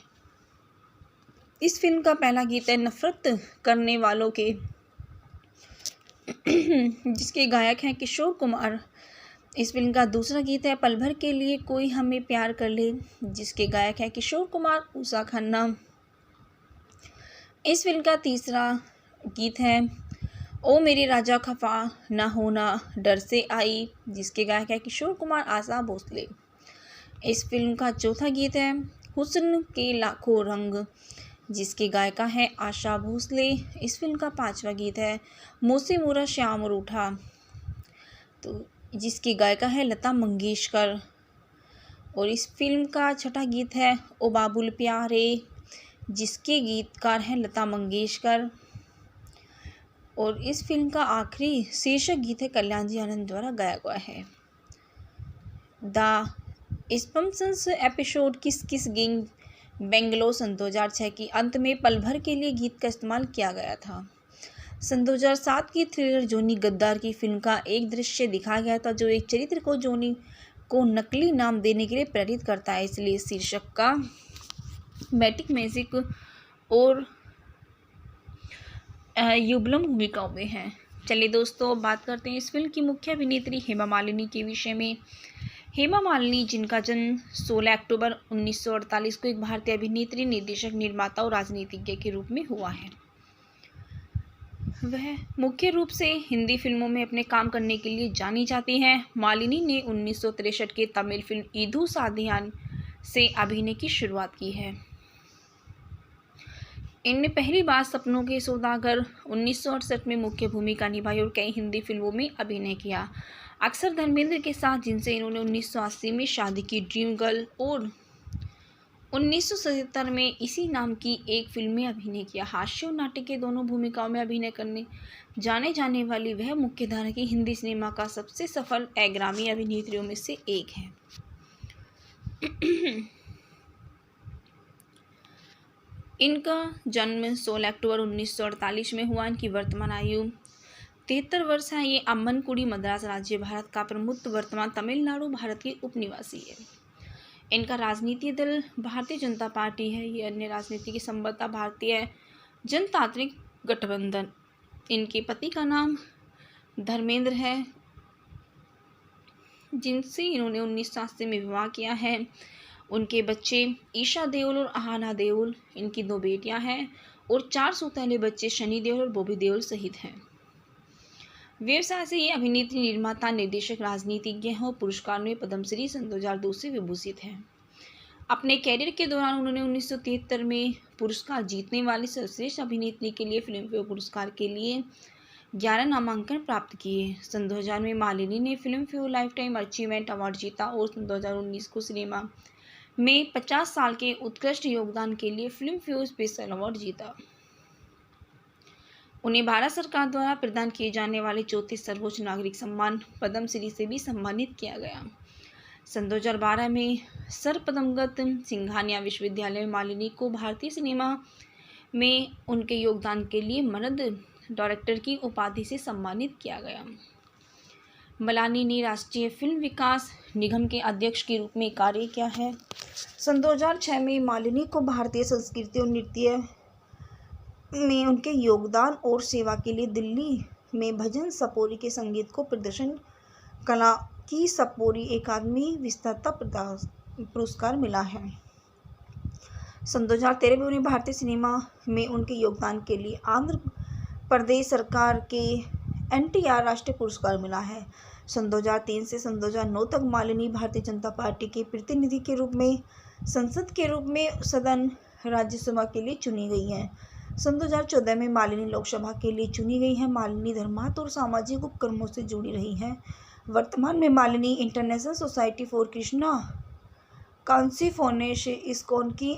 इस फिल्म का पहला गीत है नफरत करने वालों के, जिसके गायक हैं किशोर कुमार। इस फिल्म का दूसरा गीत है पल भर के लिए कोई हमें प्यार कर ले, जिसके गायक हैं किशोर कुमार, उषा खन्ना। इस फिल्म का तीसरा गीत है ओ मेरे राजा खफा ना होना डर से आई, जिसके गायक हैं किशोर कुमार, आशा भोसले। इस फिल्म का चौथा गीत है हुस्न के लाखों रंग, जिसके गायिका है आशा भोसले। इस फिल्म का पांचवा गीत है मोसे मोरा श्याम रूठा, तो जिसकी गायिका है लता मंगेशकर। और इस फिल्म का छठा गीत है ओ बाबुल प्यारे, जिसके गीतकार हैं लता मंगेशकर। और इस फिल्म का आखिरी शीर्षक गीत है कल्याण जी आनंद द्वारा गाया हुआ है। द स्पम्सन्स एपिसोड किस किस गिंग बेंगलोर सन 2006 की अंत में पल भर के लिए गीत का इस्तेमाल किया गया था। सन 2007 की थ्रिलर जोनी गद्दार की फिल्म का एक दृश्य दिखाया गया था जो एक चरित्र को जोनी को नकली नाम देने के लिए प्रेरित करता है, इसलिए शीर्षक का मैटिक मैजिक और युगलम भूमिकाओं में है। चलिए दोस्तों, बात करते हैं इस फिल्म की मुख्य अभिनेत्री हेमा मालिनी के विषय में। हेमा मालिनी, जिनका जन्म 16 अक्टूबर 1948 को एक भारतीय अभिनेत्री, निर्देशक, निर्माता और राजनीतिज्ञ के रूप में हुआ है। वह मुख्य रूप से हिंदी फिल्मों में अपने काम करने के लिए जानी जाती हैं। मालिनी ने 1963 के तमिल फिल्म ईदू साधियान से अभिनय की शुरुआत की है। इनने पहली बार सपनों के सौदागर 1968 में मुख्य भूमिका निभाई और कई हिंदी फिल्मों में अभिनय किया, अक्सर धर्मेंद्र के साथ, जिनसे इन्होंने 1980 में शादी की, ड्रीम गर्ल, और 1977 में इसी नाम की एक फिल्म में अभिनय किया। हास्य और नाटक के दोनों भूमिकाओं में अभिनय करने जाने जाने वाली वह मुख्यधारा की हिंदी सिनेमा का सबसे सफल अग्रणी अभिनेत्रियों में से एक है। इनका जन्म 16 अक्टूबर 1948 में हुआ। इनकी वर्तमान आयु 73 वर्ष है। ये अम्मनकुडी मद्रास राज्य भारत का प्रमुख वर्तमान तमिलनाडु भारत के उपनिवासी है। इनका राजनीतिक दल भारतीय जनता पार्टी है। ये अन्य राजनीति की संबद्धता भारतीय जनतांत्रिक गठबंधन। इनके पति का नाम धर्मेंद्र है, जिनसे इन्होंने 1980 में विवाह किया है। उनके बच्चे ईशा देओल और आहाना देओल, इनकी 2 बेटियां हैं और 4 सौतेले बच्चे शनि देओल और बॉबी देओल सहित हैं। व्यवसाय से ये अभिनेत्री, निर्माता, निर्देशक, राजनीतिज्ञ हैं और पुरस्कार में पद्मश्री सन 2002 से विभूषित हैं। अपने कैरियर के दौरान उन्होंने 1973 में पुरस्कार जीतने वाली सर्वश्रेष्ठ अभिनेत्री के लिए फिल्म फेयर पुरस्कार के लिए 11 नामांकन प्राप्त किए। सन 2000 में मालिनी ने film fair life time achievement award जीता और सन 2019 को सिनेमा में 50 साल के उत्कृष्ट योगदान के लिए फिल्म फेयर स्पेशल अवार्ड जीता। उन्हें भारत सरकार द्वारा प्रदान किए जाने वाले 34 सर्वोच्च नागरिक सम्मान पद्मश्री से भी सम्मानित किया गया। सन 2012 में सर पद्मगत सिंघानिया विश्वविद्यालय में मालिनी को भारतीय सिनेमा में उनके योगदान के लिए मर्द डायरेक्टर की उपाधि से सम्मानित किया गया। मलानी ने राष्ट्रीय फिल्म विकास निगम के अध्यक्ष के रूप में कार्य किया है। सन 2006 में मालिनी को भारतीय संस्कृति और नृत्य में उनके योगदान और सेवा के लिए दिल्ली में भजन सपोरी के संगीत को प्रदर्शन कला की सपोरी अकादमी विस्तृता पुरस्कार मिला है। सन 2013 में उन्हें भारतीय सिनेमा में उनके योगदान के लिए आंध्र प्रदेश सरकार के NTR राष्ट्रीय पुरस्कार मिला है। सन 2003 से सन 2009 तक मालिनी भारतीय जनता पार्टी के प्रतिनिधि के रूप में संसद के रूप में सदन राज्यसभा के लिए चुनी गई हैं। सन 2014 में मालिनी लोकसभा के लिए चुनी गई हैं। मालिनी धर्मार्थ और सामाजिक उपक्रमों से जुड़ी रही हैं। वर्तमान में Malini international society for Krishna consciousness ISKCON की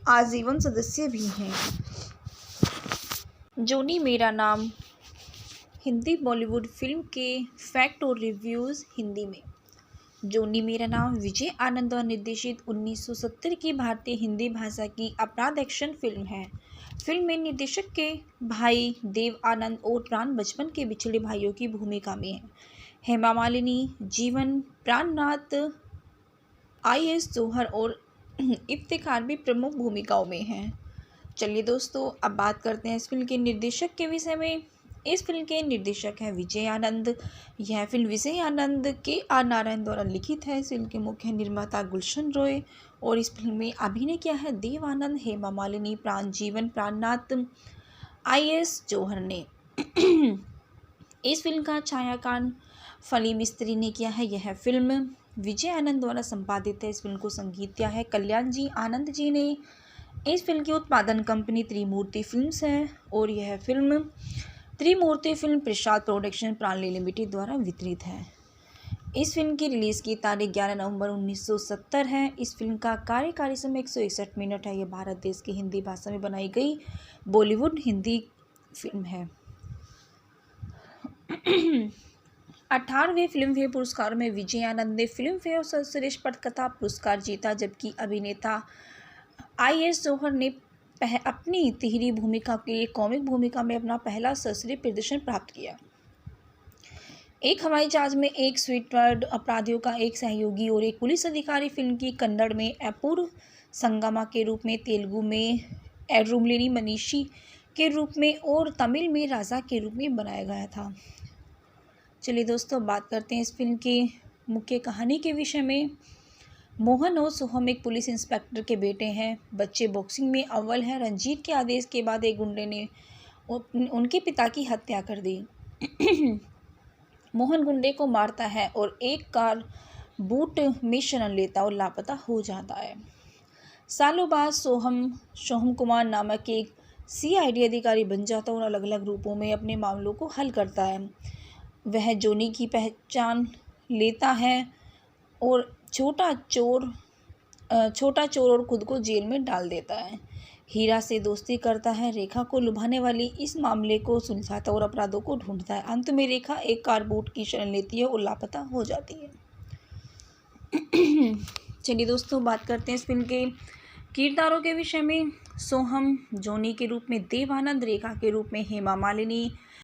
आजीवन सदस्य भी हैं। जोनी मेरा नाम हिंदी बॉलीवुड फिल्म के फैक्ट और रिव्यूज़ हिंदी में। जोनी मेरा नाम विजय आनंद द्वारा निर्देशित 1970 की भारतीय हिंदी भाषा की अपराध एक्शन फिल्म है। फिल्म में निर्देशक के भाई देव आनंद और प्राण बचपन के बिछड़े भाइयों की भूमिका में है। हेमा मालिनी, जीवन प्राणनाथ, IS जौहर और इफ्तिखार भी प्रमुख भूमिकाओं में हैं। चलिए दोस्तों, अब बात करते हैं इस फिल्म के निर्देशक के विषय में। इस फिल्म के निर्देशक हैं विजय आनंद। यह फिल्म विजय आनंद KR नारायण द्वारा लिखित है। इस फिल्म के मुख्य निर्माता गुलशन रॉय और इस फिल्म में अभिनय किया है देव आनंद, हेमा मालिनी, जीवन प्राणनाथ, IS जौहर ने। इस फिल्म का छायांकन फली मिस्त्री ने किया है। यह फिल्म विजय आनंद द्वारा संपादित है। इस फिल्म को संगीत दिया है कल्याण जी आनंद जी ने। इस फिल्म की उत्पादन कंपनी त्रिमूर्ति फिल्म्स है और यह फिल्म त्रिमूर्ति फिल्म प्रसाद प्रोडक्शन प्राणली लिमिटेड द्वारा वितरित है। इस फिल्म की रिलीज़ की तारीख 11 नवंबर 1970 है। इस फिल्म का कार्यकारी समय 161 मिनट है। यह भारत देश की हिंदी भाषा में बनाई गई बॉलीवुड हिंदी फिल्म है। 18वें फिल्म फेयर पुरस्कार में विजय आनंद ने फिल्म फेयर सर्वश्रेष्ठ पटकथा पुरस्कार जीता, जबकि अभिनेता IS जौहर ने अपनी तिहरी भूमिका के लिए कॉमिक भूमिका में अपना पहला सर्वश्रेष्ठ प्रदर्शन प्राप्त किया। एक हवाई जहाज में एक स्वीटवर्ड अपराधियों का एक सहयोगी और एक पुलिस अधिकारी फिल्म की कन्नड़ में अपूर्व संगमा के रूप में, तेलुगु में एड्रुमलेनी मनीषी के रूप में और तमिल में राजा के रूप में बनाया गया था। चलिए दोस्तों, बात करते हैं इस फिल्म की मुख्य कहानी के विषय में। मोहन और सोहम एक पुलिस इंस्पेक्टर के बेटे हैं। बच्चे बॉक्सिंग में अव्वल हैं। रंजीत के आदेश के बाद एक गुंडे ने उनके पिता की हत्या कर दी। मोहन गुंडे को मारता है और एक कार बूट में शरण लेता और लापता हो जाता है। सालों बाद सोहम कुमार नामक एक CID अधिकारी बन जाता है और अलग अलग रूपों में अपने मामलों को हल करता है। वह जोनी की पहचान लेता है और छोटा चोर और खुद को जेल में डाल देता है। हीरा से दोस्ती करता है। रेखा को लुभाने वाली इस मामले को सुलझाता और अपराधों को ढूंढता है। अंत में रेखा एक कार बूट की शरण लेती है और लापता हो जाती है। चलिए दोस्तों, बात करते हैं इस फिल्म के किरदारों के विषय में। सोहम जोनी के रूप में देव आनंद, रेखा के रूप में हेमा मालिनी,